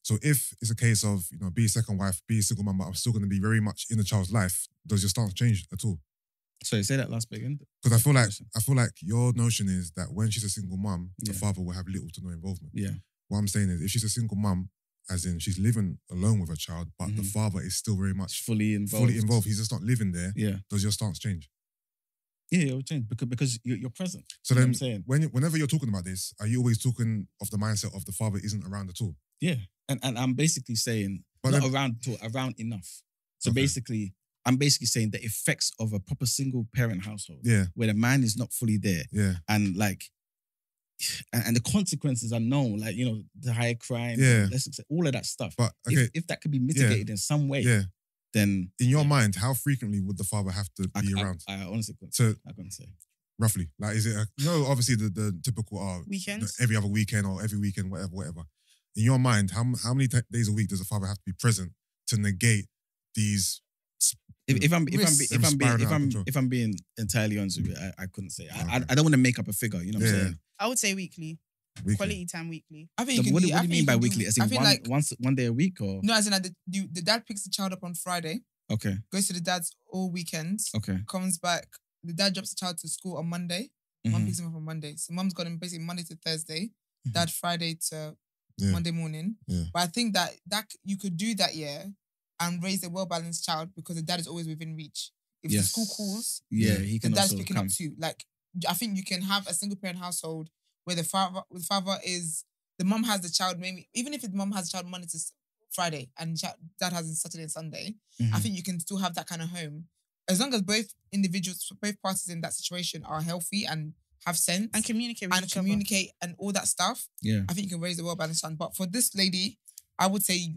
So if it's a case of, be a second wife, be a single mum, but I'm still going to be very much in the child's life, does your stance change at all? Sorry, say that last bit again. Because I feel like your notion is that when she's a single mum, the Yeah. father will have little to no involvement. Yeah. What I'm saying is, if she's a single mum, as in she's living alone with her child, but the father is still very much Fully involved. He's just not living there. Yeah. Does your stance change? Yeah, it'll change because you're present. So You know then, what I'm saying? whenever you're talking about this, are you always talking of the mindset of the father isn't around at all? Yeah. And I'm basically saying But not then- around at all, around enough. So Okay. basically, I'm basically saying the effects of a proper single parent household Yeah, where the man is not fully there yeah, and like and the consequences are known, like, you know, the higher crime, Yeah. all of that stuff. but okay, If that could be mitigated in some way, yeah. then In your mind, how frequently would the father have to be around? I honestly couldn't, So I couldn't say. roughly, like, is it obviously the typical Weekends? every other weekend or every weekend, whatever. In your mind, how many days a week does the father have to be present to negate these? If I'm spiraling out of control. if I'm being entirely honest with you, I couldn't say. I Okay. don't want to make up a figure. You know what I'm Yeah. saying? I would say weekly. Weekly? Quality time weekly. I think So you can what do do, you I think mean you by can weekly? do- As I in feel like one day a week or no, as in like the dad picks the child up on Friday, okay, goes to the dad's all weekends, okay. comes back. The dad drops the child to school on Monday. Mum picks him up on Monday. So mum's got him basically Monday to Thursday, dad Friday to Yeah. Monday morning. Yeah. But I think that you could do that, and raise a well-balanced child because the dad is always within reach. If the Yes. school calls, Yeah, he the can dad's also picking come. up too. Like, I think you can have a single parent household where the father is, the mum has the child, maybe, even if the mum has the child Monday to Friday and dad has it Saturday and Sunday, I think you can still have that kind of home. As long as both parties in that situation are healthy and have sense And communicate with and each other. communicate and all that stuff, Yeah. I think you can raise a well-balanced son. But for this lady, I would say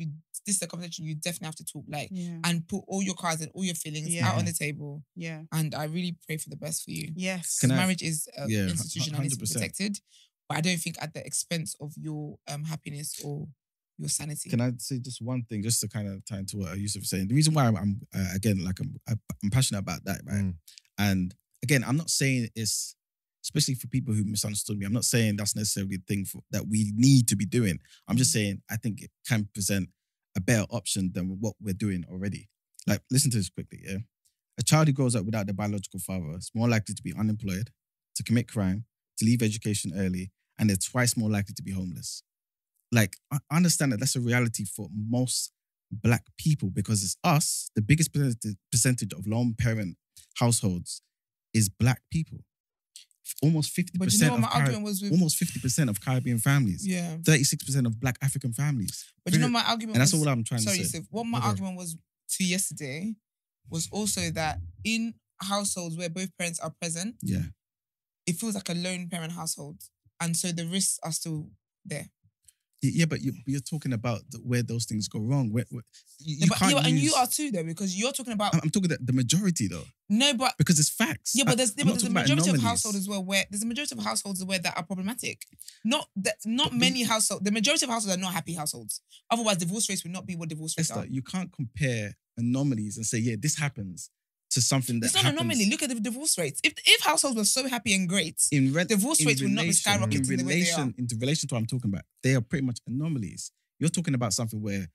this is a conversation you definitely have to talk, like, Yeah. and put all your cards and all your feelings Yeah. out on the table. Yeah. And I really pray for the best for you. Yes. Can I- Marriage is an Yeah, institution and needs to be 100%. protected, but I don't think at the expense of your happiness or your sanity. Can I say just one thing, just to kind of tie into what Yusuf was saying? The reason why I'm again, like I'm passionate about that, right? And again, I'm not saying it's, especially for people who misunderstood me, I'm not saying that's necessarily the thing that we need to be doing. I'm just saying I think it can present a better option than what we're doing already. Like, listen to this quickly, yeah? A child who grows up without their biological father is more likely to be unemployed, to commit crime, to leave education early, and they're twice more likely to be homeless. Like, I understand that that's a reality for most Black people because it's us, the biggest percentage of lone parent households is Black people. Almost 50% But you know what my of argument was with... almost 50% of Caribbean families. Yeah. 36% of Black African families. But you know my argument And that's was... all I'm trying Sorry, to say. Yusuf, what my Okay. argument was to yesterday was also that in households where both parents are present, Yeah. it feels like a lone parent household. And so the risks are still there. Yeah, but you're talking about where those things go wrong. You Yeah, but can't and use- you are too, though, because you're talking about... I'm talking the majority though, No, but... because it's facts. Yeah, but there's I'm not a talking about majority of anomalies. households as well where there's a majority of households where that are problematic. Not many households. The majority of households are not happy households. Otherwise, divorce rates would not be what divorce rates Esther, are. you can't compare anomalies and say, yeah, this happens to something that It's not an happens anomaly. Look at the divorce rates. If households were so happy and great, divorce in rates would not be relation- skyrocketing in the way they are. relation, in relation to what I'm talking about, they are pretty much anomalies. You're talking about something where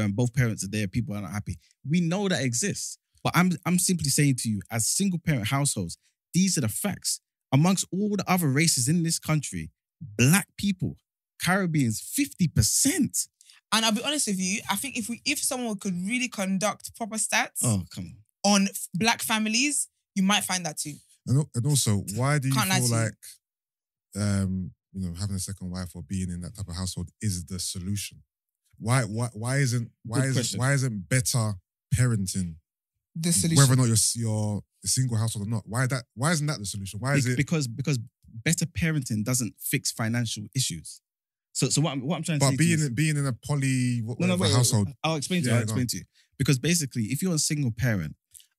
both parents are there, people are not happy. We know that exists, but I'm simply saying to you, as single parent households, these are the facts. Amongst all the other races in this country, Black people, Caribbeans, 50%. And I'll be honest with you, I think if someone could really conduct proper stats Oh, come on. on Black families, you might find that too. And also, why do you Can't lie feel to you. like, having a second wife or being in that type of household is the solution? Why isn't better parenting, The solution. whether or not you're a single household or not? Why isn't that the solution? Why is it? Because better parenting doesn't fix financial issues. So what I'm trying to say But to you is- being in a wait, household, I'll explain to you. Yeah, I'll explain to you. Because basically, if you're a single parent,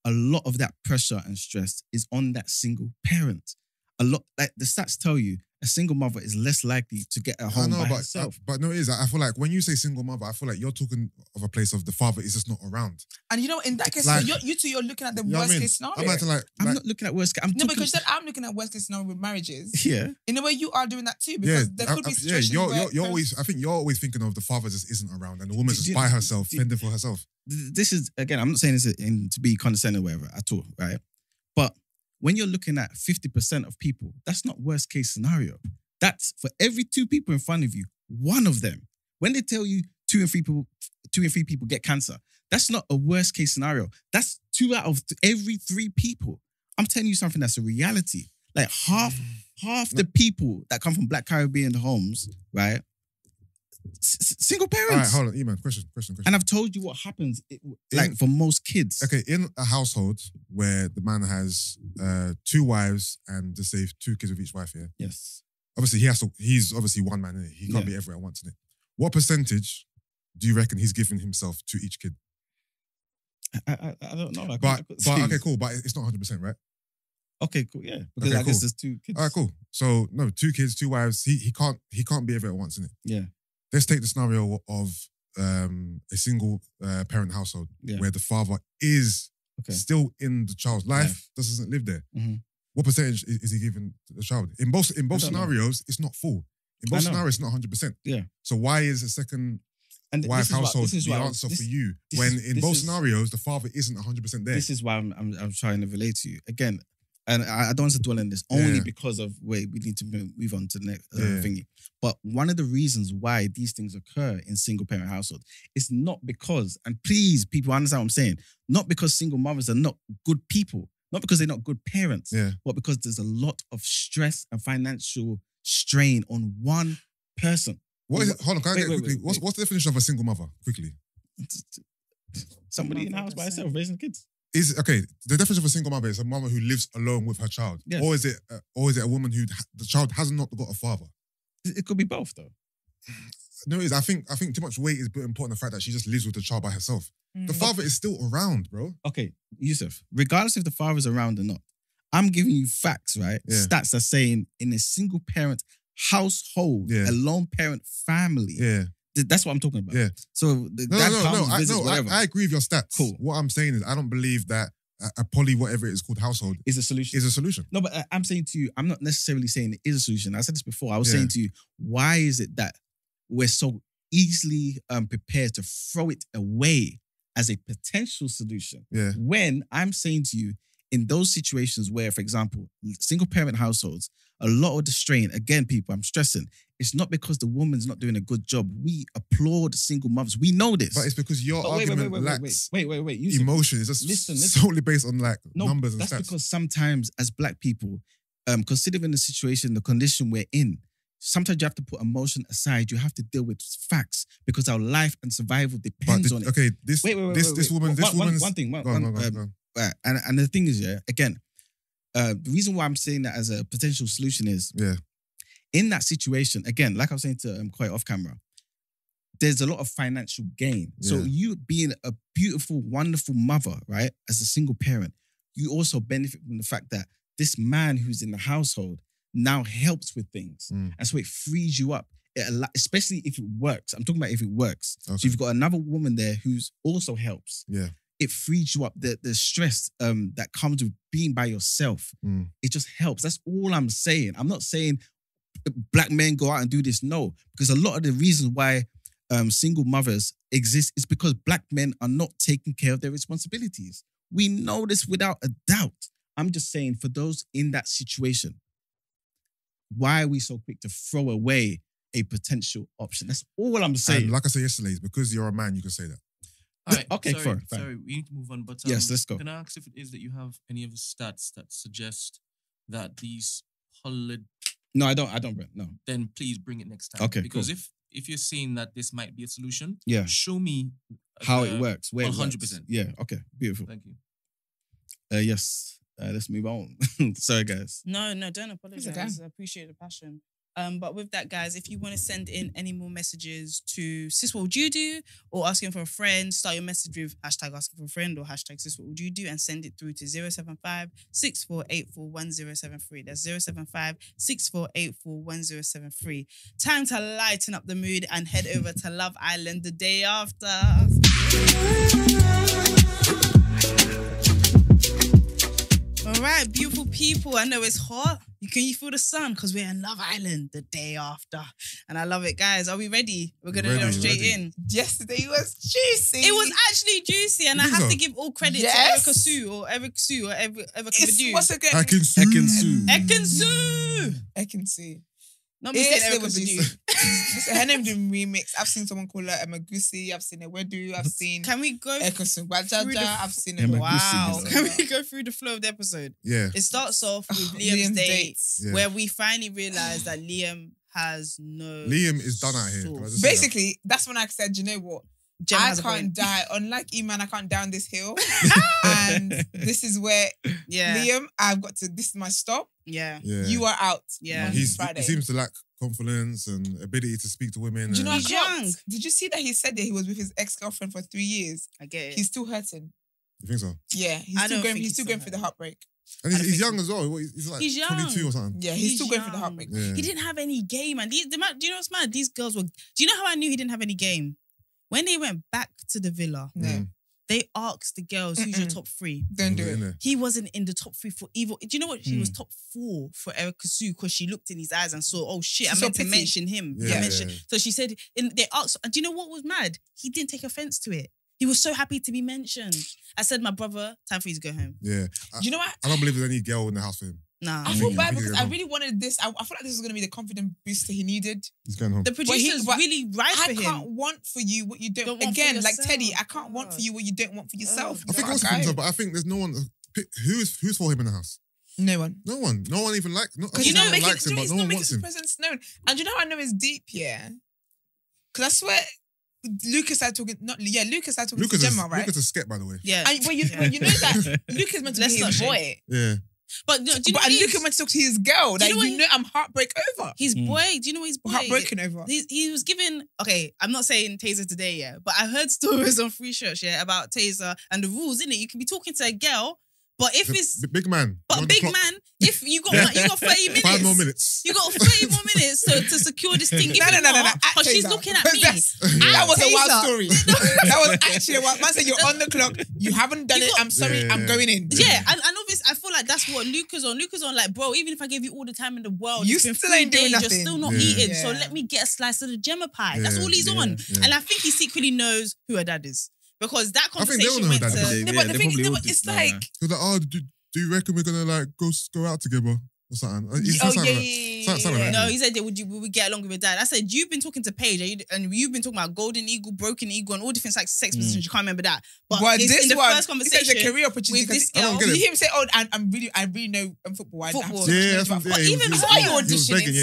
a lot of that pressure and stress is on that single parent. A lot, like the stats tell you, a single mother is less likely to get a home by herself. but no, it is. I feel like when you say single mother, I feel like you're talking of a place of the father is just not around. And you know, in that case, Like- you two, you're looking at the You know what I worst mean? case scenario. I'm acting like I'm not looking at worst case. I'm No, talking, because you said I'm looking at worst case scenario with marriages. yeah. In a way, you are doing that too, because there could be situations where you're always. I think you're always thinking of the father just isn't around and the woman's just Do- by herself, do- fending for herself. This is, again, I'm not saying this to be condescending or whatever at all, right? But when you're looking at 50% of people, that's not worst case scenario. That's for every 2 people in front of you, one of them. When they tell you 2 and 3 people get cancer, that's not a worst case scenario. That's 2 out of every 3 people. I'm telling you something that's a reality. Like half the people that come from Black Caribbean homes, right? Single parents. All right, hold on, Eman. Question. And I've told you what happens, for most kids. Okay, in a household where the man has 2 wives and just say 2 kids with each wife, yeah? Yes. Obviously, he's obviously one man, innit? He can't be everywhere at once, innit? What percentage do you reckon he's giving himself to each kid? I don't know. But okay, cool. But it's not 100%, right? Okay, cool. Yeah, because Okay, I guess cool. there's 2 kids. All right, cool. So no, 2 kids, 2 wives. He can't be everywhere at once, innit? Yeah. Let's take the scenario of a single parent household where the father is still in the child's life, doesn't live there. Mhm. What percentage is he giving to the child? In both scenarios, it's not full. In both scenarios, it's not 100%. Yeah. So why is a second wife household the answer for you when in both scenarios the father isn't 100% there? This is why I'm trying to relate to you again, and I don't want to dwell on this only because of we need to move on to the next thingy. But one of the reasons why these things occur in single parent households is not because, and please people understand what I'm saying, not because single mothers are not good people, not because they're not good parents, but because there's a lot of stress and financial strain on one person. What is it? Hold on, can I get quickly? What's the definition of a single mother? Quickly. Somebody in the house by herself raising kids. The definition of a single mother is a mother who lives alone with her child, or is it a woman who the child has not got a father? It could be both, though. No, I think too much weight is put on the fact that she just lives with the child by herself. The father is still around, bro. Okay, Jozsef, regardless if the father's around or not, I'm giving you facts, right? Yeah. Stats are saying in a single parent household, a lone parent family. Yeah. That's what I'm talking about. Yeah. So the dad comes, visits, whatever. I agree with your stats. Cool. What I'm saying is I don't believe that a poly, whatever it is called household, is a solution. No, but I'm saying to you, I'm not necessarily saying it is a solution. I said this before. I was saying to you, why is it that we're so easily prepared to throw it away as a potential solution? Yeah. When I'm saying to you, in those situations where, for example, single parent households, a lot of the strain, again, people, I'm stressing, it's not because the woman's not doing a good job. We applaud single mothers. We know this. But it's because your argument lacks emotion. It's just listen. solely based on numbers and stats. That's because sometimes as black people, considering the situation, the condition we're in, sometimes you have to put emotion aside. You have to deal with facts because our life and survival depends on it. Okay, this woman's... One thing. Go on. And the thing is, again, the reason why I'm saying that as a potential solution is, in that situation, again, like I was saying to quite off camera, there's a lot of financial gain. Yeah. So you being a beautiful, wonderful mother, right, as a single parent, you also benefit from the fact that this man who's in the household now helps with things. And so it frees you up, especially if it works. I'm talking about if it works. Okay. So you've got another woman there who's also helps. Yeah. It frees you up. The stress that comes with being by yourself, it just helps. That's all I'm saying. I'm not saying black men go out and do this. No, because a lot of the reasons why single mothers exist is because black men are not taking care of their responsibilities. We know this without a doubt. I'm just saying for those in that situation, why are we so quick to throw away a potential option? That's all I'm saying. And like I said yesterday, it's because you're a man, you can say that. All right, okay, fine. Sorry, we need to move on. But yes, let's go. Can I ask if it is that you have any of the stats that suggest that these No, I don't, Brent. No. Then please bring it next time. Okay, because if you're saying that this might be a solution, show me how it works. Where 100%. Yeah. Okay. Beautiful. Thank you. Yes. Let's move on. Sorry, guys. No, don't apologize. I appreciate the passion. But with that, guys, if you want to send in any more messages to Sis What Would You Do or asking for a friend, start your message with hashtag asking for a friend or hashtag Sis What Would You Do and send it through to 075-6484-1073. That's 075-6484-1073. Time to lighten up the mood and head over to Love Island the day after. All right, beautiful people. I know it's hot. Can you feel the sun? Because we're in Love Island the day after. And I love it. Guys, are we ready? We're going to go straight in. Yesterday was juicy. It was actually juicy. And I have to give all credit to Erica Sue or Eric Sue or Erica Badu. What's it I can sue. Ekin Sue. Not me saying Erica Badu. Her name didn't remix. I've seen someone call her Magusi. I've seen Ewedu. I've seen Can we go Ekin Sue Bajaja. I've seen it. Wow. Can we go through the flow of the episode? Yeah. It starts off with Liam's dates, where we finally realise that Liam has no... Liam is done out here. Basically, that's when I said, you know what? I can't die. Unlike Iman, I can't down this hill. And this is where, Liam, I've got to, this is my stop. Yeah. You are out. Yeah. He seems to lack confidence and ability to speak to women. Do you know he's young? Did you see that he said that he was with his ex-girlfriend for 3 years? I get it. He's still hurting. You think so? Yeah. He's still going through the heartbreak. And he's young as well. He's like 22 or something. Yeah, he's still going through the heartbreak. Yeah. He didn't have any game. And do you know what's mad? These girls were... Do you know how I knew he didn't have any game? When they went back to the villa, they asked the girls, who's your top three? Don't do it. He wasn't in the top three for evil. Do you know what? He was top 4 for Erica Sue because she looked in his eyes and saw, oh shit, I meant to mention him. So she said, they asked, and do you know what was mad? He didn't take offense to it. He was so happy to be mentioned. I said, my brother, time for you to go home. Yeah. You know what? I don't believe there's any girl in the house for him. Nah. I feel bad because I really wanted this. I feel like this was going to be the confident booster he needed. He's going home. The producers really right for him. I can't want for you what you don't again, like Teddy, I can't want for you what you don't want for yourself. I think also himself, but I think there's no one who's for him in the house. No one. No one. No one even likes him. Because no one likes him, but no one wants him. Presence known. And you know how I know it's deep, yeah? Because I swear Lucas started talking to Gemma, right? Lucas is sket, by the way. Yeah. And when you know that Lucas meant to be his boy. Yeah. But do you know and Lucas went to talk to his girl. Like, you know I'm heartbreak over. His boy, do you know what his boy? Heartbroken over. He was given, okay, I'm not saying Taser today, but I heard stories on Free Church, about Taser and the rules, innit? You can be talking to a girl, but if it's... Big man. But big man, if you got 30 minutes. 5 more minutes. You got 30 more minutes to secure this thing. No. But she's looking at me. That was a wild story. That was actually a wild... Man said, you're on the clock. You haven't done it. I'm sorry. I'm going in. Yeah, and obviously, I feel like that's what Luca's on. Luca's on like, bro, even if I gave you all the time in the world, you still ain't doing nothing. You're still not eating. So let me get a slice of the Gemma pie. That's all he's on. And I think he secretly knows who her dad is. Because that conversation went to... But the thing is, it's like... He's like, oh, do you reckon we're gonna like go out together or something? No, he said, would we get along with your dad? I said, you've been talking to Paige and you've been talking about golden eagle, broken eagle, and all different sex positions. You can't remember that. But this in the one, first conversation, he said a career opportunity with this girl, you hear him say, "Oh, I really know football." But even before you auditioning,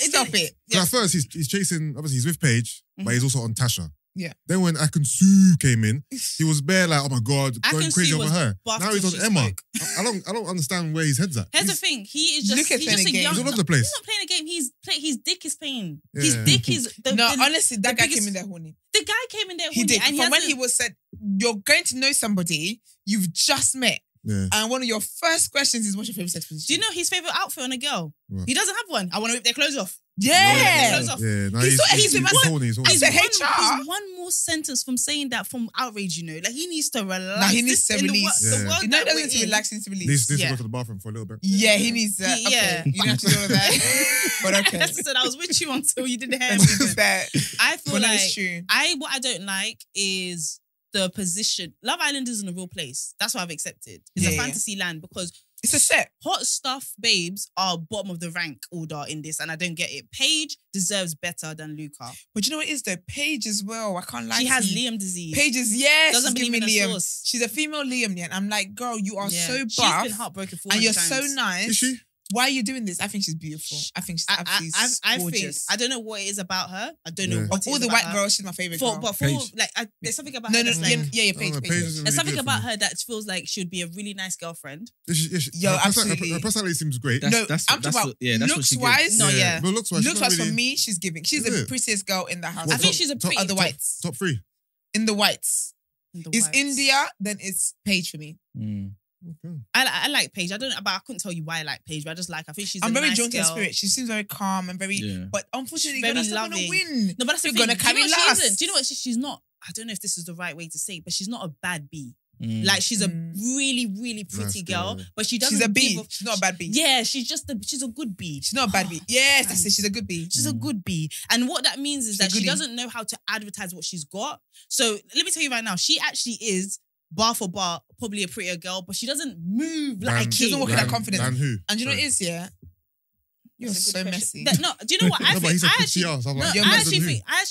stop it. At first, he's chasing. Obviously, he's with Paige, but he's also on Tasha. Yeah. Then when Sue came in, he was bare like, oh my God, going crazy over her. Now he's on Emma. I don't understand where his head's at. Here's the thing. He is just a young... He's all over the place. He's not playing a game. His dick is playing. Yeah. His dick is... honestly, that guy came in there horny. The guy came in there horny. He did. And when he was said, you're going to know somebody you've just met. Yeah. And one of your first questions is, what's your favourite sex position? Do you know his favourite outfit on a girl? What? He doesn't have one. I want to rip their clothes off. Yeah. He's horny. He's one more sentence from saying that from outrage, you know. Like, he needs to relax. Nah, he needs to release. The world he doesn't need to relax, he needs to release. Needs to go to the bathroom for a little bit. Yeah, he needs that. Okay. You don't have to do all that. But okay. That's what I said. I was with you until you did the hair. I feel like what I don't like is the position. Love Island isn't a real place. That's what I've accepted. It's a fantasy land because it's a set. Hot stuff babes are bottom of the rank order in this, and I don't get it. Paige deserves better than Luca. But you know what it is though? Paige as well. I can't lie. She has Liam disease. Paige is doesn't believe in Liam. Source. She's a female Liam, and I'm like, girl, you are so buff. She's been heartbroken 400 and you're times. so nice. Is she? Why are you doing this? I think she's beautiful. I think she's absolutely gorgeous. I don't know what it is about her. I don't know what of all the white girls, she's my favourite girl. But there's something about her. Paige. There's something about her that feels like she would be a really nice girlfriend. Absolutely. Her personality seems great. I'm talking about looks-wise. Looks-wise for me, she's giving. She's the prettiest girl in the house. I think she's a pretty... Of the whites. Top 3. In the whites. It's India, then it's Paige for me. Okay. I like Paige. But I couldn't tell you why I like Paige. But I just like. I think she's. I'm a very nice jaunty in girl. spirit. She seems very calm and very. Yeah. But unfortunately, very you're not going to win. No, but that's you're the thing. Gonna carry last. She isn't. Do you know what? She's not. I don't know if this is the right way to say it, but she's not a bad B. Like she's a really, really pretty Nice girl, girl. but she doesn't. She's a B. give off- She's not a bad B. Yeah, she's a good B. She's not a bad B. Yes, that's it. She's a good B. She's a good B. And what that means is She's a that she goodie. doesn't know how to advertise what she's got. So let me tell you right now, she actually is bar for bar probably a prettier girl, but she doesn't move like a She doesn't king. walk with that confidence. Dan who? And you know what Sorry. it is, yeah? You're That's a good so question. messy. No, do you know what I No, but think? he said I pretty actually, ass. I'm no, like, You're I mad actually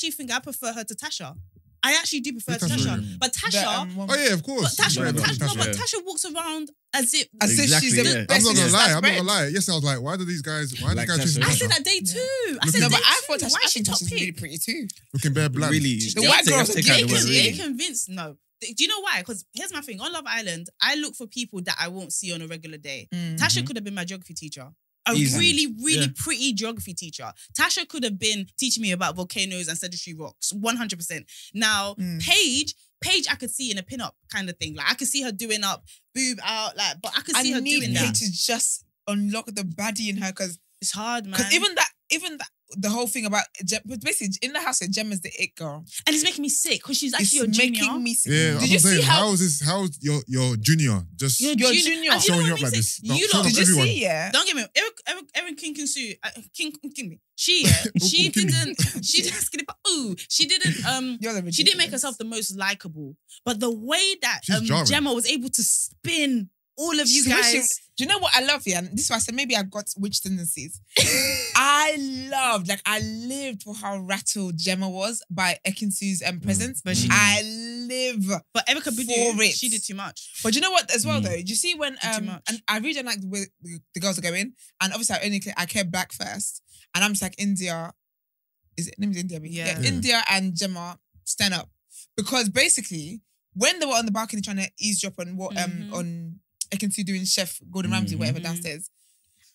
than think I prefer her to Tasha. I actually do prefer Who's Tasha? Tasha. But Tasha, Oh yeah, of course. but Tasha, Right, but right, Tasha, no, Tasha. but Tasha walks around as if. As if Exactly, she's the yeah. I'm best not in gonna the lie. sliced I'm not bread. gonna lie. Yes, I was like, why do these guys? Why Like do these Tasha. guys I choose said Tasha? that day too. I said No, that but day I thought too. Tasha, Why I is she think top Tasha's really pick? pretty too. Looking bare bland. Really, The white girls have are to take out the gay, word isn't They really. convinced no. Do you know why? Because here's my thing. On Love Island, I look for people that I won't see on a regular day. Tasha could have been my geography teacher. A Easily. really, really Yeah. pretty geography teacher. Tasha could have been teaching me about volcanoes and sedentary rocks, 100%. Now, Paige, I could see in a pin-up kind of thing. Like I could see her doing up, boob out, like, but I could see her need doing Paige that. to just unlock the baddie in her because It's hard, man. even that, the whole thing about but basically in the house, Gemma's the it girl. And it's making me sick because she's It's actually your junior. making me sick. Yeah, Did I'm you saying, see how? how's your junior just Your Your junior. junior. And do you know showing what up like makes this? it- You Showing lot, up Did you everyone. see? Yeah. don't get me. Erin King Kinsu, King. She didn't. You're the She didn't make ridiculous. herself the most likable, but the way that She's jarring. Gemma was able to spin all of you So when guys. do you know what I love here? And this is why I said maybe I got witch tendencies. I lived for how rattled Gemma was by Ekinsu's presence. But she- I live. But Erica For Badu, it. she did too much. But you know what as well though? Do you see when Too much. and I really don't like the way the girls are going, and obviously I care black first, and I'm just like India. Is it name's India? Yeah. India and Gemma stand up because basically when they were on the balcony trying to eavesdrop on what on Ekinsu doing Chef Gordon Ramsay whatever downstairs,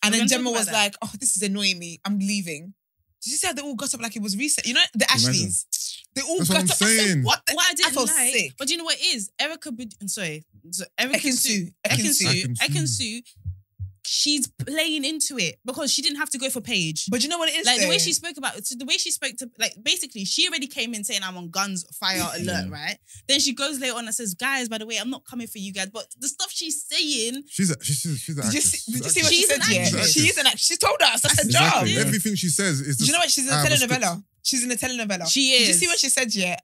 and We're then gonna talk Gemma was about that. like, "Oh, this is annoying me. I'm leaving." Did you see how they all got up like it was reset? You know the Ashleys. They all That's what got I'm up. I said, saying. what? What I didn't felt like, sick. but you know what it is? Erica Badu, I'm sorry. So Erica Ekinsu. Ekinsu, she's playing into it because she didn't have to go for Paige. But you know what it is? Like the way though? she spoke about it, so the way she spoke to, like, basically she already came in saying I'm on guns, fire alert, right? Then she goes later on and says, guys, by the way, I'm not coming for you guys. But the stuff she's saying, She's an Did you actress. see, did you see what she She's said? an Yeah, actress. she is an actress. She told us that's her Exactly. job. Everything she says is Do just you know what? She's in a out of script. telenovela. She's in a telenovela. she Did is. you see what she said? Yeah.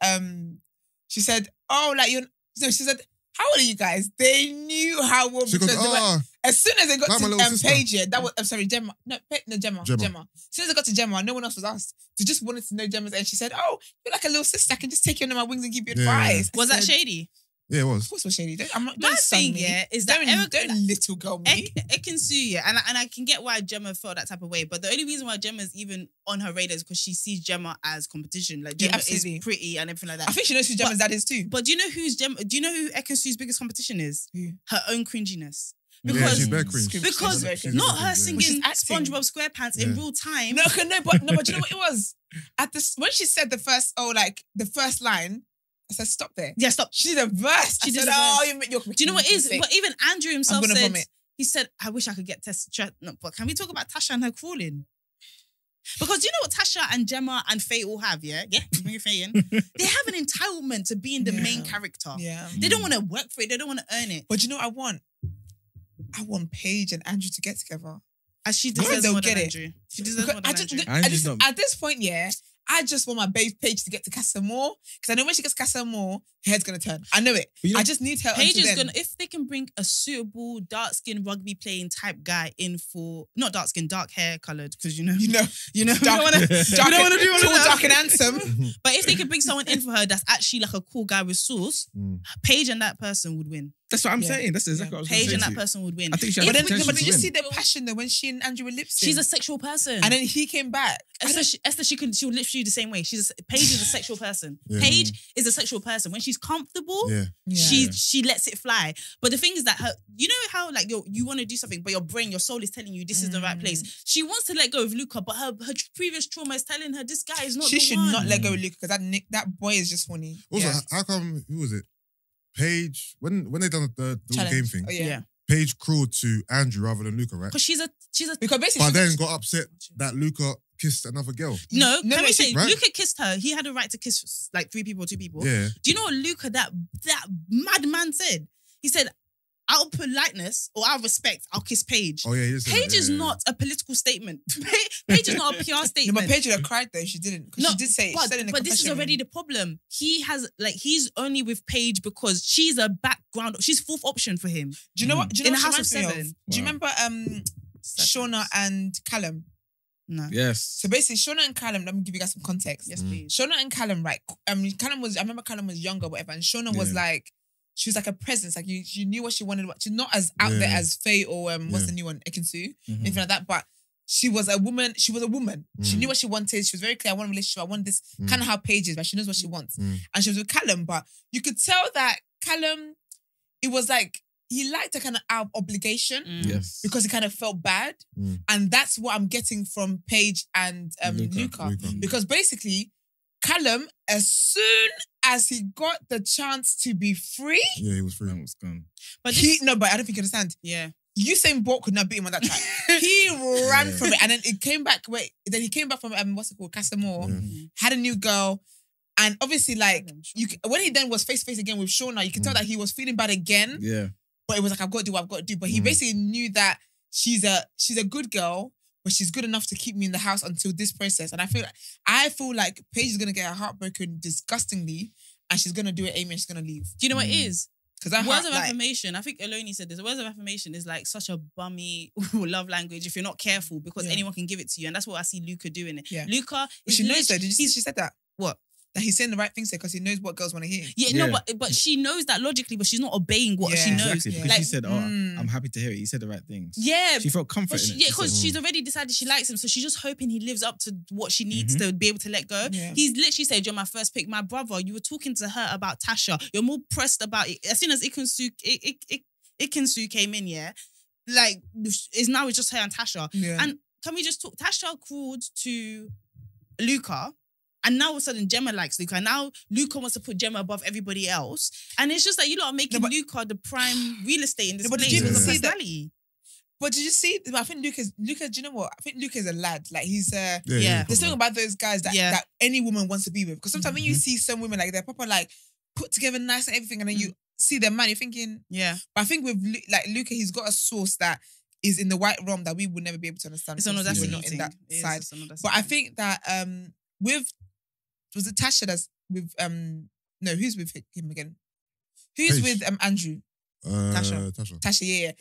She said, "Oh, like you're." No, she said, "How old are you guys?" They knew how old She goes, because they were, as soon as they got like my to little sister. Paige, yeah, that was. I'm sorry, Gemma. No, Gemma. Gemma. As soon as they got to Gemma, no one else was asked. They just wanted to know Gemma's, and she said, "Oh, you're like a little sister. I can just take you under my wings and give you Yeah. advice." I Was that said, shady? Yeah, it was. Of course, it was shady. I'm not. My Don't son thing, me. yeah, is that don't, Erica- don't little girl me. Ekinsu, yeah, and I can get why Gemma felt that type of way, but the only reason why Gemma's even on her radar is because she sees Gemma as competition. Like Yeah, Gemma is absolutely. pretty and everything like that. I think she knows who Gemma's dad is too. But do you know who's Gemma? Do you know who Ekinsu's biggest competition is? Who? Her own cringiness. Yeah, Because she's bare cringe. because She's not very her cringe, singing yeah. She's acting. SpongeBob SquarePants in Yeah. real time. No, but you know what it was? At this when she said the first line, I said, stop there. Yeah, stop. She did a verse. She I did said, a verse. you're Do you know what it is? But even Andrew himself gonna said, vomit. he said, I wish I could get Tasha. No, but can we talk about Tasha and her crawling? Because do you know what Tasha and Gemma and Faye all have, yeah? Yeah, bring Faye in. They have an entitlement to being the main character. Yeah. They don't want to work for it. They don't want to earn it. But you know what I want? I want Paige and Andrew to get together. As she I think deserves they'll more than get it. Andrew. She deserves more than I just, Andrew. Andrew's not- at this point, yeah, I just want my babe Paige to get to Casa More because I know when she gets Casa More, her head's gonna turn. I know it. But you know- I just need her. Paige until is then. gonna, if they can bring a suitable dark-skinned rugby playing type guy in for, not dark-skinned, dark hair coloured, because you know, you know, we dark, don't want to do all of tall, that. dark and handsome. But if they could bring someone in for her that's actually like a cool guy with sauce, Paige and that person would win. That's what I'm Yeah. saying. That's exactly what I was Paige going and to that say. person would win. I think she If has But then, we- potential but to did you win. see the passion though when she and Andrew were lip sync? She's a sexual person. and then he came back. Esther, she'll literally do the same way. Paige is a sexual person. Yeah. Paige is a sexual person. When she's comfortable, Yeah. she lets it fly. But the thing is that you know how like you want to do something, but your brain, your soul is telling you this is the right place. She wants to let go of Luca, but her previous trauma is telling her this guy is not. She the should one. not let go of Luke because that boy is just horny. Also, Yeah. how come, who was it? Paige, when they done the little Challenge. game thing, Oh, yeah. Yeah, Paige crawled to Andrew rather than Luca, right? because she's a. Because basically, But then got upset that Luca kissed another girl. No, No, can no, we she- say right? Luca kissed her? He had a right to kiss like 3 people or 2 people. Yeah. Do you know what Luca, that madman said? He said, out of politeness or out of respect, I'll kiss Paige. Oh, yeah, he said Paige that, is yeah, not a political statement. Paige is not a PR No, statement. but Paige would have cried though. She didn't. Because she did say it. She said in the but this is confession already room. the problem. He's only with Paige because she's a background. She's fourth option for him. Do you know what? Do you In know a what house she of reminds me seven. Do you remember Shauna and Callum? No. Yes. So basically, Shauna and Callum, let me give you guys some context. Yes, please. Shauna and Callum, right? I remember Callum was younger, whatever, and Shauna was like, she was like a presence, like she knew what she wanted. She's not as out there as Faye or what's the new one, Ekinsu, anything like that. But she was a woman. She was a woman. She knew what she wanted. She was very clear. I want a relationship. I want this kind of how Paige is, but she knows what she wants. And she was with Callum, but you could tell that Callum, it was like he liked a kind of out of obligation. Yes. Because he kind of felt bad. And that's what I'm getting from Paige and Luca. Because basically, Callum, as soon as he got the chance to be free, he was free. That was gone. But but I don't think you understand. Yeah. Usain Bolt could not beat him on that track. He ran from it, and then it came back. Then he came back from what's it called, Casamore, had a new girl, and obviously, like when he then was face to face again with Shauna, you can tell that he was feeling bad again. Yeah. But it was like, I've got to do what I've got to do. But he basically knew that she's a good girl, but she's good enough to keep me in the house until this process. And I feel like Paige is gonna get her heart broken disgustingly, and she's gonna do it, Amy, and she's gonna leave. Do you know what it is? Because words of affirmation, I think Eloni said this, words of affirmation is like such a bummy love language if you're not careful, because anyone can give it to you. And that's what I see Luca doing it. Yeah. Luca, she knows though. Did you see she said that? What? That he's saying the right things there because he knows what girls want to hear. Yeah, no, but she knows that logically, but she's not obeying what she knows. Exactly, because Like, she said, I'm happy to hear it. He said the right things. yeah. She felt comfort in it. Yeah, She because said, she's already decided she likes him, so she's just hoping he lives up to what she needs to be able to let go. Yeah. He's literally said, "You're my first pick." My brother, you were talking to her about Tasha. You're more pressed about it. As soon as Ikinsu came in, like it's just her and Tasha. Yeah. And can we just talk? Tasha called to Luca. And now all of a sudden Gemma likes Luca. And now Luca wants to put Gemma above everybody else. And it's just like you lot are making Luca the prime real estate in this place. Did you with a see that? personality. But did you see? I think Luca. Do you know what? I think Luca's a lad. Like he's Yeah. There's something about those guys that any woman wants to be with. Because sometimes when you see some women like they're proper like put together nice and everything, and then you see their man, you're thinking, yeah. But I think with like Luca, he's got a source that is in the white realm that we would never be able to understand. It's on because we're audacity. not in that side. But I think that with was it Tasha that's with no, who's with him again? Who's Paige. with Andrew? Tasha. Tasha, yeah.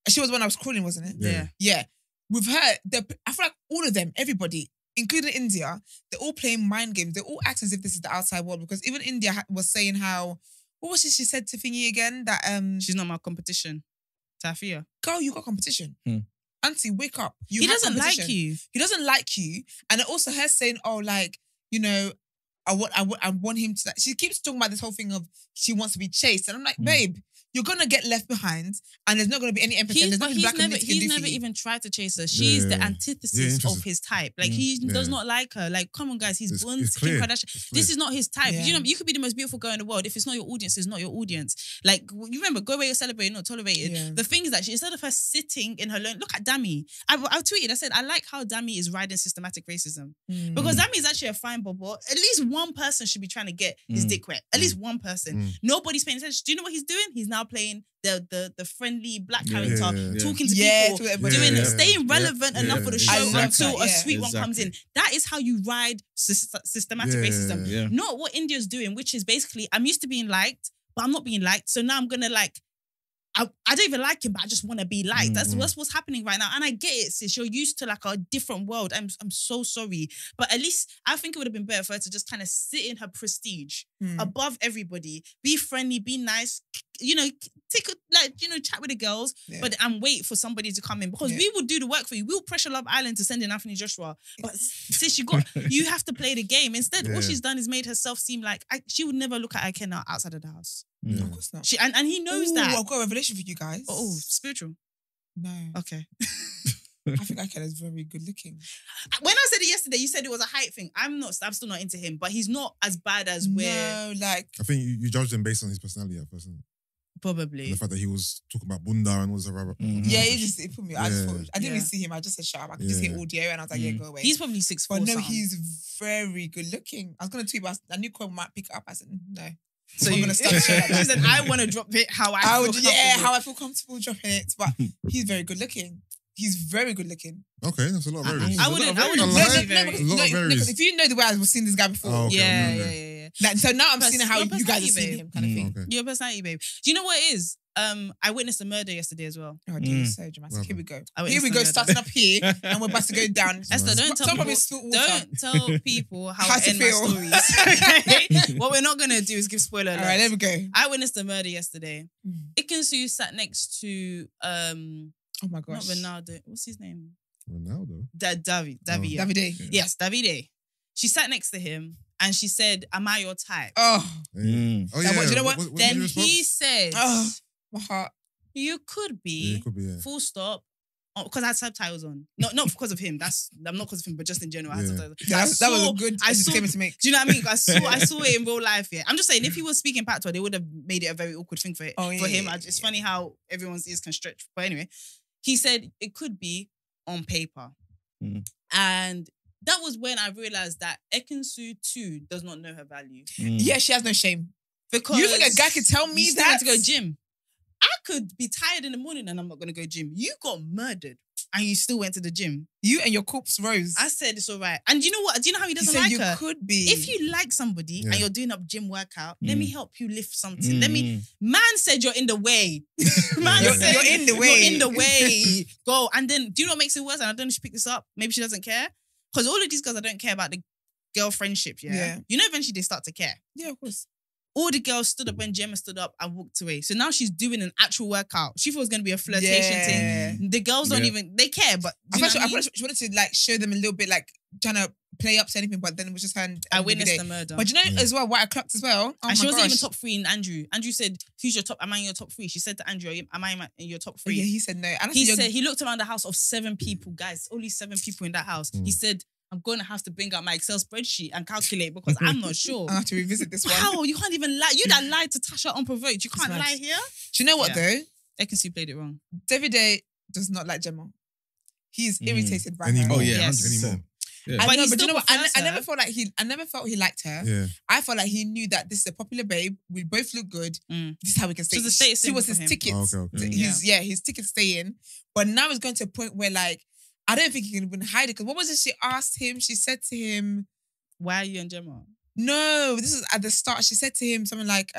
She was when I was calling, wasn't it? Yeah. Yeah. With her, I feel like all of them, everybody, including India, they're all playing mind games. They're all acting as if this is the outside world. Because even India was saying how, what was it she said to Thingy again? That she's not my competition. Tafia. Girl, you got competition. Auntie, wake up. He doesn't like you. He doesn't like you. And also her saying, oh, like, you know, I want him to. She keeps talking about this whole thing of she wants to be chased, and I'm like, babe, you're gonna get left behind, and there's not gonna be any empathy. And there's nothing black and he's never even tried to chase her. She's the antithesis of his type. Like he does not like her. Like, come on, guys, he's born Kim Kardashian. This is not his type. Yeah. You know, you could be the most beautiful girl in the world. If it's not your audience, it's not your audience. Like, you remember, go away, you're celebrated, not tolerated. Yeah. The thing is that instead of her sitting in her lone, look at Dami. I tweeted. I said I like how Dami is riding systematic racism because Dami is actually a fine bubble. At least one person should be trying to get his dick wet. At least one person. Nobody's paying attention. Do you know what he's doing? He's now playing the friendly black character, talking to people, staying relevant enough for the show until a sweet one comes in. That is how you ride systematic racism. Yeah. Not what India's doing, which is basically, I'm used to being liked, but I'm not being liked. So now I'm gonna like, I don't even like him, but I just want to be liked. That's what's happening right now. And I get it, sis. You're used to like a different world. I'm so sorry. But at least I think it would have been better for her to just kind of sit in her prestige above everybody, be friendly, be nice, you know, chat with the girls, but and wait for somebody to come in because we will do the work for you. We'll pressure Love Island to send in Anthony Joshua. But sis, you have to play the game. Instead, what she's done is made herself seem like she would never look at Ikenna outside of the house. No, of course not. And he knows that. I've got a revelation for you guys. Oh, spiritual. No. Okay. I think Ikenna is very good looking. When I said it yesterday, you said it was a height thing. I'm still not into him, but he's not as bad as No, like I think you judged him based on his personality at first, isn't it? probably. And the fact that he was talking about Bunda and all this other. yeah, it put me. I didn't really see him. I just said shut up. I could just hear audio, and I was like, yeah, go away. He's probably 6'4". But no, he's very good looking. I was gonna tweet, but I knew Cole might pick it up. I said no. So I'm you, gonna start shit like that. she said, I want to drop it how I feel comfortable. how I feel comfortable dropping it. But he's very good looking. He's very good looking. Okay, that's a lot of variance. I wouldn't A lot say of very. variance. If you know the way I've seen this guy before, Oh, okay, Yeah. like, so now I'm seeing how Your you guys personality, are seeing babe. him, kind of thing. Okay. Your personality, babe. Do you know what it is? I witnessed a murder yesterday as well. Oh, dude, so dramatic. Well, Here we go. I Here we witnessed go, a murder. starting up here, and we're about to go down. Esther, don't tell Someone people. probably spilt water. Don't tell people how How I to end feel. my stories. Okay? What we're not gonna do is give spoiler alerts. All right, there we go. I witnessed a murder yesterday. Mm. Ikensu sat next to Oh my not gosh. Ronaldo. What's his name? Ronaldo. David. Yeah. Davide. Yes, Davide. She sat next to him and she said, "Am I your type?" Oh, Oh Now, yeah. what- do you know what? was Then your response? he said, oh, my heart. "You could Yeah, be." it could be. Yeah. Full stop. Because I had subtitles on. Not because of him. I'm not because of him, but just in general. I had Yeah. subtitles. Yeah, that was a saw- good I saw- disclaimer to make. Do you know what I mean? I saw it in real life. Yeah, I'm just saying if he was speaking patois, they would have made it a very awkward thing for Oh, yeah, him. yeah, It's yeah. funny how everyone's ears can stretch. But anyway, he said it could be on paper, Mm. and that was when I realized that Ekinsu too does not know her value Yeah, she has no shame. because You think a guy could tell me you still that? want to go gym? I could be tired in the morning and I'm not going to go gym. You got murdered and you still went to the gym. You and your corpse rose. I said it's all right. And you know what? Do you know how he You doesn't said like you her? could be. If you like somebody Yeah. and you're doing up gym workout, let me help you lift something. Mm. Man said you're in the way. Man You're- said you're in the way. You're in the way. Go. And then, do you know what makes it worse? And I don't know if she picked this up. Maybe she doesn't care. Because all of these girls, I don't care about the girl friendship, yeah? Yeah. You know, eventually they start to care. Yeah, of course. All the girls stood up when Gemma stood up and walked away. So now she's doing an actual workout. She thought it was going to be a flirtation Yeah. thing. The girls don't Yeah. even, they care, but I do you thought know what I mean? she wanted to like show them a little bit, like trying to play up to anything, but then it was just her. And I Davide. witnessed the murder. But you know as well what I clocked as well. Oh And she my wasn't even gosh. top 3 in Andrew. Andrew said, "Who's your top? Am I in your top 3?" She said to Andrew, "Am I in your top 3?" Yeah, he said no. And I He said, said he looked around the house of 7 people, guys. Only 7 people in that house. He said, "I'm going to have to bring out my Excel spreadsheet and calculate because I'm not sure." I have to revisit this one. Wow, you can't even lie. You that lied to Tasha unprovoked. You can't mad. lie here. Do you know what Yeah. though? Ekinsu played it wrong. Davide does not like Gemma. He's irritated by Anymore. her. Oh, yeah, Yes. 100%. Anymore. Yeah. I But know, he but you still know what? prefers I her. never felt he liked her. Yeah. I felt like he knew that this is a popular babe. We both look good. Mm. This is how we can stay. So the status She was symbol his for him. ticket. Oh, okay. His ticket to stay in. But now it's going to a point where like I don't think he can even hide it. Because what was it she asked him? She said to him, Why are you and Gemma? no, this is at the start. She said to him something like,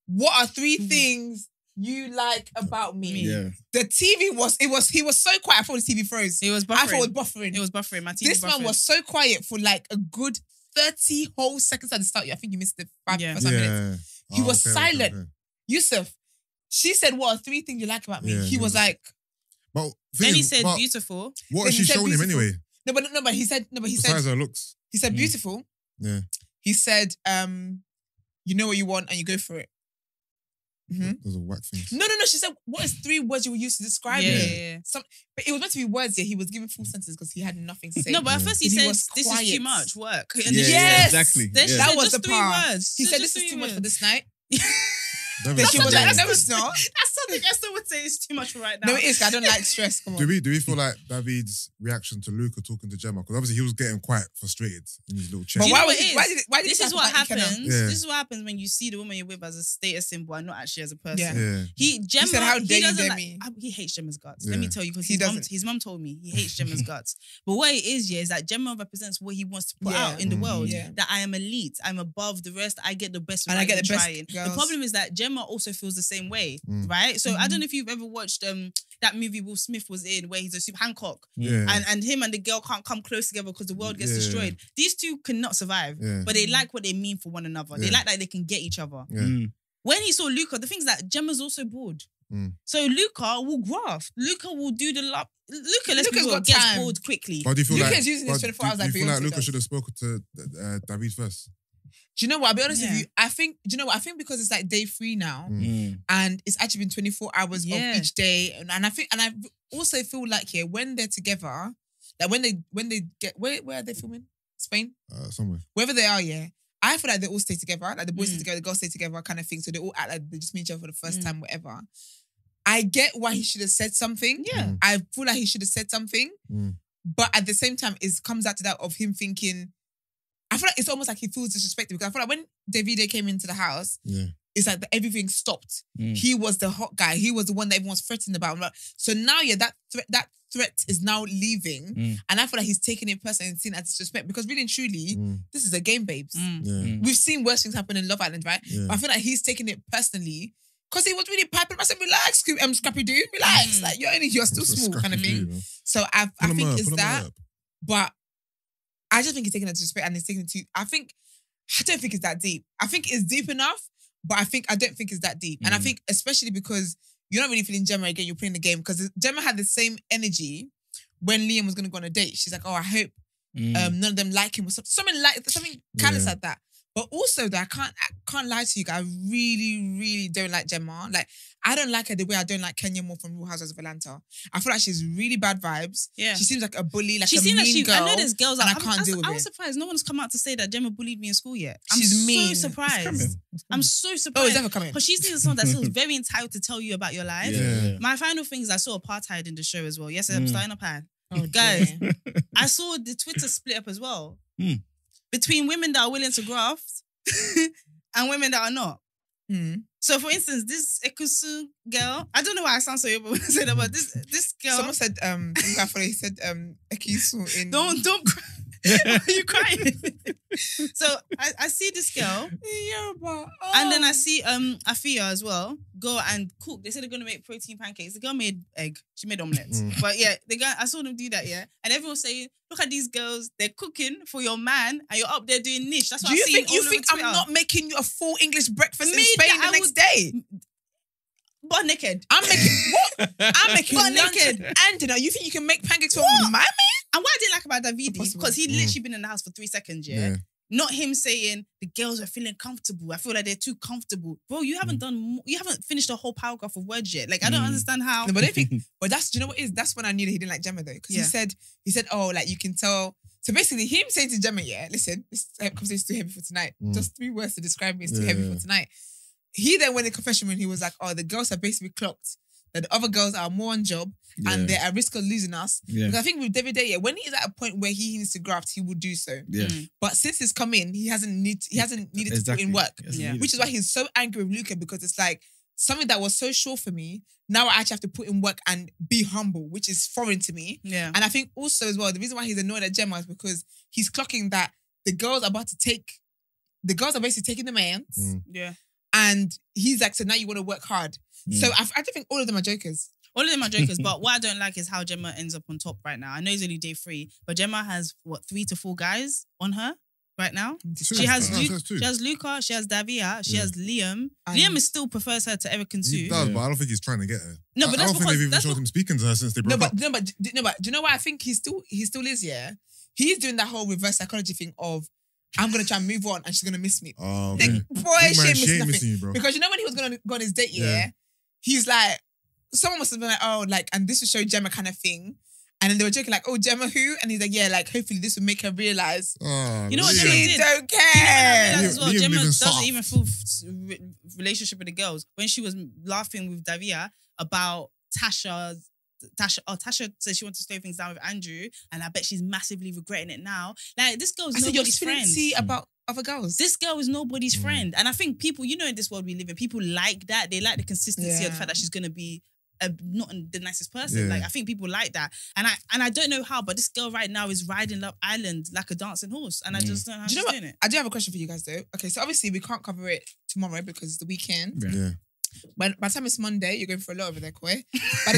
what are 3 things you like about me? Yeah. The TV he was so quiet. I thought the TV froze. It was buffering. I thought it was buffering. It was buffering. My TV This man buffering. was so quiet for like a good 30 whole seconds at the start. I think you missed the first 5 minutes. Yeah. He was okay, silent. okay. Yusuf, she said, what are 3 things you like about me? Yeah, he was like, But Then he thing is, said but beautiful. what Then has he she said shown him beautiful. anyway? but he said Besides her looks. he said Mm. beautiful. Yeah. He said, you know what you want and you go for it. Mhm. Those are whack things. No. She said, what is 3 words you would use to describe Yeah, it? yeah, yeah. But it was meant to be words, yeah. He was giving full sentences because he had nothing to say. No, but at Yeah. first he Then he said, was "This is quiet. too much work." And Yeah, then she yeah, said- exactly. Then she Yeah. That said was just the 3 part. words. He said, Just this is 3 too much for words. this night. That Then was she was something like, else. no, it's not. That's something Esther would say is too much right now. No, it is. I don't like stress. Come on. Do we feel like David's reaction to Luca talking to Gemma? Because obviously he was getting quite frustrated in his little chat. But Do you why know was what it it? is? Why did This it is what happen like happens. Yeah. This is what happens when you see the woman you're with as a status symbol and not actually as a person. Yeah. Yeah. Gemma, said, "How dare you doesn't dare like- me?" He hates Gemma's guts. Yeah. Let me tell you, because He doesn't. his mum told me he hates Gemma's guts. But what it is, yeah, is that Gemma represents what he wants to put Yeah. out in the world. Yeah. That I am elite. I'm above the rest. I get the best. And I get the best trying. girls. The problem is that Gemma also feels the same way, Mm. right? So I Mhm. don't know if you've ever watched that movie Will Smith was in where he's a super Hancock. Yeah. And him and the girl can't come close together because the world gets Yeah. destroyed. These two cannot survive, Yeah. but they like what they mean for one another. They Yeah. like that they can get each other. Yeah. Mm. When he saw Luca, the thing is that Gemma's also bored. Mm. So Luca will graft. Luca will do the love. Luca, let's be Luca's real, got gets time. bored quickly. But do you feel Luca's like using his but 24 hours do like you feel like Beyonce Luca does. should have spoken to David first? Do you know what? I'll be honest Yeah. with you. I think, do you know what? I think because it's like day 3 now Mm. and it's actually been 24 hours Yeah. of each day. And I also feel like here, when they're together, like when they get, where are they filming? Spain? Somewhere. Wherever they are, yeah. I feel like they all stay together. Like the boys stay Mm. together, the girls stay together kind of thing. So they all act like they just meet each other for the first time, whatever. I get why he should have said something. Yeah. Mm. I feel like he should have said something. Mm. But at the same time, it comes out to that of him thinking, I feel like it's almost like he feels disrespected because I feel like when Davide came into the house, it's like everything stopped. He was the hot guy. He was the one that everyone's threatened about. So now, that threat is now leaving, and I feel like he's taking it personally and seeing it as disrespect because really and truly, this is a game, babes. We've seen worse things happen in Love Island, right? But I feel like he's taking it personally because he was really piping. I said, "Relax, Scrappy dude, relax. Like you're still small, kind of thing." So I think it's that, but I just think he's taking it to disrespect and he's taking it to. I don't think it's that deep. I think it's deep enough, but I don't think it's that deep. And I think especially because you're not really feeling Gemma again, you're playing the game because Gemma had the same energy when Liam was going to go on a date. She's like, "Oh, I hope none of them like him," or something callous like that. But also, though, I can't lie to you guys. I really, really don't like Gemma. Like, I don't like her the way I don't like Kenya more from Real Housewives of Atlanta. I feel like she's really bad vibes. Yeah. She seems like a bully, like a mean girl. I know there's girls and I can't deal with it. I was surprised. No one's come out to say that Gemma bullied me in school yet. She's mean. So surprised. I'm so surprised. Oh, it's never coming. Because she's someone that feels very entitled to tell you about your life. Yeah. My final thing is I saw apartheid in the show as well. Yes, I'm starting a pan. Oh, guys, I saw the Twitter split up as well. Between women that are willing to graft and women that are not. So, for instance, this Ekusu girl, I don't know why I sound so able when I say that, but this girl. Someone said, he said Ekusu in. Don't cry. Why are you crying? So I see this girl, and then I see Afia as well go and cook. They said they're gonna make protein pancakes. The girl made egg. She made omelets. But yeah, the guy I saw them do that. Yeah, and everyone's saying, "Look at these girls. They're cooking for your man, and you're up there doing niche." That's what do I'm you seeing. You think I'm not making you a full English breakfast in Me, Spain that the next day? Butt naked. I'm making what? I'm making Butt lunch naked and dinner. You think you can make pancakes for my man? And what I didn't like about Davide, because he'd literally been in the house for 3 seconds, yeah? Not him saying the girls are feeling comfortable. I feel like they're too comfortable. Bro, you haven't you haven't finished a whole paragraph of words yet. Like, I don't understand how. No, but I think, but do you know what it is? That's when I knew that he didn't like Gemma though. Because he said, oh, like you can tell. So basically him saying to Gemma, yeah, listen, this conversation is too heavy for tonight. Just 3 words to describe me is too heavy for tonight. He then went in the confession when he was like, oh, the girls have basically clocked that the other girls are more on job and they're at risk of losing us. Yeah. Because I think with Davide, when he's at a point where he needs to graft, he will do so. Yeah. But since he's come in, he hasn't needed to put in work. Which is why he's so angry with Luca because it's like something that was so sure for me, now I actually have to put in work and be humble, which is foreign to me. Yeah. And I think also as well, the reason why he's annoyed at Gemma is because he's clocking that the girls are basically taking the man's. Yeah. And he's like, so now you want to work hard. So I don't think all of them are jokers. All of them are jokers, but what I don't like is how Gemma ends up on top right now. I know it's only day 3, but Gemma has, 3 to 4 guys on her right now? She has Luca, she has Davia, she has Liam. Liam still prefers her to Eric and Sue. He does, but I don't think he's trying to get her. No, but I don't think they've even showed him speaking to her since they broke up. No, but do you know what I think he still is, yeah? He's doing that whole reverse psychology thing of, I'm going to try and move on and she's going to miss me. Oh, okay. She ain't missing you, bro. Because you know when he was going to go on his date, he's like, someone must have been like, oh, like, and this will show Gemma kind of thing. And then they were joking like, oh, Gemma who? And he's like, yeah, like, hopefully this will make her realise. Oh, you know what Gemma did? Don't care. You know what Gemma doesn't even feel relationship with the girls. When she was laughing with Davia about Tasha said she wanted to slow things down with Andrew, and I bet she's massively regretting it now. Like, this girl's nobody's friend. See about other girls. This girl is nobody's friend. And I think people, you know, in this world we live in, people like that. They like the consistency of the fact that she's going to be not the nicest person. Like, I think people like that. And I don't know how, but this girl right now is riding Love Island like a dancing horse. And I just don't know how she's doing it. I do have a question for you guys though. Okay, so obviously we can't cover it tomorrow because it's the weekend. Yeah. By the time it's Monday, you're going for a lot over there, Koi. By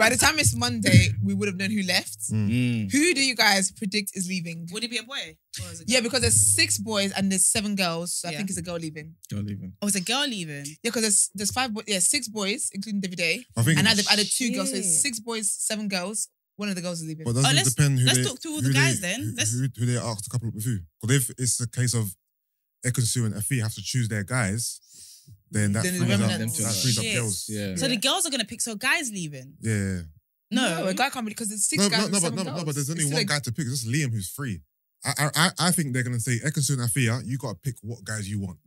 the time it's Monday, we would have known who left. Who do you guys predict is leaving? Would it be a boy? Or is it yeah, because there's 6 boys and there's 7 girls. So I think it's a girl leaving. Oh, it's a girl leaving? Yeah, because there's 6 boys, including Davide. And now they've added 2 girls. So it's 6 boys, 7 girls. One of the girls is leaving. But doesn't it depend let's talk to all the guys then. Who they asked to couple up with who? Because if it's a case of Ekansu and Afi have to choose their guys, then that frees up girls. Yeah. So the girls are going to pick, so guys leaving? Yeah. No, a guy can't be because there's 6 guys and 7 girls. No, but there's only one guy to pick. It's just Liam who's free. I think they're going to say, Ekansu and Afia, you got to pick what guys you want.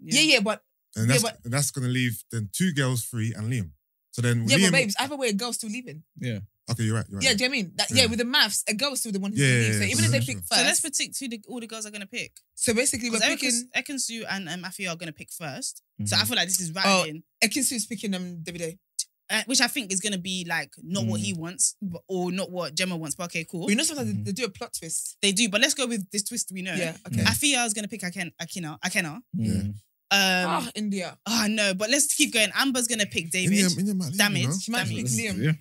And that's going to leave then 2 girls free and Liam. So then Liam, but babes, either way, a girl's still leaving. Yeah. Okay, you're right. Yeah, do you know what I mean? Yeah, with the maths, a girl is still the one who's going to leave. So even if they pick first. So let's predict who all the girls are going to pick. So basically, we're picking... Ekansu and Afia are going to pick first. So I feel like this is right. Ekansu is picking Davide. Which I think is going to be like not what he wants or not what Gemma wants. But okay, cool. But you know sometimes they do a plot twist. They do, but let's go with this twist we know. Yeah, okay. Afia is going to pick Akena. Yeah. India. Oh, no, but let's keep going. Amber's going to pick David. India might leave, Damage. you know? She might pick Liam. Yeah.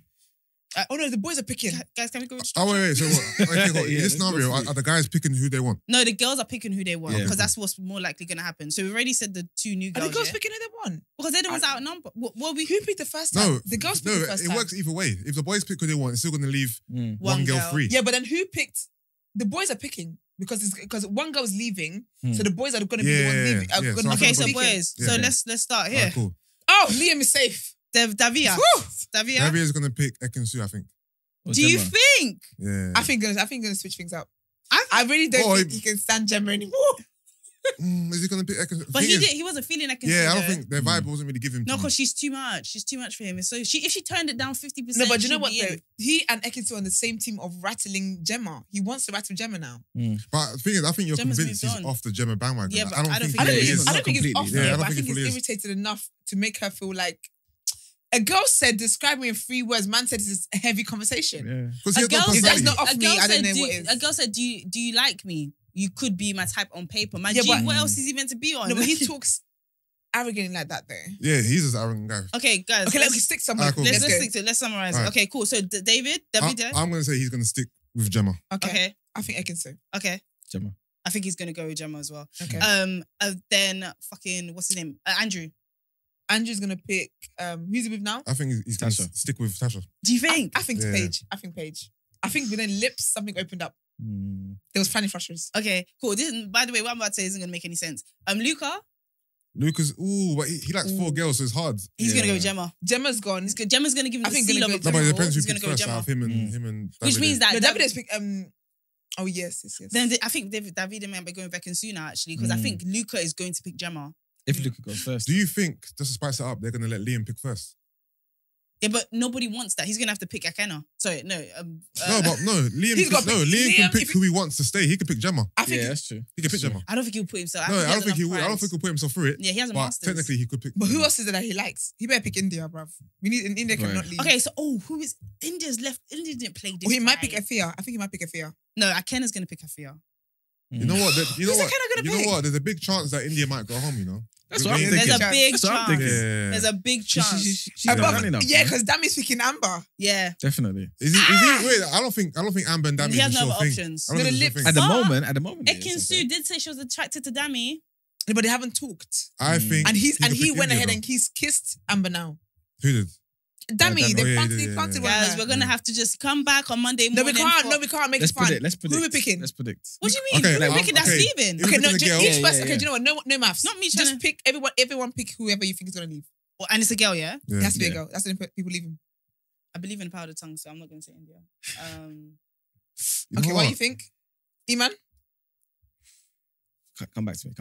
Oh no, the boys are picking. Guys, can we go with Oh, wait. So what? Okay, cool. In this scenario, let's are the guys picking who they want? No, the girls are picking who they want Yeah. because that's what's more likely going to happen. So we've already said the two new Are girls. the girls picking who they want? Because they're the ones outnumbered. Who picked the first time? No. The girls picked the first time. It works either way. If the boys pick who they want, it's still going to leave one girl free. Yeah, but then who picked? The boys are picking because one girl's leaving, so the boys are going to be the ones leaving. So Okay, so picking. boys. Yeah. So let's start here. Alright, cool. Oh, Liam is safe. Davia. Woo! Davia. Davia is going to pick Ekansu, I think. Do you think? Yeah. I think gonna switch things up. I really don't think he can stand Gemma anymore. Is he going to pick Ekansu? But he wasn't feeling Ekansu. Yeah, I don't think their vibe wasn't really giving. No, because she's too much. She's too much for him. So if she turned it down 50%. No, but you know what though? He and Ekansu are on the same team of rattling Gemma. He wants to rattle Gemma now. But the thing is, I think you're Gemma's convinced moved he's on. off the Gemma bandwagon. Yeah, but I don't think I don't he think is. it's off Yeah, there, I but don't I think think it's he is. irritated enough to make her feel like a girl said, describe me in 3 words. Man said it's a heavy conversation. Yeah. Because he A has no girl If that's personality. not off me, I don't know do, what is. A girl said, do you like me? You could be my type on paper. Man, Yeah, but- what else is he meant to be on? No, but he talks arrogantly like that though. Yeah, he's just an arrogant guy. Okay, guys. Okay, let's let's stick somewhere. Alright, cool. let's go. stick to it. Let's summarize it. Alright. Okay, cool. So David. I'm going to say he's going to stick with Gemma. Okay. I think Ekansu. Okay. Gemma. I think he's going to go with Gemma as well. Okay. Then fucking, what's his name? Andrew. Andrew's gonna pick. Who's he with now? I think he's going to Tasha. stick with Tasha. Do you think? I think it's Yeah. Paige. I think Paige. I think within lips something opened up. There was Fanny Flushers. Okay, cool. By the way, what I'm about to say isn't going to make any sense. Luca, Lucas, but he likes 4 girls, so it's hard. he's going to go with Gemma. Gemma's gone. Gemma's going to give him I the think seal of gonna approval. go- No, but it depends who He's going picks to go with first. Gemma. Out of him and Which Davide. means that... No, Davide's pick. Oh yes. Then I think David might be going back in sooner, actually, because I think Luca is going to pick Gemma. If Luca goes first. Do you think, just to spice it up, they're going to let Liam pick first? Yeah, but nobody wants that. He's going to have to pick Akena. Sorry, no. Liam He's got Liam can Liam, pick if who he wants to stay. He can pick Gemma. I think. Yeah, that's true. He can pick Gemma. I don't think he'll put himself... No, I don't think he he will. I don't think he'll put himself through it. Yeah, he has a But master's. technically, he could pick. But who Gemma. else is it that he likes? He better pick India, bruv. We need India cannot Right. leave. Okay, so, who is... India's left... India didn't play this Or he might right. pick Afia. I think he might pick Afia. No, Akena's going to pick Afia. You know what? You know Who's what? Akena gonna You know pick? what? There's a big chance that India might go home. You know. That's what I'm thinking. There's a big That's what I'm chance. thinking. Yeah. There's a big chance. She's got running up. Yeah, because Dami's picking Amber. Yeah. Definitely. Is he? Wait, I don't think Amber and Dami He has is a no sure other thing. options. I don't think Gonna it's a sure At thing. the moment, it is, I Ekin Su think. did say she was attracted to Dami. No, but they haven't talked. I think. And he could pick went India, ahead though. and he's kissed Amber now. Who did? Dami, Dami. they Oh, yeah, planted, yeah, they yeah, planted yeah. one Guys, there. we're going to have to just come back on Monday No, we morning. can't. for- No, we can't. Make Let's it fun. predict. Let's predict. Who are we picking? Let's predict. What do you mean? Okay, Who are we picking? That's okay. leaving. If Okay, we're no, picking a girl- each Yeah, person. yeah, Okay, yeah. do you know what? No maths. Not me Just trying to- pick everyone pick whoever you think is going to leave. And it's a girl, yeah? Yeah. It has to be a Yeah. girl. That's the people leaving. I believe in the power of the tongue, so I'm not going to say India. You know Okay, what do you think? Iman? Come back to me.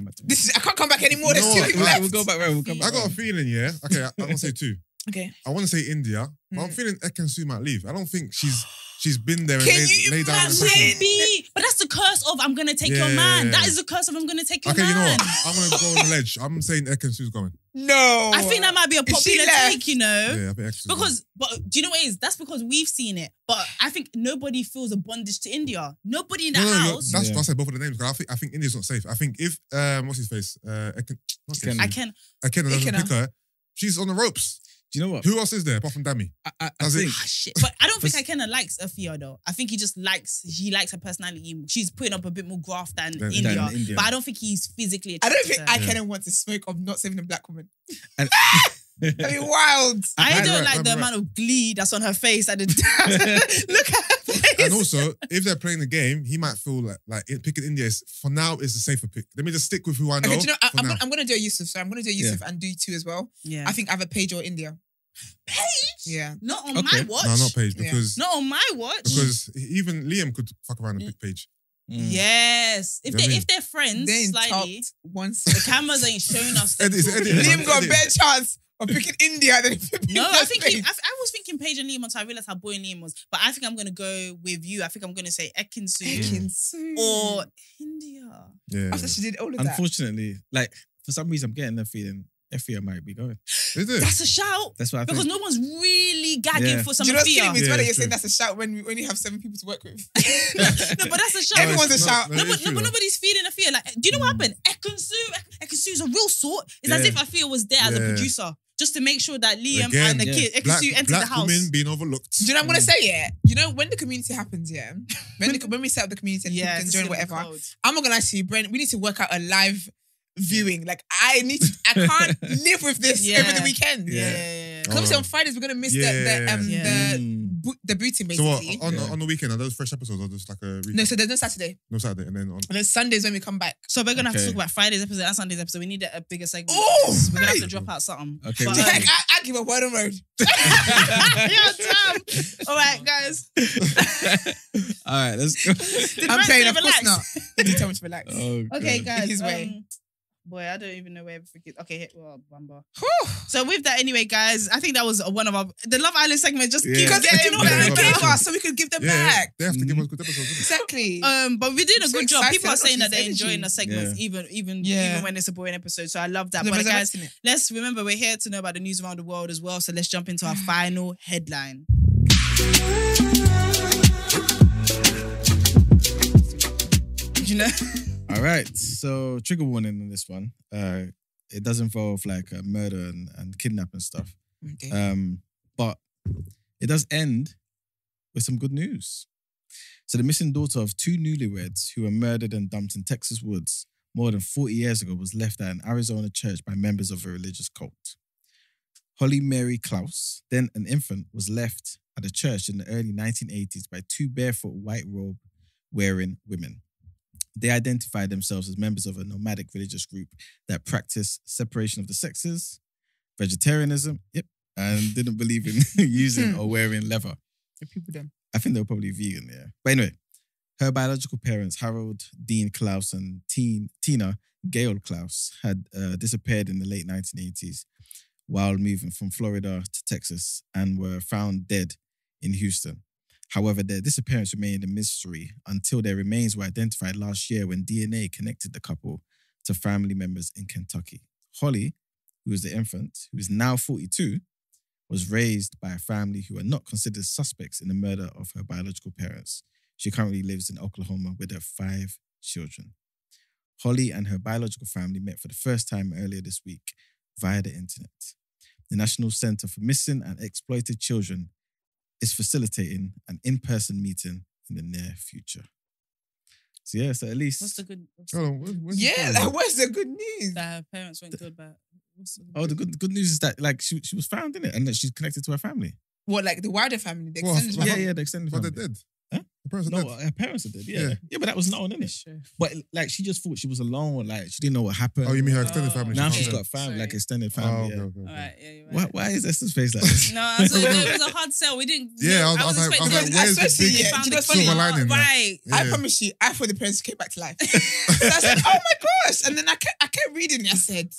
I can't come back anymore. You There's know two what? people Right, left. We'll go back round. We'll come I back got a round. feeling, yeah. Okay, I'm gonna say 2. Okay. I want to say India, but I'm feeling Ekin Su might leave. I don't think she's been there and Can you laid down the imagine? impression. But that's the curse of I'm going to take your Yeah. man. That is the curse of I'm going to take your Okay, man. you know what? I'm gonna go on the ledge. I'm saying Ekin Su's going. No. I think that might be a Is she popular left? take, you know? Yeah, I think Ekin Su's But do you know what it is? That's because we've seen it. But I think nobody feels a bondage to India. Nobody in the going. house. That's Yeah. why I said both of the names. Because I think India's not safe. I think if what's his face, Ekin Ken. I can. doesn't Ikena. pick her, she's on the ropes. Do you know what? Who else is there apart from Dami? I That's it. think Shit. But I don't think Akena likes Afia though. I think he likes her personality. She's putting up a bit more graft than Than India. India. But I don't think he's physically I don't attracted think to her. I want to smoke of not saving a black woman. And- I mean, wild. I Right, don't right, like right, the right. amount of glee that's on her face at the look at her face. And also, if they're playing the game, he might feel like picking India is for now is the safer pick. Let me just stick with who I know. Okay, do you know, for now. I'm going to do a Yusuf. So I'm going to do a Yusuf and do 2 as well. Yeah. I think either Paige or India. Paige? Yeah. Not on Okay. my watch. No, not Paige Yeah. because Not on my watch. even Liam could fuck around and pick Paige. Yes. If You know what I mean? if they're friends They slightly, talked once. the cameras ain't showing us. It's Eddie. Liam got a Eddie. better chance Or picking India. Then No, I was thinking Paige and Liam until I realised how boring Liam was. But I think I'm going to go with you. I think I'm going to say Ekinsu. Or India. Yeah. After she did all of that. Unfortunately, like, for some reason, I'm getting the feeling Effia might be going. Is it? That's a shout. That's what I think. Because no one's really gagging for some Do you know what's killing me? Effia. It's whether you're true. saying that's a shout when you have 7 people to work with. No, but that's a shout. Everyone's a shout. No, but nobody's feeling Effia. Like, do you know what happened? Ekinsu's a real sort. It's as if Effia was there as a producer. Just to make sure that Liam and the kid, Ekinsu, entered the house. Black women being overlooked. Do you know what I'm going to say, yeah? You know, when the community happens, yeah? When we set up the community and people can join whatever, I'm not going to lie to you, Brent, we need to work out a live viewing. Like, I can't live with this over the weekend. Yeah. Because obviously on Fridays, we're going to miss the booting, basically. So what, on the weekend, are those fresh episodes or just like a recap? No, so there's no Saturday. No Saturday, and then Sundays when we come back. So we're going to have to talk about Friday's episode and Sunday's episode. We need a bigger segment. Oh, we're going to have to drop out something. Okay. But, I give a word on road. yeah, damn. All right, guys. All right, let's go. I'm playing, of relax? course not. He told me to relax. Oh, Okay, God. guys. His way. Boy, I don't even know where everything is. Okay, well, Bamba. So with that, anyway, guys, I think that was one of the Love Island segment. Just keep Because getting you know what they better. gave us, so we could give them back. they have to give us good episodes. Exactly. But we're doing a I'm so good job. excited. People are saying that they're Energy. enjoying the segments, even when it's a boring episode. So I love that. No, But guys, resurrecting it. let's remember we're here to know about the news around the world as well. So let's jump into our final headline. You know. All right, so trigger warning on this one. It does involve like murder and kidnapping stuff. Okay. But it does end with some good news. So the missing daughter of 2 newlyweds who were murdered and dumped in Texas woods more than 40 years ago was left at an Arizona church by members of a religious cult. Holly Mary Klaus, then an infant, was left at a church in the early 1980s by 2 barefoot white robe-wearing women. They identified themselves as members of a nomadic religious group that practiced separation of the sexes, vegetarianism, and didn't believe in using or wearing leather. The people then. I think they were probably vegan, yeah. But anyway, her biological parents, Harold Dean Klaus and Tina Gail Klaus, had disappeared in the late 1980s while moving from Florida to Texas and were found dead in Houston. However, their disappearance remained a mystery until their remains were identified last year when DNA connected the couple to family members in Kentucky. Holly, who was the infant, who is now 42, was raised by a family who are not considered suspects in the murder of her biological parents. She currently lives in Oklahoma with her 5 children. Holly and her biological family met for the first time earlier this week via the internet. The National Center for Missing and Exploited Children is facilitating an in-person meeting in the near future. So yeah, so at least... What's the good? Hold on, where's the story? Like, where's the good news? That her parents went good, but the good news is that like she was found in it and that she's connected to her family. What, like the wider family? The Well, extended family? Yeah, the extended But family. they're dead. Huh? The parents are No, dead. her parents are dead. Yeah, Yeah. yeah, but that was known, innit? Sure. But like she just thought she was alone. Like she didn't know what happened. Oh, you mean her extended family? Now found she's dead. got family, like Sorry. extended Oh, family. okay, yeah. okay. All right, yeah, you're right. Why is Esther's face like this? No, so it was a hard sell. We didn't. Yeah, I was like, expecting where's the especially, big yeah, found do you the know what's funny? silver lining? there? Right. I Yeah. promise you, I thought the parents came back to life. So I said, oh my gosh. And then I kept reading it. I said,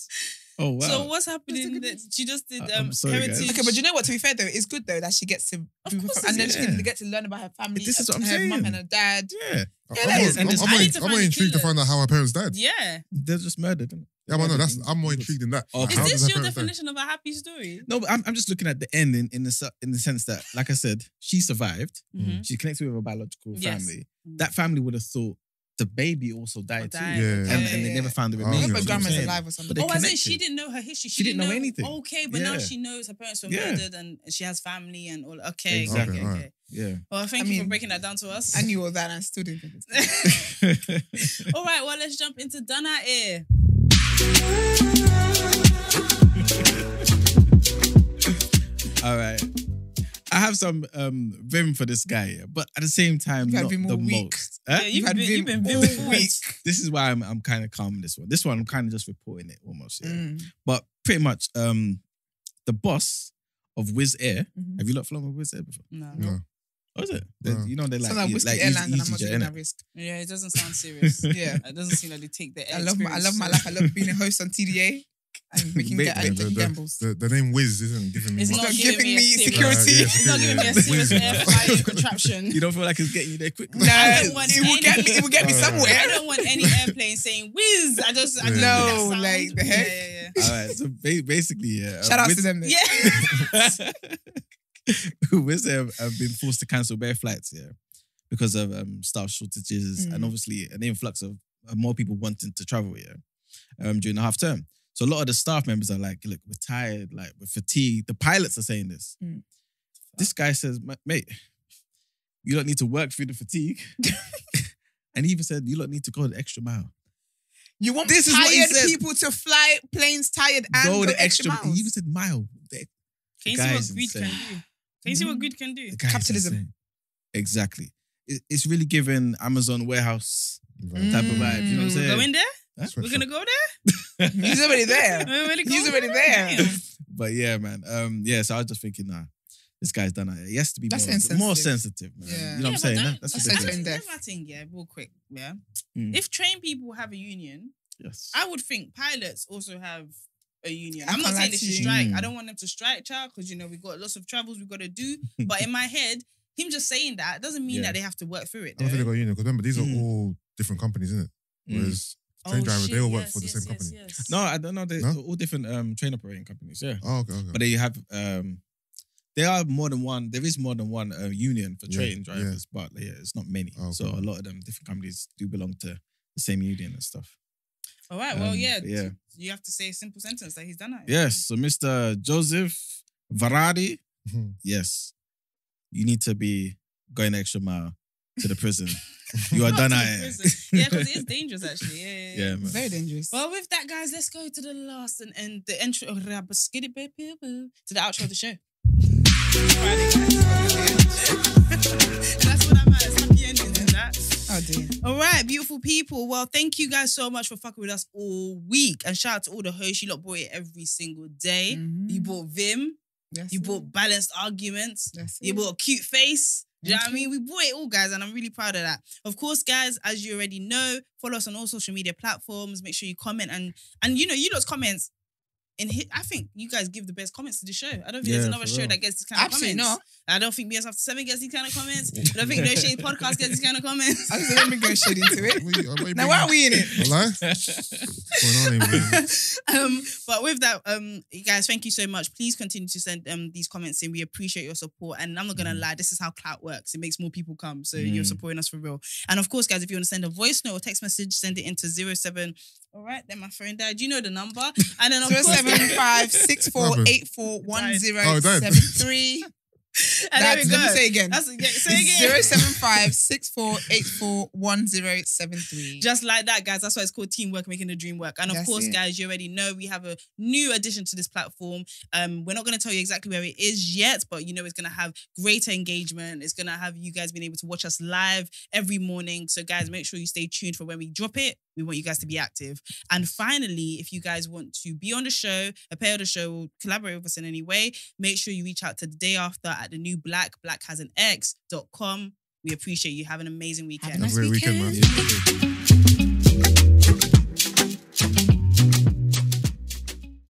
Oh wow. So what's happening? She just did I'm sorry, guys. heritage. okay, but you know what? To be fair though, it's good though that she gets to Of do her course and then it she is. can get to learn about her family. This is what I'm her mum saying. and her dad. Yeah, I'm I need to more find the intrigued to killers. find out how her parents died. Yeah. they're just murdered. Innit? Yeah, but no, I'm more intrigued in that. Okay. How Is does this her your parents die? definition of a happy story? No, but I'm just looking at the end in the sense that, like I said, she survived. Mhm. She's connected with her biological Yes. family. Mhm. That family would have thought the baby also died too, died. Yeah. and Okay. they never found the Oh, remains. okay. But But grandma's saying. alive or something. But they Oh, as in connected. she didn't know her history. She didn't know anything. Okay, but now Yeah. she knows her parents were Yeah. murdered and she has family and all. Okay, Exactly. okay, Okay, okay. Yeah. Well, thank I you for mean, breaking that down to us. I knew all that and I still didn't think it's All right, well, let's jump into Dana Air. All right. I have some vim for this guy, yeah, but at the same time, You gotta not be more the weak. most. Huh? Yeah, you've had been Vim very all forward. week. This is why I'm kind of calm in this one. This one, I'm kind of just reporting it almost. Yeah. Mm. But pretty much, the boss of Wizz Air. Mhm. Have you lot flown with Wizz Air before? No. No. What is it? No. You know they're like, Sounds like Whiskey like Airlines and I'm easy not jet, taking innit? that risk. Yeah, it doesn't sound serious. Yeah. It doesn't seem like they take the I love my life. I love being a host on TDA. I'm making gambles. The name Wiz isn't giving me It's much. not giving me security. security. It's not giving me a serious air flying contraption. You don't feel like it's getting you there quick? No, it will get me somewhere. I don't want any airplane saying whiz. I just No, need that sound. like the heck. Yeah. All right, so basically, yeah. Shout out to them then. Yeah. Wizz have been forced to cancel bare flights, yeah, because of staff shortages and obviously an influx of more people wanting to travel, yeah, during the half term. So a lot of the staff members are like, look, we're tired, like we're fatigued. The pilots are saying this. This guy says, mate, you don't need to work through the fatigue. And he even said, you don't need to go the extra mile. You want This is what he tired said. people to fly planes tired and go the extra He miles. even said mile. Can you see what greed can do? Can you see what greed can do? The guy's Capitalism. insane. Exactly. It's really giving Amazon warehouse type of vibe. You know what I'm saying? Go in there? Huh? We're going to go there? He's already there. We're already He's going already there. Damn. But yeah, man. So I was just thinking, nah, this guy's done it. He has to be That's more insensitive. sensitive, man. Yeah. You know what I'm saying? That's that's ridiculous. so That's my thing, yeah, real quick, yeah. Mm. If trained people have a union, Yes. I would think pilots also have a union. I I'm not can't saying lie they to should you. strike. Mm. I don't want them to strike, child, because, we've got lots of travels we've got to do. But in my head, him just saying that doesn't mean Yeah. that they have to work through it. I don't think they though. got union because remember these are all different companies, isn't it? Whereas train drivers, they all work for the same company. No, I don't know. They're No? all different train operating companies, yeah. Oh, okay. But they have, there are more than one, there is more than one union for Yeah, train drivers, but yeah, it's not many. Oh, okay. So a lot of them, different companies do belong to the same union and stuff. All right, well, yeah. You have to say a simple sentence that he's done it. Yes, so Mr. Jozsef Varadi, Mhm. yes, you need to be going the extra mile to the prison. You are done To at the it. prison. Yeah, because it is dangerous, actually. Yeah. Yeah, man. Very dangerous. Well, with that, guys, let's go to the last and the intro to the outro of the show. That's what I'm at. It's happy endings and that. Oh dear. All right, beautiful people. Well, thank you guys so much for fucking with us all week. And shout out to all the hosts. You lot brought it every single day. You brought Vim. That's You it. brought balanced arguments. That's You it. brought a cute face. Do you know what I mean? We brought it all, guys, and I'm really proud of that. Of course, guys, as you already know, follow us on all social media platforms. Make sure you comment and you lot's comments. I think you guys give the best comments to the show. I don't think there's another for show real. that gets these kind of Absolutely comments. not. I don't think BS After 7 gets these kind of comments. I don't think No Shade Podcast gets these kind of comments. I just let me go straight into it. Now, Now why are we in it? Hello? What's going on here? But with that, you guys, thank you so much. Please continue to send these comments in. We appreciate your support. And I'm not gonna lie, this is how clout works. It makes more people come. So you're supporting us for real. And of course, guys, if you want to send a voice note or text message, send it into 07. All right, then my phone died. You know the number. And then of course, 07564841073. and there we go. Let me say again. Say again. 07564841073. Just like that, guys. That's why it's called teamwork, making the dream work. And of That's course, it. guys, you already know we have a new addition to this platform. We're not going to tell you exactly where it is yet, but you know it's going to have greater engagement. It's going to have you guys being able to watch us live every morning. So, guys, make sure you stay tuned for when we drop it. We want you guys to be active. And finally, if you guys want to be on the show, a pair of the show, or collaborate with us in any way, make sure you reach out to The Day After at the new black has an X.com. We appreciate you. Have an amazing weekend. Have a nice Have a great weekend, man. weekend.